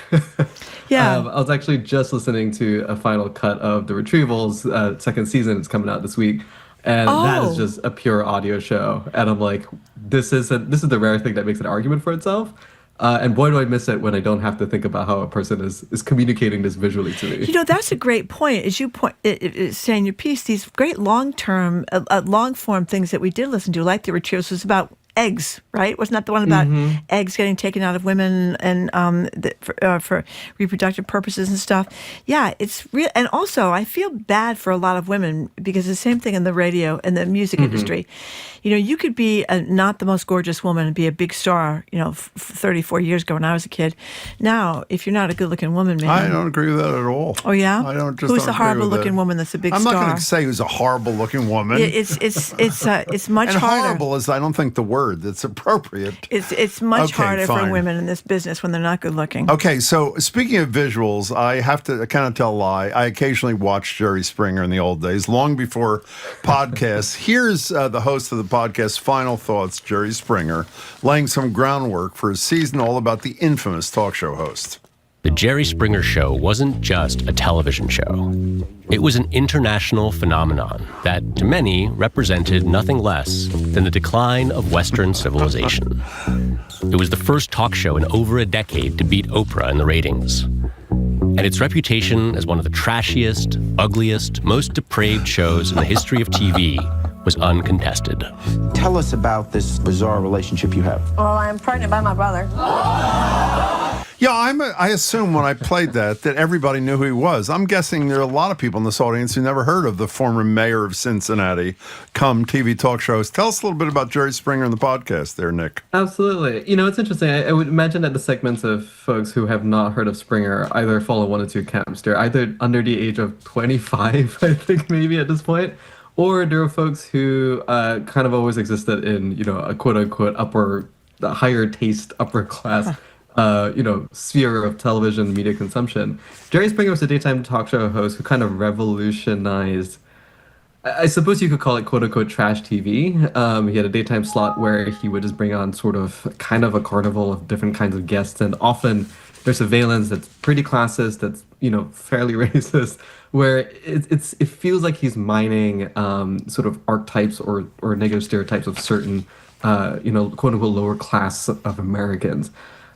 Yeah. I was actually just listening to a final cut of The Retrievals, second season. It's coming out this week. And that is just a pure audio show. And I'm like, this is the rare thing that makes an argument for itself. And boy, do I miss it when I don't have to think about how a person is communicating this visually to me. That's a great point. As you say in your piece, these great long-term, long-form things that we did listen to, like The Retrievals, was about eggs, right? Wasn't that the one about eggs getting taken out of women and for reproductive purposes and stuff? Yeah, it's real. And also, I feel bad for a lot of women because the same thing in the radio and the music industry. You could be not the most gorgeous woman and be a big star, 34 years ago when I was a kid. Now, if you're not a good-looking woman, man. I don't agree with that at all. Oh, yeah? I don't. Who's the horrible-looking woman that's a big star? I'm not going to say who's a horrible-looking woman. It's much and harder. Horrible is, I don't think, the word that's appropriate. It's much harder for women in this business when they're not good looking. Okay, so speaking of visuals, I have to kind of tell a lie. I occasionally watched Jerry Springer in the old days, long before podcasts. Here's the host of the podcast, Final Thoughts, Jerry Springer, laying some groundwork for a season all about the infamous talk show host. The Jerry Springer Show wasn't just a television show. It was an international phenomenon that, to many, represented nothing less than the decline of Western civilization. It was the first talk show in over a decade to beat Oprah in the ratings. And its reputation as one of the trashiest, ugliest, most depraved shows in the history of TV was uncontested. Tell us about this bizarre relationship you have. Well, I'm pregnant by my brother. Yeah, I assume when I played that everybody knew who he was. I'm guessing there are a lot of people in this audience who never heard of the former mayor of Cincinnati, come TV talk shows. Tell us a little bit about Jerry Springer and the podcast there, Nick. Absolutely. It's interesting. I would imagine that the segments of folks who have not heard of Springer either fall in one of two camps. They're either under the age of 25, I think, maybe at this point, or there are folks who kind of always existed in, a quote-unquote higher taste, upper class sphere of television media consumption. Jerry Springer was a daytime talk show host who kind of revolutionized, I suppose you could call it quote-unquote trash TV. He had a daytime slot where he would just bring on sort of kind of a carnival of different kinds of guests, and often there's surveillance that's pretty classist, that's, fairly racist, where it feels like he's mining sort of archetypes or negative stereotypes of certain, quote-unquote lower class of Americans.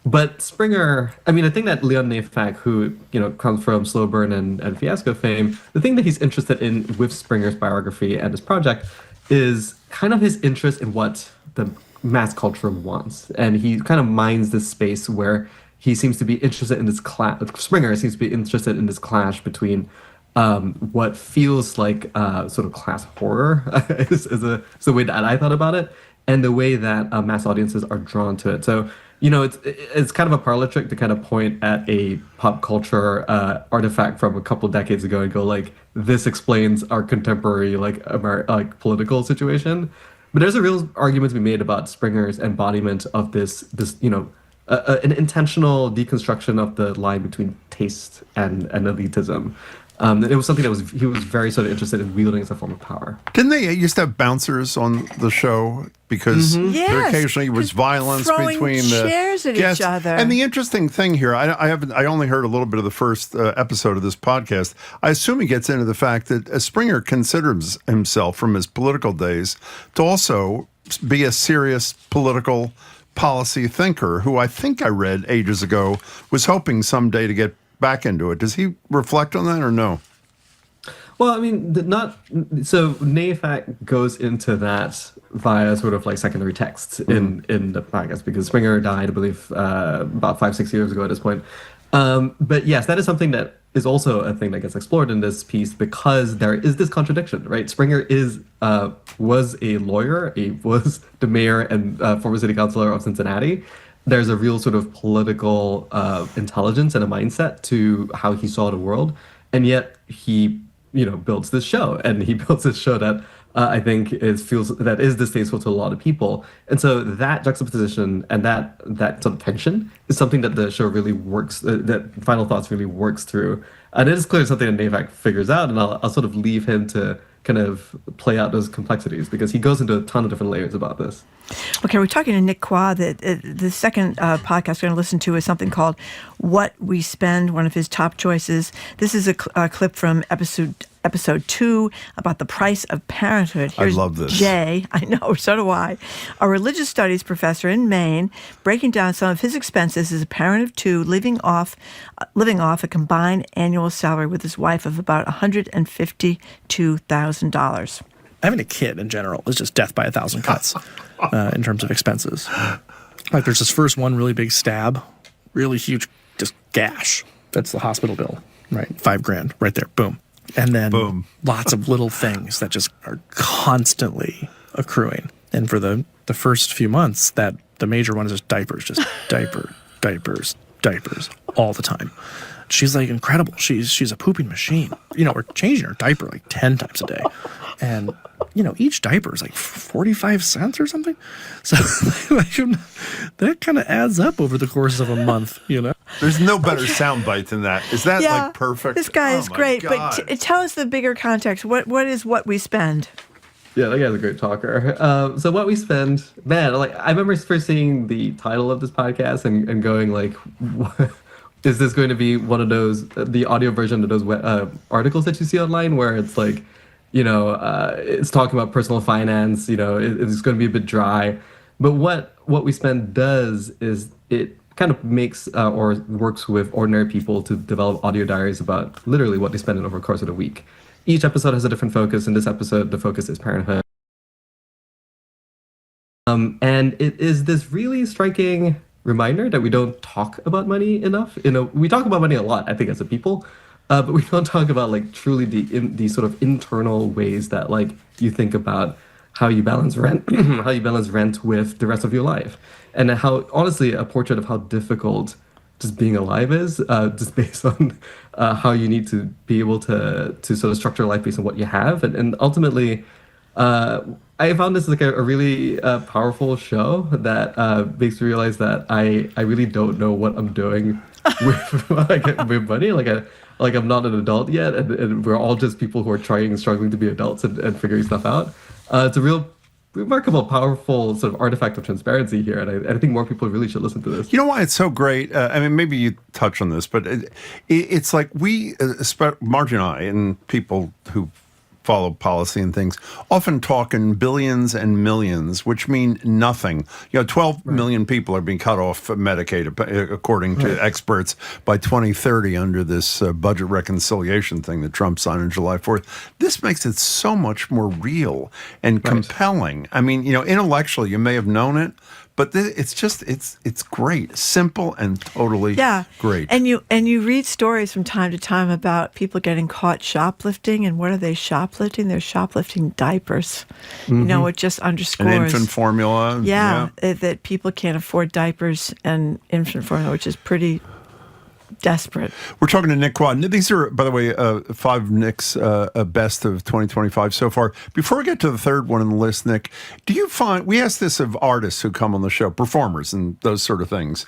But Springer, I think that Leon Neyfakh, who, comes from Slow Burn and Fiasco fame, the thing that he's interested in with Springer's biography and his project is kind of his interest in what the mass culture wants. And he kind of mines this space where he seems to be interested in this clash. Springer seems to be interested in this clash between what feels like sort of class horror is the way that I thought about it, and the way that mass audiences are drawn to it. So, it's kind of a parlor trick to kind of point at a pop culture artifact from a couple decades ago and go like, this explains our contemporary political situation. But there's a real argument to be made about Springer's embodiment of this an intentional deconstruction of the line between taste and elitism. It was something that he was very sort of interested in wielding as a form of power. Didn't they used to have bouncers on the show because there occasionally was violence between the chairs at guests. each other? And the interesting thing here, I only heard a little bit of the first episode of this podcast. I assume he gets into the fact that Springer considers himself from his political days to also be a serious political policy thinker who I think I read ages ago was hoping someday to get back into it. Does he reflect on that or no? Well, I mean, NAACP goes into that via sort of like secondary texts in the podcast, because Springer died, I believe, about 5-6 years ago at this point. But yes, that is something that is also a thing that gets explored in this piece, because there is this contradiction, right? Springer was a lawyer, he was the mayor and former city councilor of Cincinnati. There's a real sort of political intelligence and a mindset to how he saw the world, and yet he builds this show, and he builds this show that I think feels distasteful to a lot of people. And so that juxtaposition and that sort of tension is something that the show really works, that Final Thoughts really works through. And it is clearly something that NAACP figures out, and I'll sort of leave him to kind of play out those complexities, because he goes into a ton of different layers about this. Okay, we're talking to Nick Quah. The second podcast we're going to listen to is something called What We Spend, one of his top choices. This is a clip from episode 2 about the price of parenthood. Here's I love this. Jay, I know, so do I, a religious studies professor in Maine, breaking down some of his expenses as a parent of 2, living off a combined annual salary with his wife of about $152,000. Having a kid in general is just death by 1,000 cuts in terms of expenses. Like, there's this first one really big stab, really huge, just gash. That's the hospital bill, right? $5,000 right there, boom. And then boom. Lots of little things that just are constantly accruing. And for the first few months, the major one is just diapers, just diapers all the time. She's like incredible. She's a pooping machine. We're changing her diaper like 10 times a day. And, each diaper is like 45 cents or something. So that kind of adds up over the course of a month, There's no better soundbite than that. Is that like perfect? This guy is great. God. But tell us the bigger context. What is What We Spend? Yeah, that guy's a great talker. So What We Spend, man, I remember first seeing the title of this podcast and going like, is this going to be one of those, the audio version of those articles that you see online where it's like, it's talking about personal finance, it's going to be a bit dry. But what We Spend does is it kind of makes or works with ordinary people to develop audio diaries about literally what they spend over the course of the week. Each episode has a different focus. In this episode, the focus is parenthood. And it is this really striking reminder that we don't talk about money enough. We talk about money a lot, I think, as a people, but we don't talk about like truly the sort of internal ways that like you think about how you balance rent, with the rest of your life, and how honestly a portrait of how difficult just being alive is, just based on how you need to be able to sort of structure life based on what you have, and ultimately. I found this like a really powerful show that makes me realize that I really don't know what I'm doing with with money. I'm not an adult yet, and we're all just people who are trying and struggling to be adults and figuring stuff out. It's a real remarkable, powerful sort of artifact of transparency here, and I think more people really should listen to this. You know why it's so great? Maybe you touch on this, but it's like Margie and I, and people who follow policy and things, often talk in billions and millions, which mean nothing. 12 million people are being cut off Medicaid, according to experts, by 2030 under this budget reconciliation thing that Trump signed on July 4th. This makes it so much more real and compelling. Intellectually, you may have known it, but it's great, simple and totally great. And you read stories from time to time about people getting caught shoplifting, and what are they shoplifting? They're shoplifting diapers. Mm-hmm. It just underscores and infant formula. That people can't afford diapers and infant formula, which is pretty desperate. We're talking to Nick Quah. These are, by the way, 5 Nick's best of 2025 so far. Before we get to the third one on the list, Nick, do you find, we ask this of artists who come on the show, performers and those sort of things,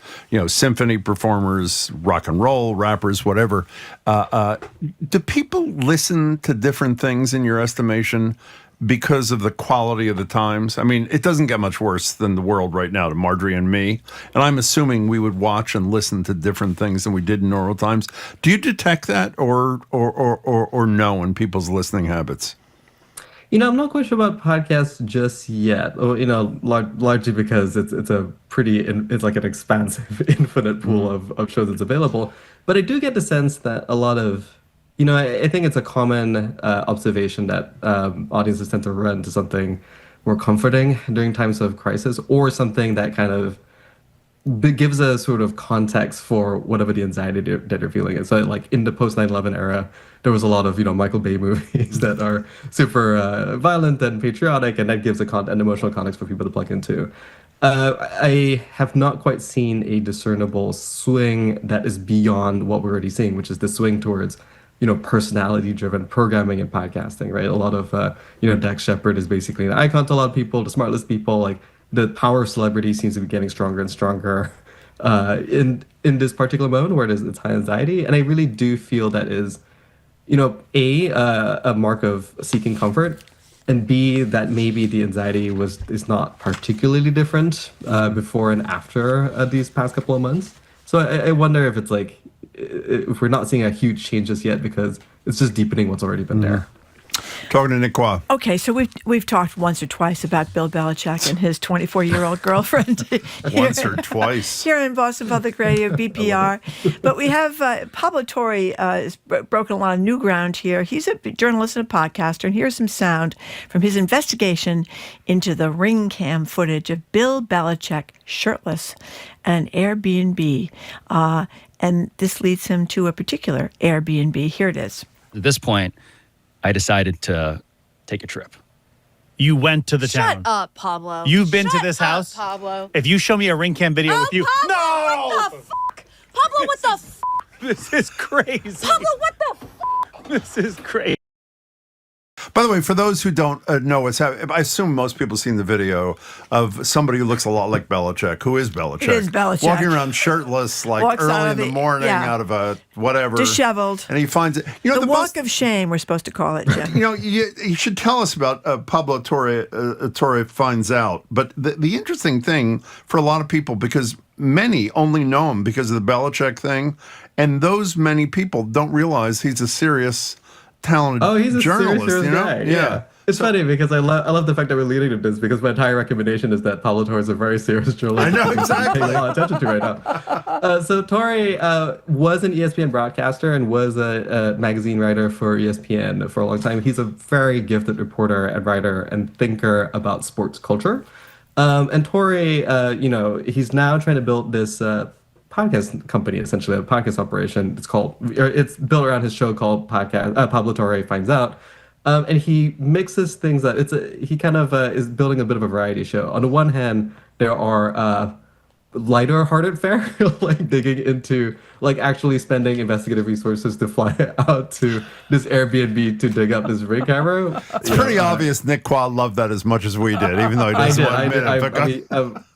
symphony performers, rock and roll, rappers, whatever. Do people listen to different things in your estimation because of the quality of the times? It doesn't get much worse than the world right now to Marjorie and me. And I'm assuming we would watch and listen to different things than we did in normal times. Do you detect that or no in people's listening habits? I'm not quite sure about podcasts just yet. Largely because it's like an expansive, infinite pool of shows that's available. But I do get the sense that a lot of I think it's a common observation that audiences tend to run to something more comforting during times of crisis, or something that kind of gives a sort of context for whatever the anxiety that they're feeling is. So like in the post 9/11 era, there was a lot of Michael Bay movies that are super violent and patriotic, and that gives an emotional context for people to plug into. I have not quite seen a discernible swing that is beyond what we're already seeing, which is the swing towards personality-driven programming and podcasting, right? A lot of, Dax Shepard is basically an icon to a lot of people, the smart list people. Like, the power of celebrity seems to be getting stronger and stronger in this particular moment where it's high anxiety. And I really do feel that is, a mark of seeking comfort, and B, that maybe the anxiety is not particularly different before and after these past couple of months. So I wonder if it's like, if we're not seeing a huge change just yet, because it's just deepening what's already been there. Talking to Nick Quah. Okay, so we've talked once or twice about Bill Belichick and his 24-year-old girlfriend. Once or twice. Here in Boston Public Radio, BPR. But we have Pablo Torre has broken a lot of new ground here. He's a journalist and a podcaster, and here's some sound from his investigation into the ring cam footage of Bill Belichick shirtless at an Airbnb. And this leads him to a particular Airbnb. Here it is. At this point, I decided to take a trip. You went to the town. Shut up, Pablo. You've been to this house? Pablo. If you show me a ring cam video with you... Pablo, No! what the fuck? Pablo, what the fuck? This is crazy. Pablo, what the fuck? This is crazy. By the way, for those who don't know what's happening, I assume most people have seen the video of somebody who looks a lot like Belichick. Who is Belichick? It is Belichick. Walking around shirtless, like Walks out early of in the morning, yeah. out of a whatever. Disheveled. And he finds it. The walk of shame, we're supposed to call it, Jim. You should tell us about Pablo Torre finds out. But the interesting thing for a lot of people, because many only know him because of the Belichick thing, and those many people don't realize he's a serious, talented he's a journalist. serious guy. Yeah. It's funny because I love the fact that we're leading to this, because my entire recommendation is that Pablo Torre is a very serious journalist. I know, exactly. I'm paying a lot of attention to right now. So Torre was an ESPN broadcaster and was a magazine writer for ESPN for a long time. He's a very gifted reporter and writer and thinker about sports culture. And Torre, he's now trying to build this podcast company, essentially a podcast operation. It's built around his show called Pablo Torre Finds Out. And he mixes things up. He kind of is building a bit of a variety show. On the one hand, there are lighter-hearted fare, like digging into, like actually spending investigative resources to fly out to this Airbnb to dig up this ring camera. It's pretty obvious Nick Quah loved that as much as we did, even though he doesn't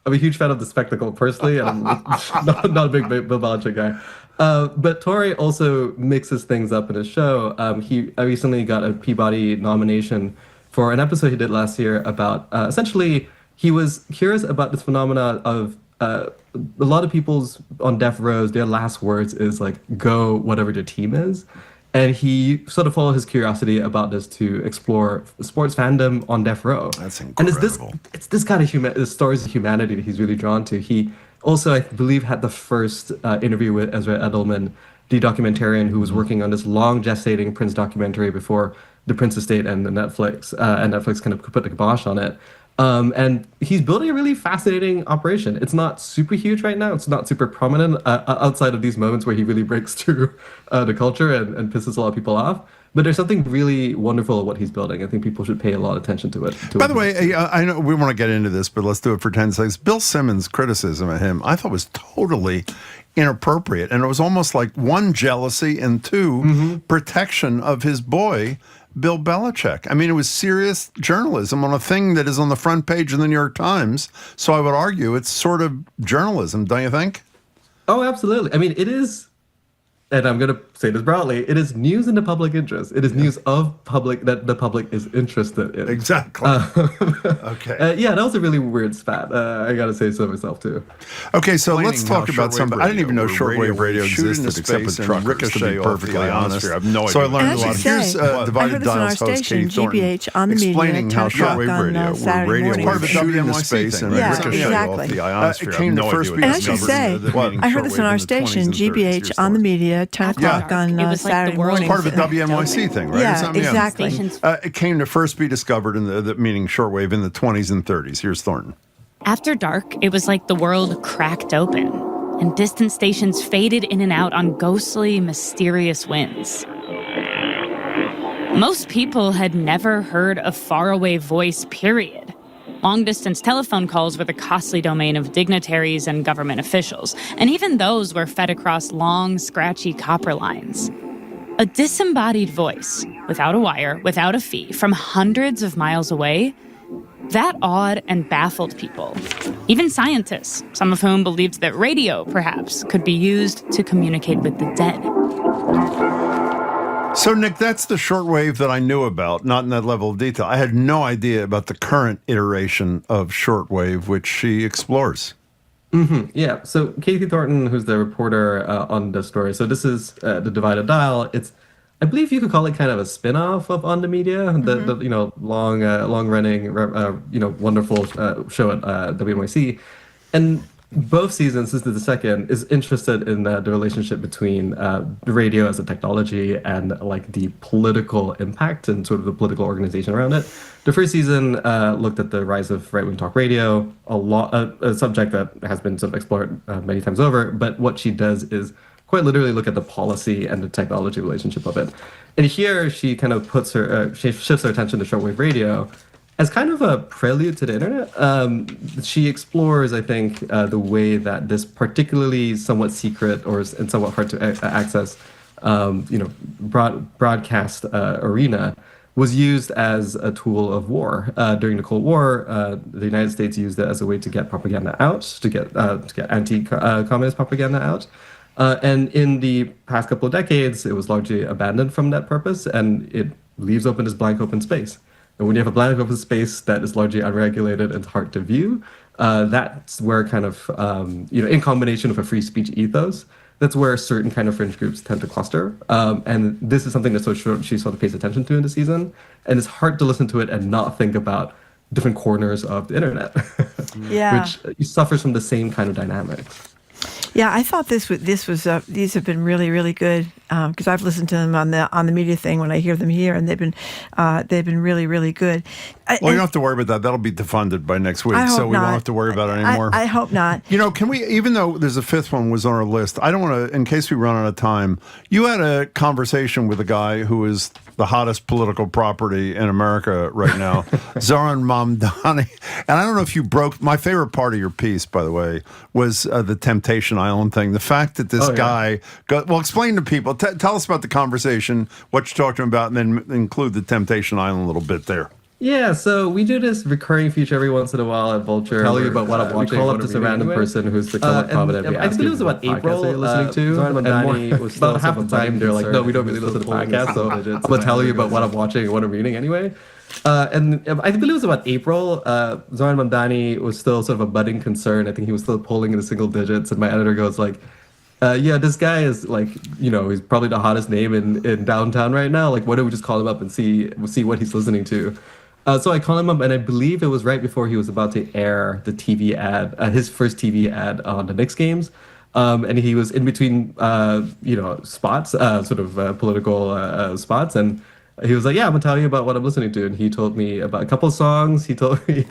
I'm a huge fan of the spectacle personally, and I'm not a big Bill Belichick guy. But Torre also mixes things up in his show. He recently got a Peabody nomination for an episode he did last year about, essentially, he was curious about this phenomena of a lot of people's on death rows, their last words is like, go whatever their team is. And he sort of followed his curiosity about this to explore sports fandom on death row. That's incredible. And it's this kind of stories of humanity that he's really drawn to. He also, I believe, had the first interview with Ezra Edelman, the documentarian who was working on this long gestating Prince documentary before the Prince estate and Netflix kind of put the kibosh on it. And he's building a really fascinating operation. It's not super huge right now. It's not super prominent outside of these moments where he really breaks through the culture and pisses a lot of people off. But there's something really wonderful at what he's building. I think people should pay a lot of attention to it. By the way, I know we want to get into this, but let's do it for 10 seconds. Bill Simmons' criticism of him, I thought was totally inappropriate. And it was almost like one, jealousy, and two, protection of his boy, Bill Belichick. I mean, it was serious journalism on a thing that is on the front page of the New York Times. So I would argue it's sort of journalism, don't you think? Oh, absolutely. I mean, it is, and I'm going to say this broadly, it is news in the public interest. It is news of public that the public is interested in. Exactly. Okay. Yeah, that was a really weird spat. I got to say so myself, too. Okay, so let's talk about something. I didn't even know shortwave radio existed except with truckers, to be perfectly honest. I have no idea. So I learned a lot. Here's Divided Dials host Katie Thornton explaining how shortwave radio, where radio is part of the WNYC thing, and ricochet off the ionosphere. I have no idea what and I should say, I heard this on our station, GBH on the media, 10 o'clock on It was Saturday the world. mornings. It's part of the WNYC thing, right? Yeah, exactly. It came to first be discovered meaning shortwave in the 20s and 30s. Here's Thornton. After dark, it was like the world cracked open, and distant stations faded in and out on ghostly, mysterious winds. Most people had never heard a faraway voice, period. Long-distance telephone calls were the costly domain of dignitaries and government officials, and even those were fed across long, scratchy copper lines. A disembodied voice, without a wire, without a fee, from hundreds of miles away, that awed and baffled people. Even scientists, some of whom believed that radio, perhaps, could be used to communicate with the dead. So, Nick, that's the shortwave that I knew about, not in that level of detail. I had no idea about the current iteration of shortwave, which she explores. Mm-hmm. Yeah. So, Kathy Thornton, who's the reporter on this story. So, this is the Divided Dial. It's, I believe you could call it kind of a spin-off of On the Media, the long-running, wonderful show at WNYC. And both seasons, this is the second, is interested in the relationship between the radio as a technology and like the political impact and sort of the political organization around it. The first season looked at the rise of right-wing talk radio, a subject that has been sort of explored many times over. But what she does is quite literally look at the policy and the technology relationship of it. And here she kind of puts she shifts her attention to shortwave radio as kind of a prelude to the internet. She explores, I think, the way that this particularly somewhat secret and somewhat hard to access, broadcast arena was used as a tool of war. During the Cold War, the United States used it as a way to get propaganda out, to get anti-communist propaganda out. And in the past couple of decades, it was largely abandoned from that purpose, and it leaves open this blank open space. And when you have a blank open space that is largely unregulated and hard to view, that's where kind of, in combination with a free speech ethos, that's where certain kind of fringe groups tend to cluster. And this is something that she sort of pays attention to in the season. And it's hard to listen to it and not think about different corners of the internet, which suffers from the same kind of dynamics. Yeah, I thought these have been really, really good because I've listened to them on the media thing when I hear them here, and they've been really, really good. Well, you don't have to worry about that. That'll be defunded by next week, so we won't have to worry about it anymore. I hope not. Can we, even though there's a fifth one was on our list, I don't want to, in case we run out of time, you had a conversation with a guy who is the hottest political property in America right now, Zoran Mamdani. And I don't know if you my favorite part of your piece, by the way, was the Temptation Island thing. The fact that this guy, explain to people, tell us about the conversation, what you talked to him about, and then include the Temptation Island a little bit there. Yeah, so we do this recurring feature every once in a while at Vulture. Tell you about what I'm watching. We call up just a random person who's the prominent. I think it was about April you're listening to. And about half the time they're like, no, we don't really listen to podcasts, so I'm going to tell you about what I'm watching and what I'm reading anyway. And I believe it was about April. Zoran Mamdani was still sort of a budding concern. I think he was still polling in the single digits, and my editor goes like, this guy is like, he's probably the hottest name in downtown right now. Like, why don't we just call him up and see what he's listening to? So I called him up, and I believe it was right before he was about to air the TV ad, his first TV ad on the Knicks games. And he was in between, spots, political spots. And he was like, yeah, I'm going to tell you about what I'm listening to. And he told me about a couple of songs. He told me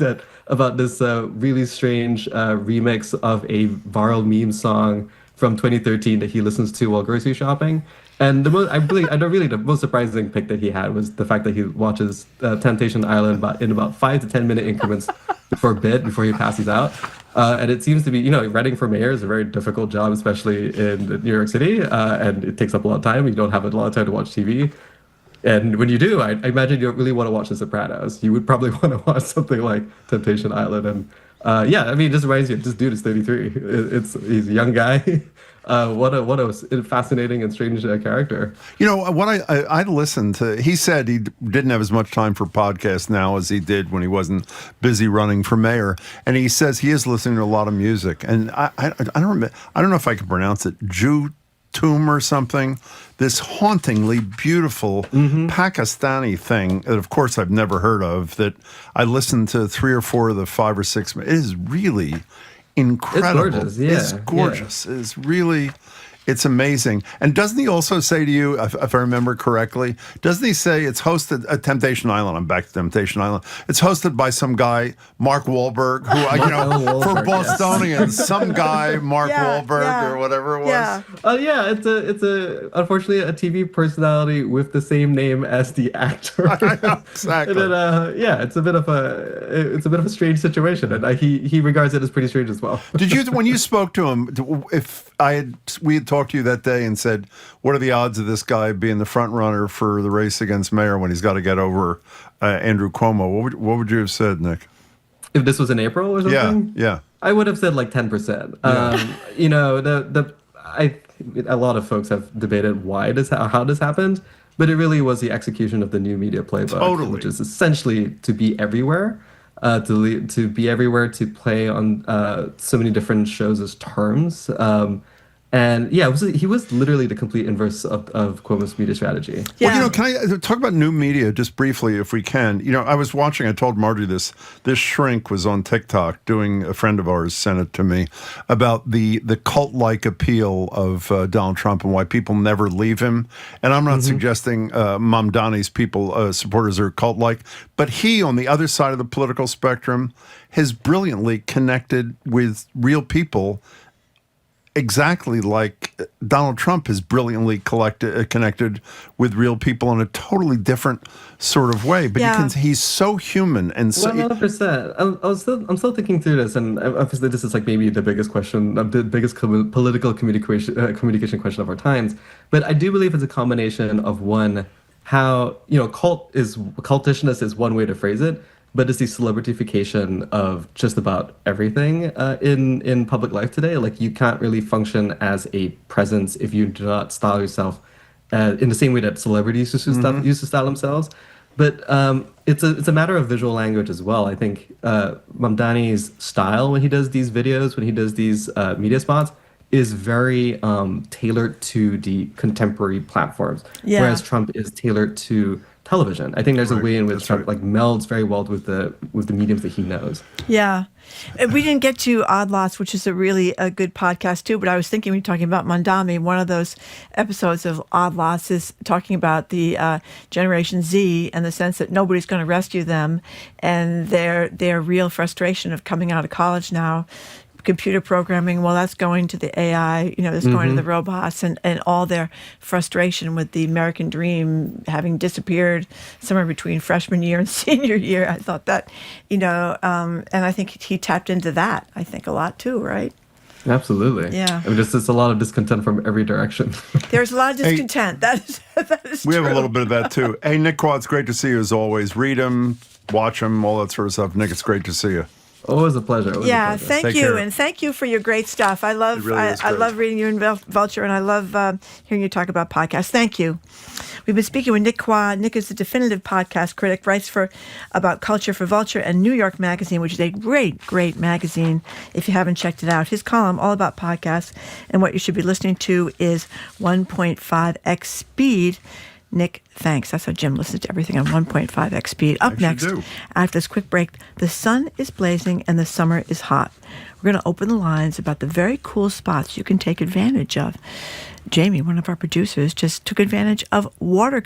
about this really strange remix of a viral meme song from 2013 that he listens to while grocery shopping. And the most surprising pick that he had was the fact that he watches Temptation Island in about 5 to 10 minute increments before he passes out. And it seems to be, running for mayor is a very difficult job, especially in New York City, and it takes up a lot of time. You don't have a lot of time to watch TV. And when you do, I imagine you don't really want to watch The Sopranos. You would probably want to watch something like Temptation Island. And it just reminds you, this dude is 33. He's a young guy. What a fascinating and strange character. What I listened to, he said he didn't have as much time for podcasts now as he did when he wasn't busy running for mayor. And he says he is listening to a lot of music. And I don't know if I can pronounce it, Tomb or something, this hauntingly beautiful Pakistani thing that, of course, I've never heard of, that I listened to 3 or 4 of the 5 or 6. It is really incredible. It's gorgeous. Yeah. It's gorgeous. Yeah. It's really, It's amazing. And doesn't he also say to you, if I remember correctly, doesn't he say it's hosted at Temptation Island? I'm back to Temptation Island. It's hosted by some guy, Mark Wahlberg, who, for Bostonians, some guy, Mark Wahlberg or whatever it was. It's unfortunately a TV personality with the same name as the actor. Exactly. And then, it's a bit of a strange situation, and he regards it as pretty strange as well. Did you, when you spoke to him, we had talked to you that day and said, what are the odds of this guy being the front runner for the race against mayor when he's got to get over Andrew Cuomo? What would you have said, Nick? If this was in April or something? Yeah. I would have said like 10%. A lot of folks have debated how this happened, but it really was the execution of the new media playbook, which is essentially to be everywhere. To be everywhere, to play on so many different shows as terms. He was literally the complete inverse of Cuomo's media strategy. Yeah. Well, can I talk about new media just briefly, if we can? I was watching, I told Marjorie this shrink was on TikTok doing, a friend of ours sent it to me, about the cult-like appeal of Donald Trump and why people never leave him. And I'm not suggesting Mamdani's supporters are cult-like, but he, on the other side of the political spectrum, has brilliantly connected with real people, exactly like Donald Trump has brilliantly connected with real people in a totally different sort of way. But he's so human and so 100%. I'm still thinking through this, and obviously this is like maybe the biggest question, the biggest political communication question of our times. But I do believe it's a combination of how cultishness is one way to phrase it, but it's the celebrityfication of just about everything in public life today. Like, you can't really function as a presence if you do not style yourself in the same way that celebrities used to style themselves. But it's a matter of visual language as well. I think Mamdani's style when he does these videos, when he does these media spots, is very tailored to the contemporary platforms, whereas Trump is tailored to television. I think there's a way in which Trump melds very well with the mediums that he knows. Yeah. We didn't get to Odd Lots, which is a good podcast too, but I was thinking when you're talking about Mamdani, one of those episodes of Odd Lots is talking about the Generation Z and the sense that nobody's going to rescue them and their real frustration of coming out of college now. Computer programming, well, that's going to the AI, that's going to the robots, and all their frustration with the American dream having disappeared somewhere between freshman year and senior year. I thought that, and I think he tapped into that, I think, a lot too, right? Absolutely. Yeah. I mean, just a lot of discontent from every direction. There's a lot of discontent. That is we true. have a little bit of that too. Hey, Nick Quah, it's great to see you as always. Read them, watch them, all that sort of stuff. Nick, it's great to see you. Always a pleasure. Thank you, care. And thank you for your great stuff. I love I love reading you in Vulture, and I love hearing you talk about podcasts. Thank you. We've been speaking with Nick Quah. Nick is the definitive podcast critic, writes about culture for Vulture and New York Magazine, which is a great magazine if you haven't checked it out. His column, all about podcasts, and what you should be listening to is 1.5x speed. Nick, thanks. That's how Jim listens to everything on 1.5x speed. Up next, after this quick break, the sun is blazing and the summer is hot. We're going to open the lines about the very cool spots you can take advantage of. Jamie, one of our producers, just took advantage of Water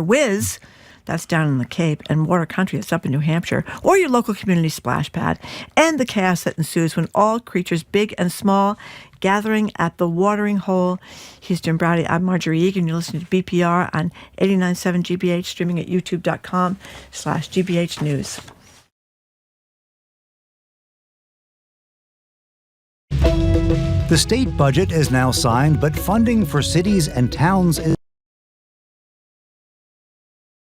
Whiz, that's down in the Cape, and Water Country, that's up in New Hampshire, or your local community splash pad, and the chaos that ensues when all creatures, big and small, gathering at the watering hole. He's Jim Browdy. I'm Marjorie Egan. You're listening to BPR on 89.7 GBH, streaming at youtube.com/GBH News. The state budget is now signed, but funding for cities and towns is...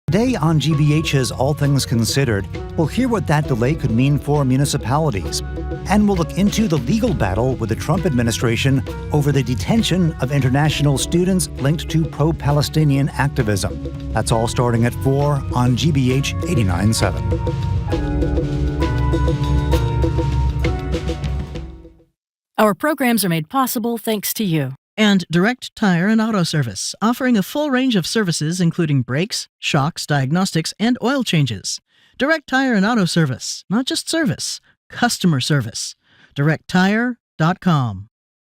Today on GBH's All Things Considered, we'll hear what that delay could mean for municipalities. And we'll look into the legal battle with the Trump administration over the detention of international students linked to pro-Palestinian activism. That's all starting at 4 on GBH 89.7. Our programs are made possible thanks to you. And Direct Tire and Auto Service, offering a full range of services including brakes, shocks, diagnostics, and oil changes. Direct Tire and Auto Service, not just service, customer service. DirectTire.com.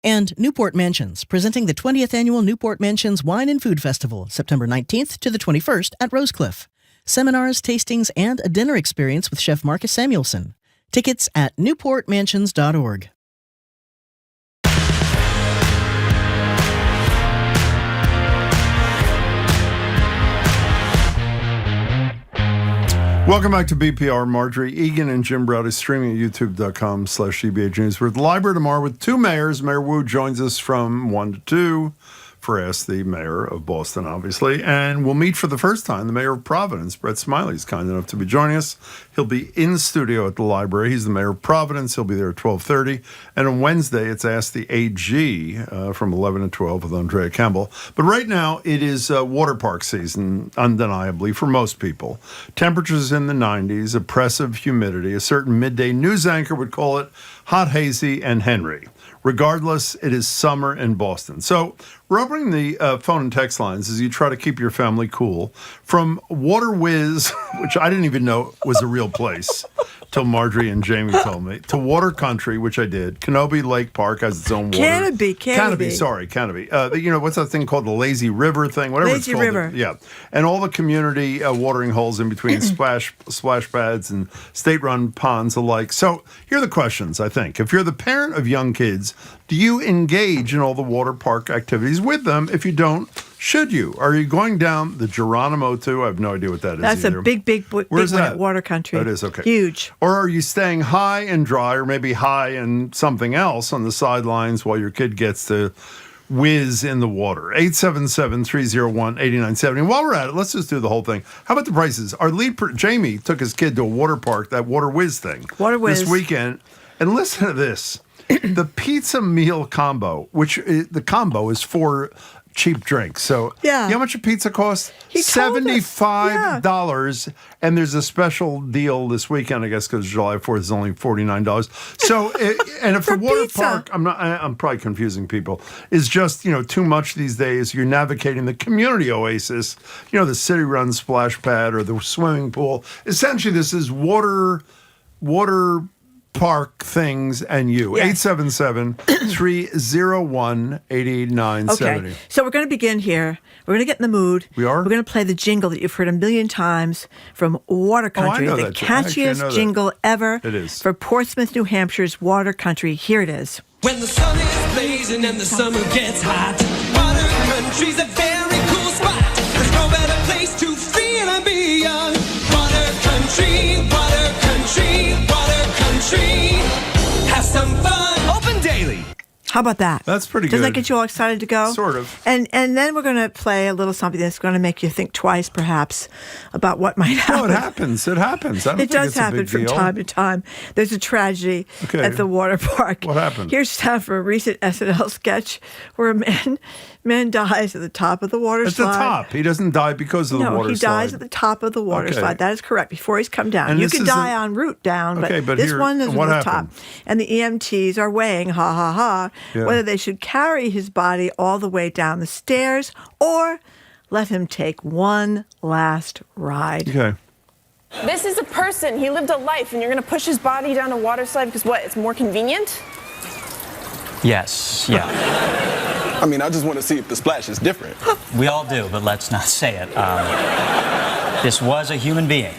And Newport Mansions, presenting the 20th Annual Newport Mansions Wine and Food Festival, September 19th to the 21st at Rosecliff. Seminars, tastings, and a dinner experience with Chef Marcus Samuelson. Tickets at newportmansions.org. Welcome back to BPR. Marjorie Egan and Jim Browdy streaming at youtube.com/GBH News. We're at the library tomorrow with two mayors. Mayor Wu joins us from 1 to 2 for Ask the Mayor of Boston, obviously. And we'll meet for the first time the Mayor of Providence. Brett Smiley is kind enough to be joining us. He'll be in studio at the library. He's the Mayor of Providence. He'll be there at 12:30. And on Wednesday, it's Ask the AG from 11 to 12 with Andrea Campbell. But right now, it is water park season, undeniably, for most people. Temperatures in the 90s, oppressive humidity. A certain midday news anchor would call it hot, hazy, and Henry. Regardless, it is summer in Boston. So we're opening the phone and text lines as you try to keep your family cool. From Water Whiz, which I didn't even know was a real place till Marjorie and Jamie told me, to Water Country, which I did. Canobie Lake Park has its own water. Canopy. Canopy. You know, what's that thing called? The Lazy River thing? Whatever Lazy it's called. River. Yeah. And all the community watering holes in between splash pads and state-run ponds alike. So here are the questions, I think. If you're the parent of young kids, do you engage in all the water park activities with them? If you don't, should you? Are you going down the Geronimo too? I have no idea what that is. That's either. a big Where's one that? at Water Country. That is, okay. Huge. Or are you staying high and dry, or maybe high and something else on the sidelines while your kid gets to whiz in the water? 877-301-8970. While we're at it, let's just do the whole thing. How about the prices? Our lead, Jamie, took his kid to a water park, that Water Whiz thing. Water Whiz. This weekend. And listen to this. The pizza meal combo, which the combo is 4 cheap drinks. So yeah. You know how much a pizza costs? $75. Yeah. And there's a special deal this weekend, I guess, because July 4th is only $49. So, and if the water park, I'm probably confusing people, is just, too much these days, you're navigating the community oasis, the city-run splash pad or the swimming pool. Essentially, this is water park things and you. Yes. 877-301-8970. Okay, so we're going to begin here. We're going to get in the mood. We are? We're going to play the jingle that you've heard a million times from Water Country. I know the that. catchiest jingle ever. It is. For Portsmouth, New Hampshire's Water Country. Here it is. When the sun is blazing and the summer gets hot, Water Country's a very cool spot. There's no better place to feel and be young. Water Country, Water Country, Water Country. Have some fun. Open daily. How about that? That's pretty good. Doesn't that get you all excited to go? Sort of. And then we're going to play a little something that's going to make you think twice, perhaps, about what might happen. No, it happens. It happens. I don't it think does it's happen a big from deal. time to time. There's a tragedy at the water park. What happened? Here's stuff for a recent SNL sketch where a man dies at the top of the water slide. At the top. He doesn't die because of the water slide. No, he dies at the top of the water slide. That is correct. Before he's come down. And you can die en route down, but this one is at the top. And the EMTs are weighing, whether they should carry his body all the way down the stairs or let him take one last ride. Okay. This is a person. He lived a life, and you're going to push his body down a water slide because what? It's more convenient? Yes, yeah. I mean, I just want to see if the splash is different. We all do, but let's not say it. This was a human being.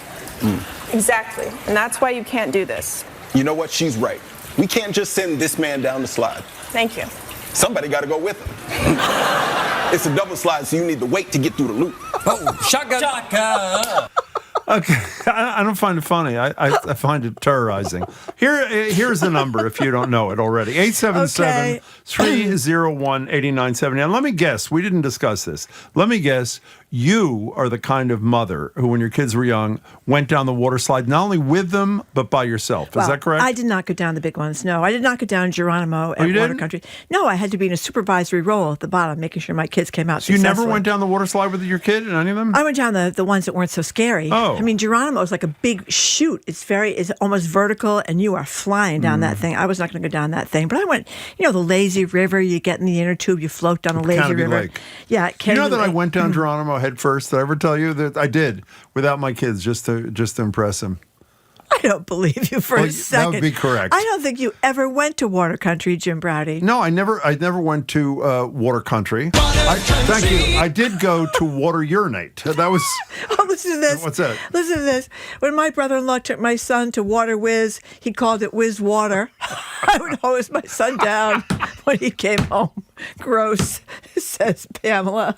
Exactly. And that's why you can't do this. You know what? She's right. We can't just send this man down the slide. Thank you. Somebody got to go with him. It's a double slide, so you need to wait to get through the loop. Oh, shotgun. Okay, I don't find it funny. I find it terrorizing. Here's the number if you don't know it already. 877-301-8970. And let me guess, we didn't discuss this. Let me guess, you are the kind of mother who, when your kids were young, went down the water slide, not only with them, but by yourself. Is that correct? I did not go down the big ones, no. I did not go down Geronimo at Water Country. No, I had to be in a supervisory role at the bottom, making sure my kids came out So you successfully. never went down the water slide with your kid in any of them? I went down the ones that weren't so scary. Oh. I mean, Geronimo is like a big chute. It's almost vertical, and you are flying down that thing. I was not going to go down that thing. But I went, the lazy river, you get in the inner tube, you float down a lazy Canopy river. Lake. Yeah, You know that I went down Geronimo head first? Did I ever tell you that I did without my kids just to impress him? I don't believe you for a second. That would be correct. I don't think you ever went to water country, Jim Browdy. No, I never went to water country. Thank you. I did go to water urinate. That was. Oh, listen to this. What's that? Listen to this. When my brother-in-law took my son to Water Whiz, he called it Whiz Water. I would hose my son down when he came home. Gross, says Pamela.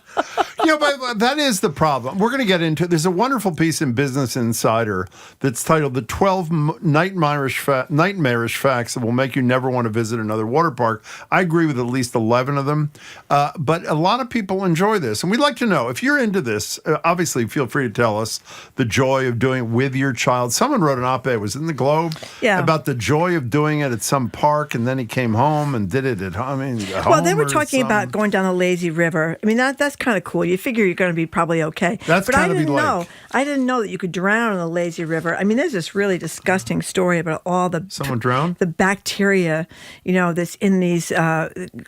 But that is the problem. We're going to get into it. There's a wonderful piece in Business Insider that's titled "The 12 Nightmarish Facts That Will Make You Never Want to Visit Another Water Park." I agree with at least 11 of them. But a lot of people enjoy this. And we'd like to know, if you're into this, obviously feel free to tell us the joy of doing it with your child. Someone wrote an op-ed, it was in the Globe, about the joy of doing it at some park, and then he came home and did it at home. Well, they were talking about going down the lazy river. I mean, that's kind of cool. You figure you're going to be probably okay. That's but kind of I didn't know that you could drown in the lazy river. I mean, there's this really disgusting story about all the someone drowned, the bacteria, that's in these.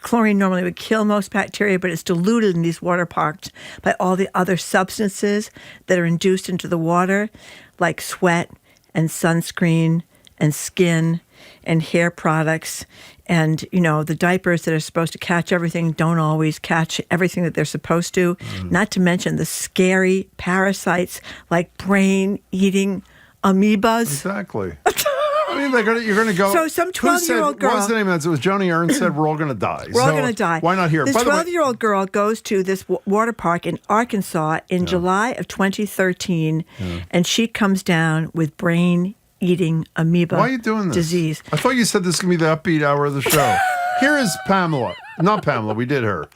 Chlorine normally would kill most bacteria, but it's diluted in these water parks by all the other substances that are induced into the water, like sweat and sunscreen and skin and hair products. And, the diapers that are supposed to catch everything don't always catch everything that they're supposed to. Not to mention the scary parasites like brain-eating amoebas. Exactly. I mean, you're going to go. So some 12-year-old girl. What was the name of it? It was Joni Ernst said, "We're all going to die." We're all going to die. Why not here? This 12-year-old girl goes to this water park in Arkansas in July of 2013, and she comes down with brain-eating amoeba Why are you doing this? Disease. I thought you said this was going to be the upbeat hour of the show. Here is Pamela. Not Pamela, we did her.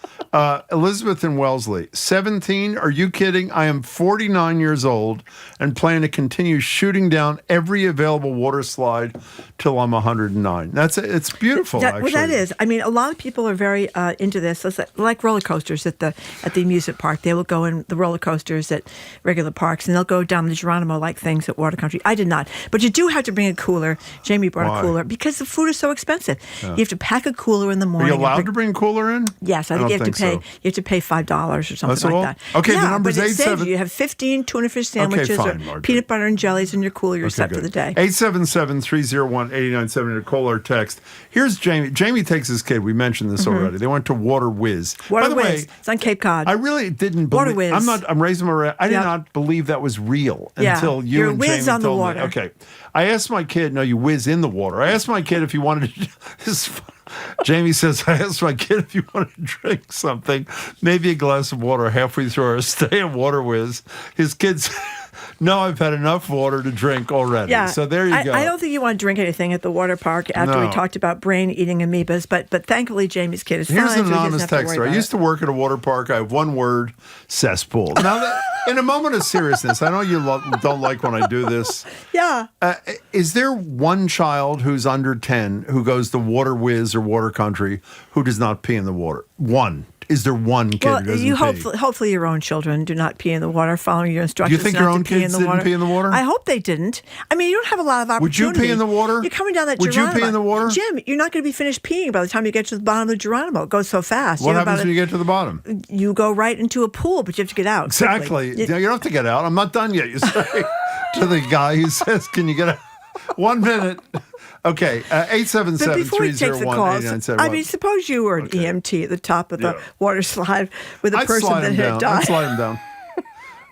Elizabeth in Wellesley, 17. Are you kidding? I am 49 years old and plan to continue shooting down every available water slide till I'm 109. It's beautiful, actually. Well, that is. I mean, a lot of people are very into this. It's like roller coasters at the amusement park. They will go in the roller coasters at regular parks, and they'll go down the Geronimo-like things at Water Country. I did not. But you do have to bring a cooler. Jamie brought a cooler because the food is so expensive. Yeah. You have to pack a cooler in the morning. Are you allowed to bring cooler in? Yes, I think you have to pay. So. You have to pay $5 or something like that. Okay, the number's 877. You have 15 tuna fish sandwiches or peanut butter and jellies in your cooler. You're set for the day. 877-301-8970 to call or text. Here's Jamie. Jamie takes his kid. We mentioned this already. They went to Water Whiz. By the way, it's on Cape Cod. I really didn't believe. Water Whiz. I'm raising my. I did not believe that was real until you and Jamie on told the water. me. Okay, I asked my kid. No, you whiz in the water. I asked my kid if he wanted to. This is Jamie says, I asked my kid if you wanted to drink something, maybe a glass of water halfway through our stay at Water Whiz. His kids, no, I've had enough water to drink already. Yeah. So there you go. I don't think you want to drink anything at the water park after we talked about brain-eating amoebas, but thankfully Jamie's kid is fine. Here's an so anonymous texter. I used to work at a water park. I have one word, cesspool. Now, in a moment of seriousness, I know you don't like when I do this. Yeah. Is there one child who's under 10 who goes to Water Whiz or Water Country who does not pee in the water? One. Is there one kid who doesn't pee? Hopefully your own children do not pee in the water, following your instructions. Do you think your own kids didn't pee in the water? I hope they didn't. I mean, you don't have a lot of opportunity. Would you pee in the water? You're coming down that Would Geronimo. you pee in the water? Jim, you're not going to be finished peeing by the time you get to the bottom of the Geronimo. It goes so fast. What happens when you get to the bottom? You go right into a pool, but you have to get out. Exactly. You don't have to get out. I'm not done yet, you say to the guy who says, can you get out? 1 minute. Okay, 877-301-8971. I mean, suppose you were an EMT at the top of the water slide with a person that had died. I'd slide him down.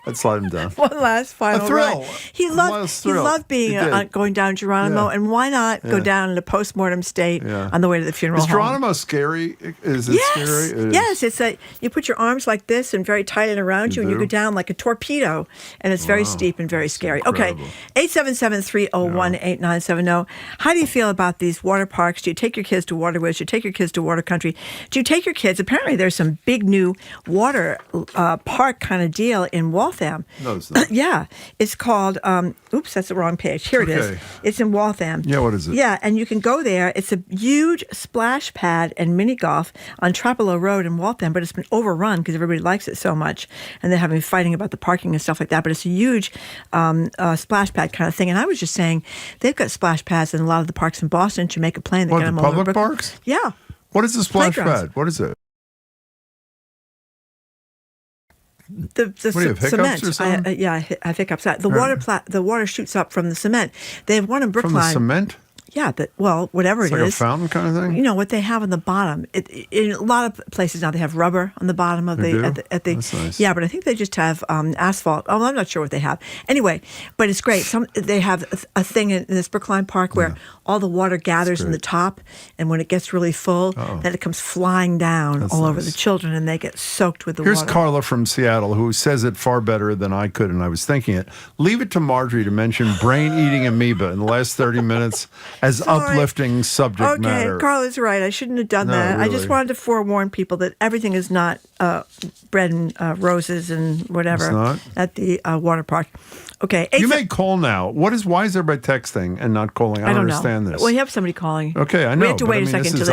I'd slide him down. One last final a thrill. ride. He loved being going down Geronimo, and why not go down in a post-mortem state on the way to the funeral home? Is Geronimo scary? Is it scary? Yes, it's you put your arms like this and very tight and around you, and you go down like a torpedo, and it's very steep and very scary. Okay, 877-301-8970. How do you feel about these water parks? Do you take your kids to Water Whiz? Do you take your kids to Water Country? Do you take your kids? Apparently, there's some big new water park kind of deal in Waltham. No, it's not. Yeah, it's called. Oops, that's the wrong page. Here it is. It's in Waltham. Yeah, what is it? Yeah, and you can go there. It's a huge splash pad and mini golf on Trapelo Road in Waltham, but it's been overrun because everybody likes it so much, and they're having fighting about the parking and stuff like that. But it's a huge splash pad kind of thing. And I was just saying, they've got splash pads in a lot of the parks in Boston, Jamaica Plain. What, the public parks? Yeah. What is the splash pad? What is it? The What do you have, hiccups cement. or something? I have hiccups. The water shoots up from the cement. They have one in Brookline. From the cement? Yeah, whatever It's it like is. a fountain kind of thing? You know what they have on the bottom. In a lot of places now, they have rubber on the bottom of They do? at the. That's nice. Yeah, but I think they just have asphalt. Oh, I'm not sure what they have. Anyway, but it's great. They have a thing in this Brookline Park where all the water gathers in the top, and when it gets really full, then it comes flying down all over the children, and they get soaked with the Here's water. Carla from Seattle, who says it far better than I could, and I was thinking it. Leave it to Marjorie to mention brain-eating amoeba in the last 30 minutes as uplifting subject matter. Okay, Carla's right. I shouldn't have done No, that. I really. just wanted to forewarn people that everything is not bread and roses and whatever It's not? at the water park. Okay. You may call now. Why is everybody texting and not calling? I don't understand know. this. Well, you have somebody calling. Okay, I know. We have to wait a second till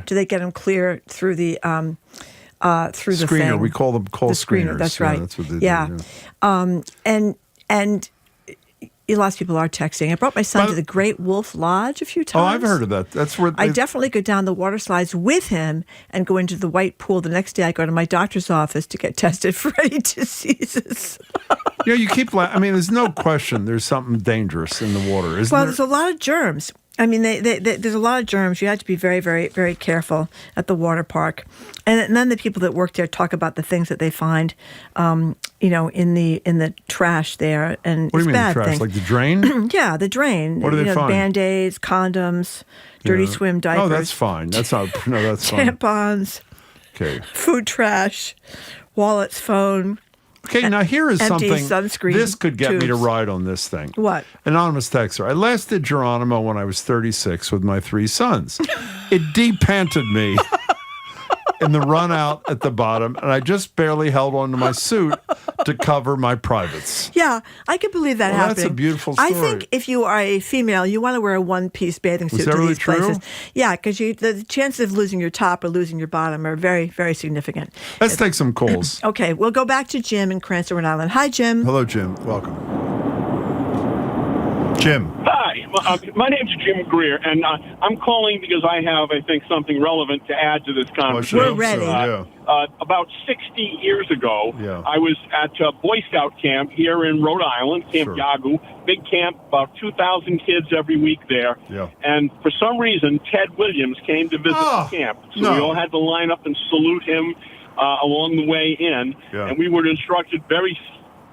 till they get them clear through the through the screener. thing. We call them call the screener. screeners. That's Yeah, right. that's what they do. And lots of people are texting. I brought my son to the Great Wolf Lodge a few times. Oh, I've heard of that. That's where I definitely go down the water slides with him and go into the white pool. The next day, I go to my doctor's office to get tested for any diseases. you keep. I mean, there's no question. There's something dangerous in the water, isn't there? There's a lot of germs. I mean, there's a lot of germs. You have to be very, very, very careful at the water park. And then the people that work there talk about the things that they find, in the trash there. And What do you it's mean bad the trash? things. Like the drain? Yeah, the drain. What do they find? Band-Aids, condoms, dirty swim diapers. Oh, that's fine. That's not. No, that's fine. Tampons. Okay. Food trash, wallets, phone. Okay, now here is empty something. Sunscreen This could get me to tubes. ride on this thing. What? Anonymous texter. I last did Geronimo when I was 36 with my 3 sons. It depanted me in the run out at the bottom, and I just barely held onto my suit to cover my privates. Yeah, I can believe that Well, happening. that's a beautiful I story. think if you are a female, you want to wear a one-piece bathing suit that to really these true? places. Yeah, because the chances of losing your top or losing your bottom are very, very significant. Let's take some calls. Okay, we'll go back to Jim in Cranston, Rhode Island. Hi, Jim. Hello, Jim. Welcome. Jim. Hi, my name's Jim Greer, and I'm calling because I have, I think, something relevant to add to this conversation. We're ready. About 60 years ago, I was at a Boy Scout camp here in Rhode Island, Camp Yagu. Big camp, about 2,000 kids every week there. Yeah. And for some reason, Ted Williams came to visit the camp. So we all had to line up and salute him along the way in. Yeah. And we were instructed very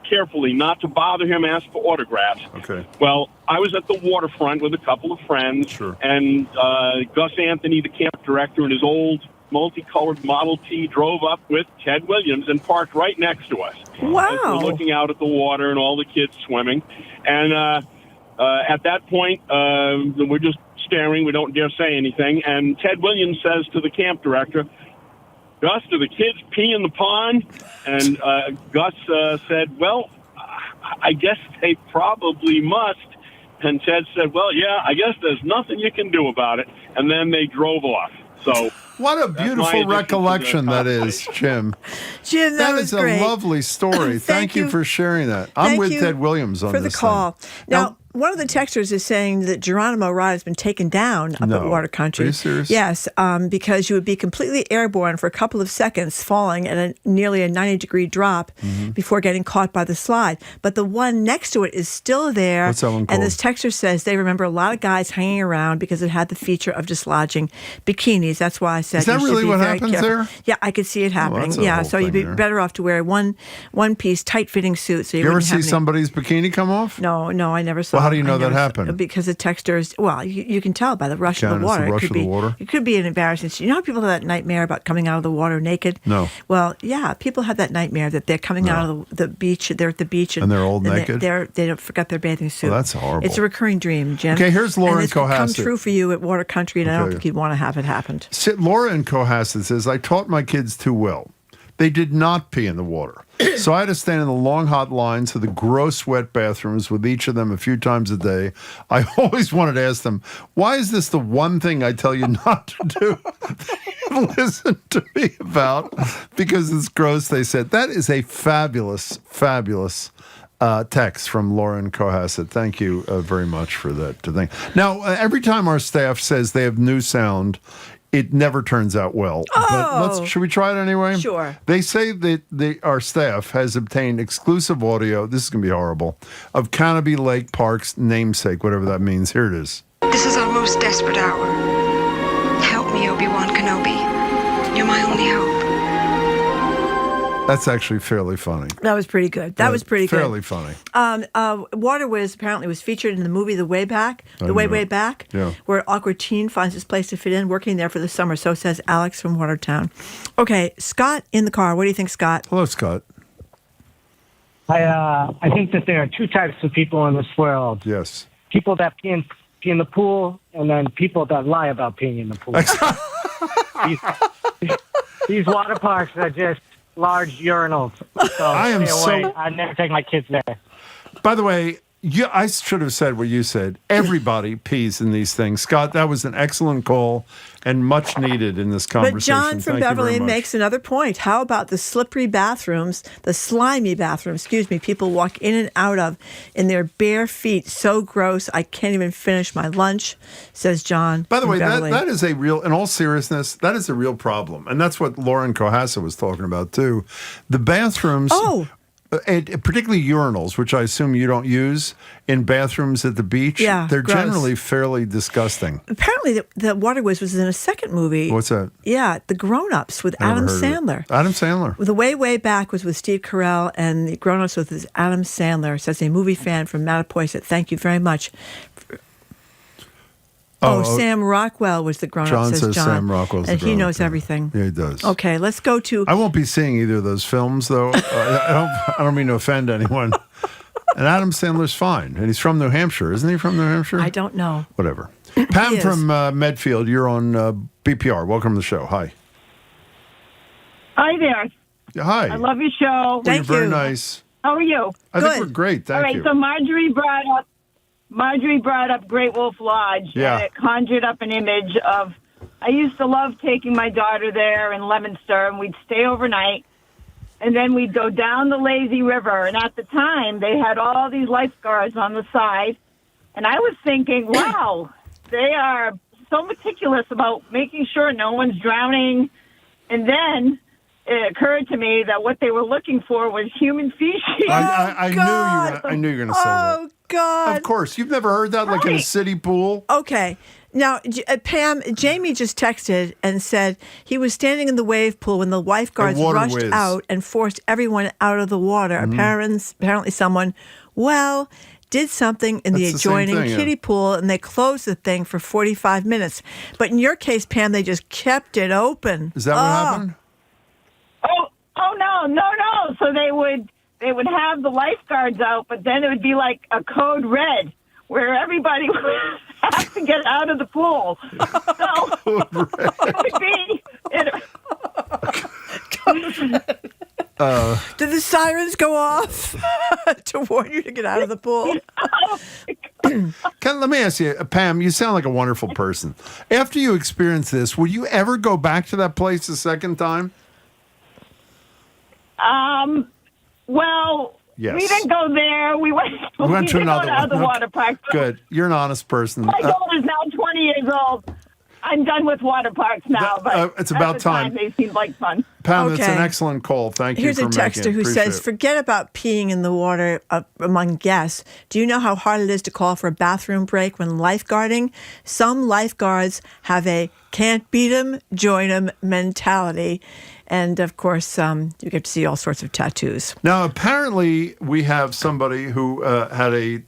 carefully not to bother him, ask for autographs. Okay. Well, I was at the waterfront with a couple of friends, and Gus Anthony, the camp director, and his old multicolored Model T drove up with Ted Williams and parked right next to us. Wow. As we're looking out at the water and all the kids swimming. And at that point, we're just staring. We don't dare say anything. And Ted Williams says to the camp director, Gus, do the kids pee in the pond? And Gus said, well, I guess they probably must. And Ted said, well, yeah, I guess there's nothing you can do about it. And then they drove off. So what a that's my beautiful addition to recollection the that is, Jim. Jim, that was is a great. lovely story. Thank you for sharing that. I'm Thank with you Ted Williams on for this the call. thing. Now, one of the texters is saying that Geronimo Ride has been taken down up at Water Country. Are you serious? Yes, because you would be completely airborne for a couple of seconds, falling at nearly a 90-degree drop before getting caught by the slide. But the one next to it is still there. What's that one And called? this texter says they remember a lot of guys hanging around because it had the feature of dislodging bikinis. That's why I said Is that you should really be what very happens careful. there? Yeah, I could see it happening. that's a Yeah, whole so you'd be thing there. better off to wear a one-piece tight-fitting suit. So you You ever wouldn't have see any- somebody's bikini come off? No, I never saw. Well, how do you know I that never saw- happened? Because the texters, well, you can tell by the rush of It's the water. the rush it could of the be, water? It could be an embarrassing. You know how people have that nightmare about coming out of the water naked? No. Well, yeah, people have that nightmare that they're coming out of the beach. They're at the beach And they're all naked? They don't forget their bathing suit. Well, that's horrible. It's a recurring dream, Jim. Okay, here's Laura and in this could come Cohasset. true for you at Water Country, and I don't Okay. think you'd want to have it happened. Laura in Cohasset says, I taught my kids too well. They did not pee in the water. So I had to stand in the long, hot lines to the gross, wet bathrooms with each of them a few times a day. I always wanted to ask them, why is this the one thing I tell you not to do? They listen to me about because it's gross, they said. That is a fabulous, fabulous text from Lauren Cohasset. Thank you very much for that. Now, every time our staff says they have new sound, it never turns out well. But should we try it anyway? Sure. They say that our staff has obtained exclusive audio, this is going to be horrible, of Canopy Lake Park's namesake, whatever that means. Here it is. This is our most desperate hour. Help me, Obi-Wan Kenobi. You're my only hope. That's actually fairly funny. That was pretty good. That was pretty good. Fairly funny. Waterways apparently was featured in the movie The Way Back, Way Back, where awkward teen finds his place to fit in, working there for the summer. So says Alex from Watertown. Okay, Scott in the car. What do you think, Scott? Hello, Scott. I think that there are two types of people in this world. Yes. People that pee in the pool, and then people that lie about peeing in the pool. these water parks are just large urinals. So I'd never take my kids there. By the way, I should have said what you said. Everybody pees in these things. Scott, that was an excellent call and much needed in this conversation. But John from Thank you Beverly very much. makes another point. How about the slippery bathrooms, the slimy bathrooms, people walk in and out of in their bare feet? So gross, I can't even finish my lunch, says John. By the way, Beverly. that is a real, in all seriousness, that is a real problem. And that's what Lauren Cohassa was talking about, too. The bathrooms... And particularly urinals, which I assume you don't use in bathrooms at the beach. Yeah, they're gross. generally fairly disgusting. Apparently, the Waterways was in a second movie. What's that? Yeah, The Grown-Ups with Adam Sandler. Adam Sandler. The Way Back was with Steve Carell, and The Grown-Ups was Adam Sandler. Says a movie fan from Mattapoisett. Thank you very much. Sam Rockwell was the grown-up, John says John. Sam Rockwell's the and he grown-up, knows everything. Yeah, he does. Okay, let's go to... I won't be seeing either of those films, though. I don't mean to offend anyone. And Adam Sandler's fine. And he's from New Hampshire. Isn't he from New Hampshire? I don't know. Whatever. Pam from Medfield, you're on BPR. Welcome to the show. Hi. Hi there. Hi. I love your show. You're very nice. How are you? I think we're great. Thank you. So Marjorie brought up Great Wolf Lodge. Yeah. And it conjured up an image of, I used to love taking my daughter there in Leominster, and we'd stay overnight, and then we'd go down the lazy river. And at the time, they had all these lifeguards on the side, and I was thinking, wow, they are so meticulous about making sure no one's drowning. And then it occurred to me that what they were looking for was human feces. I knew you were going to say that. God. Of course. You've never heard that, like in a city pool? Okay. Now, Pam, Jamie just texted and said he was standing in the wave pool when the lifeguards rushed out and forced everyone out of the water. Apparently someone, did something in the adjoining kiddie pool, and they closed the thing for 45 minutes. But in your case, Pam, they just kept it open. Is that what happened? No. So they would have the lifeguards out, but then it would be like a code red where everybody would have to get out of the pool. So it would be... Did the sirens go off to warn you to get out of the pool? Let me ask you, Pam, you sound like a wonderful person. After you experience this, will you ever go back to that place a second time? Yes. We didn't go there. We went to another one. Other water parks. Good. You're an honest person. My daughter's now 20 years old. I'm done with water parks now, but it's about at the time. They seemed like fun. Pam, that's an excellent call. Thank you Here's for a texter who says, forget about peeing in the water among guests. Do you know how hard it is to call for a bathroom break when lifeguarding? Some lifeguards have a can't beat 'em, join 'em mentality. And, of course, you get to see all sorts of tattoos. Now, apparently, we have somebody who had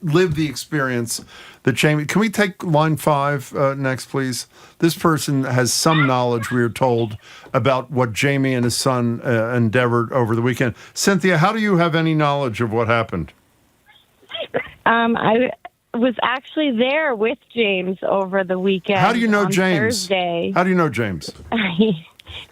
lived the experience that Jamie... Can we take line 5 next, please? This person has some knowledge, we are told, about what Jamie and his son endeavored over the weekend. Cynthia, how do you have any knowledge of what happened? I was actually there with James over the weekend. How do you know James? Thursday. How do you know James?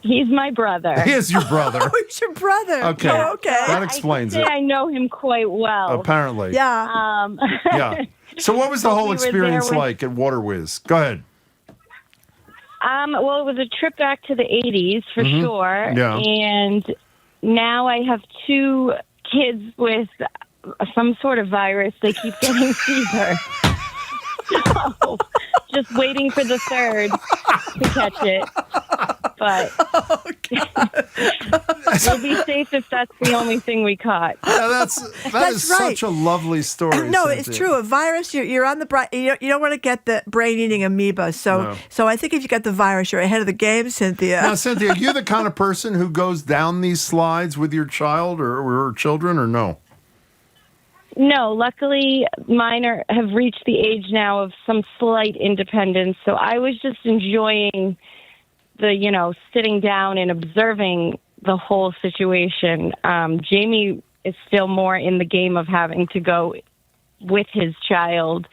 He's my brother. He is your brother. Oh, he's your brother. Okay. Oh, okay. That explains it. I know him quite well. Apparently. Yeah. Yeah. So what was the whole experience like at Waterwiz? Go ahead. Well, it was a trip back to the 80s for sure. Yeah. And now I have 2 kids with some sort of virus. They keep getting fever. So, just waiting for the third. to catch it. But we'll be safe if that's the only thing we caught. Yeah, that is right. such a lovely story. No, Cynthia. it's true. A virus, you're on the you don't want to get the brain-eating amoeba. So I think if you got the virus, you're ahead of the game, Cynthia. Now, Cynthia, are you the kind of person who goes down these slides with your child or children, or no? No, luckily mine have reached the age now of some slight independence. So I was just enjoying the, sitting down and observing the whole situation. Jamie is still more in the game of having to go with his child,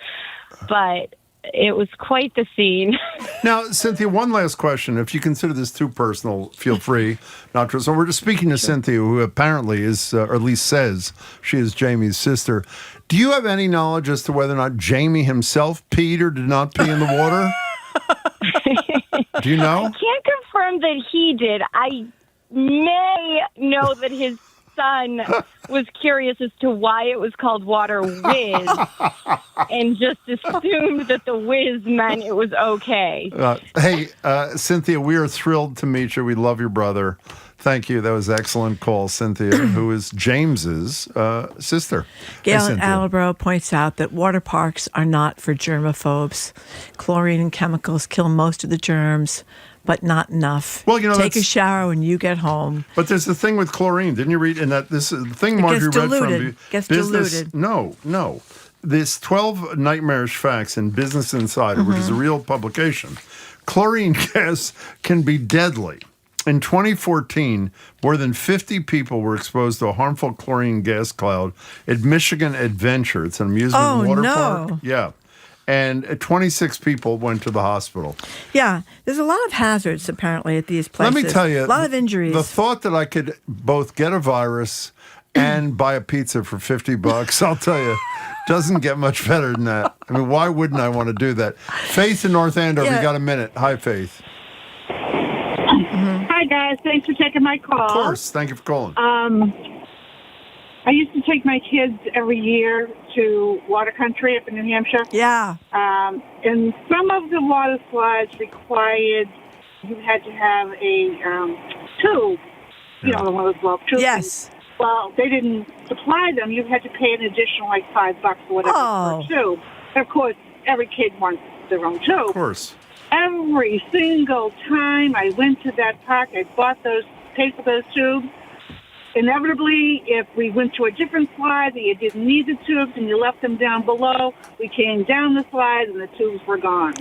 but it was quite the scene. Now, Cynthia, one last question. If you consider this too personal, feel free not to. So we're just speaking to Cynthia, who apparently is, or at least says she is Jamie's sister. Do you have any knowledge as to whether or not Jamie himself peed or did not pee in the water? Do you know? I can't confirm that he did. I may know that his son was curious as to why it was called Water Whiz and just assumed that the whiz meant it was okay. Hey, Cynthia, we are thrilled to meet you. We love your brother. Thank you. That was an excellent call, Cynthia, who is James's sister. Gail in Attleboro points out that water parks are not for germaphobes. Chlorine and chemicals kill most of the germs, but not enough. Well, take a shower when you get home. But there's the thing with chlorine. Didn't you read in that this the thing Marjorie read from Gets Business? diluted. No. This 12 nightmarish facts in Business Insider, which is a real publication. Chlorine gas can be deadly. In 2014, more than 50 people were exposed to a harmful chlorine gas cloud at Michigan Adventure. It's an amusement water park. Yeah. And 26 people went to the hospital. Yeah, there's a lot of hazards apparently at these places. Let me tell you, a lot of injuries. The thought that I could both get a virus and buy a pizza for $50, I'll tell you, doesn't get much better than that. I mean, why wouldn't I want to do that? Faith in North Andover, you got a minute. Hi, Faith. Hi, guys. Thanks for taking my call. Of course. Thank you for calling. I used to take my kids every year to water country up in New Hampshire. Yeah. And some of the water slides required you had to have a tube, one of those blow tubes. Yes. Well, they didn't supply them. You had to pay an additional $5 or whatever per tube. And of course, every kid wants their own tube. Of course. Every single time I went to that park, I paid for those tubes. Inevitably, if we went to a different slide that you didn't need the tubes and you left them down below, we came down the slide and the tubes were gone.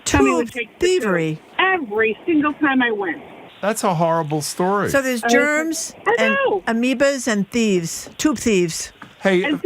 Tube thievery. Every single time I went. That's a horrible story. So there's germs and amoebas and thieves, tube thieves. Hey,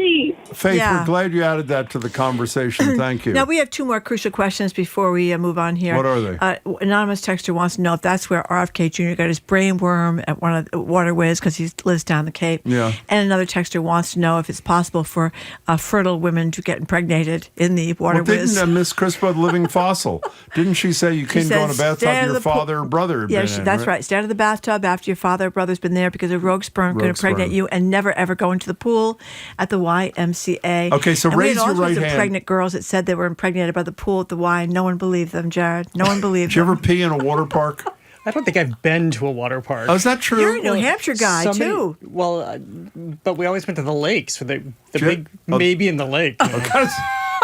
Faith, we're glad you added that to the conversation. Thank you. Now, we have two more crucial questions before we move on here. What are they? Anonymous texter wants to know if that's where RFK Jr. got his brain worm at one of the Water Whiz because he lives down the Cape. Yeah. And another texter wants to know if it's possible for fertile women to get impregnated in the Water Whiz. Didn't Miss Crispa, living fossil, didn't she say you can't go in a bathtub your father or brother had been in, that's right. Stay out of the bathtub after your father or brother's been there because a rogue sperm could impregnate you, and never, ever go into the pool at the YMCA. Okay, so and raise your right we had all sorts hand. of pregnant girls that said they were impregnated by the pool at the Y. No one believed them, Jared. No one believed them. Did you them. ever pee in a water park? I don't think I've been to a water park. Oh, is that true? You're a New Hampshire guy, too. But we always went to the lakes. The big maybe in the lake.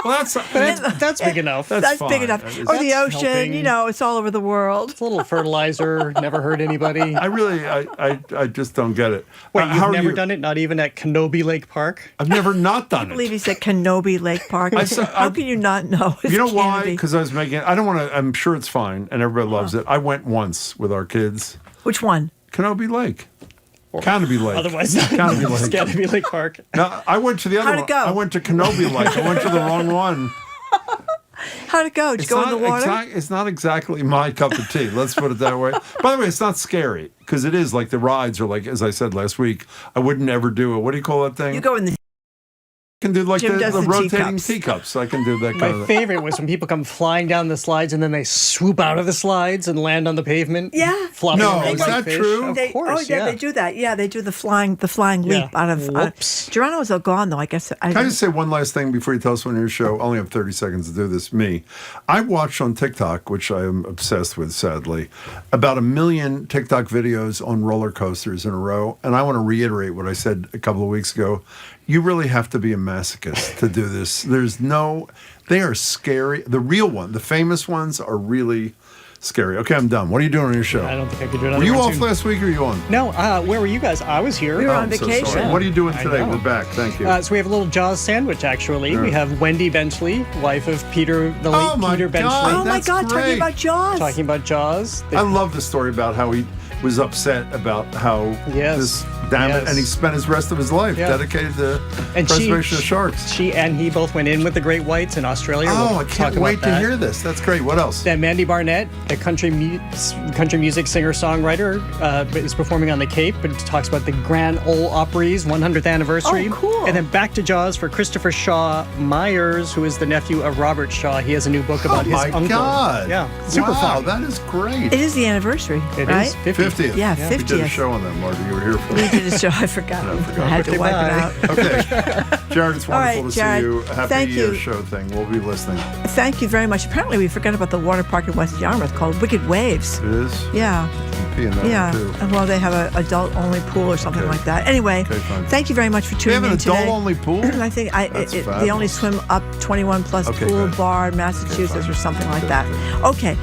Well, that's big enough. That's big enough. Or the ocean, helping. It's all over the world. It's a little fertilizer, never hurt anybody. I just don't get it. Wait, you've never done it? Not even at Kenobi Lake Park? I've never not done I believe he said Kenobi Lake Park. How can you not know? You know why? Because I was making, I don't want to, I'm sure it's fine and everybody loves it. I went once with our kids. Which one? Kenobi Lake. Canopy Lake. Otherwise, not Canopy Lake Park. No, I went to the other How'd one. it go? I went to Kenobi Lake. I went to the wrong one. How'd it go? Did you go in the water? It's not exactly my cup of tea. Let's put it that way. By the way, it's not scary because it is like the rides are like, as I said last week, I wouldn't ever do it. What do you call that thing? You go in the can do like Jim does the the rotating teacups. teacups. I can do that kind My of thing. favorite was when people come flying down the slides and then they swoop out of the slides and land on the pavement. Yeah. Flopping No, around is like that fish. true? Of They, course, oh yeah, they do that. Yeah, they do the flying leap out of. Whoops. Geronimo's all gone though. I guess. Can I just say one last thing before you tell us when your show? I only have 30 seconds to do this. Me. I watched on TikTok, which I am obsessed with, sadly, about 1 million TikTok videos on roller coasters in a row. And I want to reiterate what I said a couple of weeks ago. You really have to be a masochist to do this. They are scary. The real one, the famous ones are really scary. Okay, I'm done. What are you doing on your show? I don't think I could do it. Were you off last week or were you on? No, where were you guys? I was here. We were on I'm so vacation. sorry. What are you doing I today? know. We're back. Thank you. So we have a little Jaws sandwich, actually. Yeah. We have Wendy Benchley, wife of Peter, the late Oh, my Peter God. Benchley. Oh my That's God! great. Talking about Jaws. Talking about Jaws. I love the story about how he was upset about how this Yes. and he spent his rest of his life dedicated to preservation of sharks. She and he both went in with the great whites in Australia. Oh, We'll I talk can't about wait to that. hear this. That's great. What else? Then Mandy Barnett, the country music singer-songwriter, is performing on the Cape and talks about the Grand Ole Opry's 100th anniversary. Oh, cool. And then back to Jaws for Christopher Shaw Myers, who is the nephew of Robert Shaw. He has a new book about his my uncle. God. Yeah, super wow, fun. that is great. It is the anniversary, It right? is 50. 50th. Yeah, We did a 50th. show on that, Marty. You were here for We it. did a show. I forgot. I had to wipe it out. Okay. Jared, it's All right, wonderful to Jared, see you. Happy thank you. show thing. We'll be listening. Thank you very much. Apparently, we forgot about the water park in West Yarmouth called Wicked Waves. It is? Yeah. Pee in that Yeah. one, too. Well, they have an adult-only pool or something like that. Anyway, Okay, fine. thank you very much for They tuning have an in today. adult-only pool? I think That's the only fabulous. swim up 21 plus Okay, pool good. bar in Massachusetts or something like that. Okay,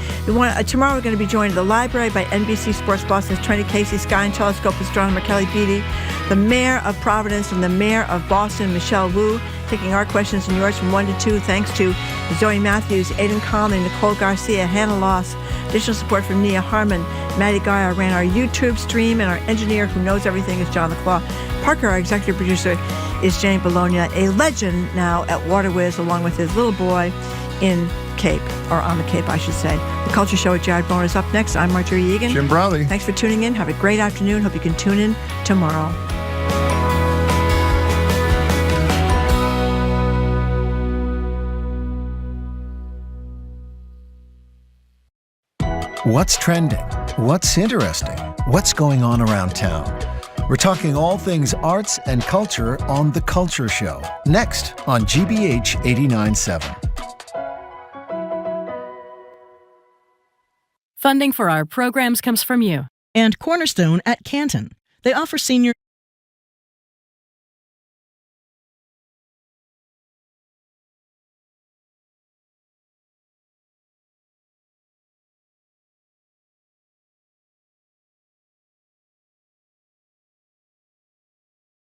tomorrow we're going to be joined at the library by NBC Sports Boston's Tony Casey, Sky and Telescope astronomer Kelly Beatty, the mayor of Providence and the mayor of Boston, Michelle Wu, taking our questions and yours from 1 to 2. Thanks to Zoe Matthews, Aidan Conley, Nicole Garcia, Hannah Loss. Additional support from Nia Harmon. Maddie Geyer ran our YouTube stream, and our engineer who knows everything is John Nick Quah. Parker, our executive producer, is Jane Bologna, a legend now at WaterWiz, along with his little boy in Cape, or on the Cape, I should say. The Culture Show with Jared Bowen is up next. I'm Marjorie Egan. Jim Browley. Thanks for tuning in. Have a great afternoon. Hope you can tune in tomorrow. What's trending? What's interesting? What's going on around town? We're talking all things arts and culture on The Culture Show, next on GBH 89.7. Funding for our programs comes from you. And Cornerstone at Canton. They offer senior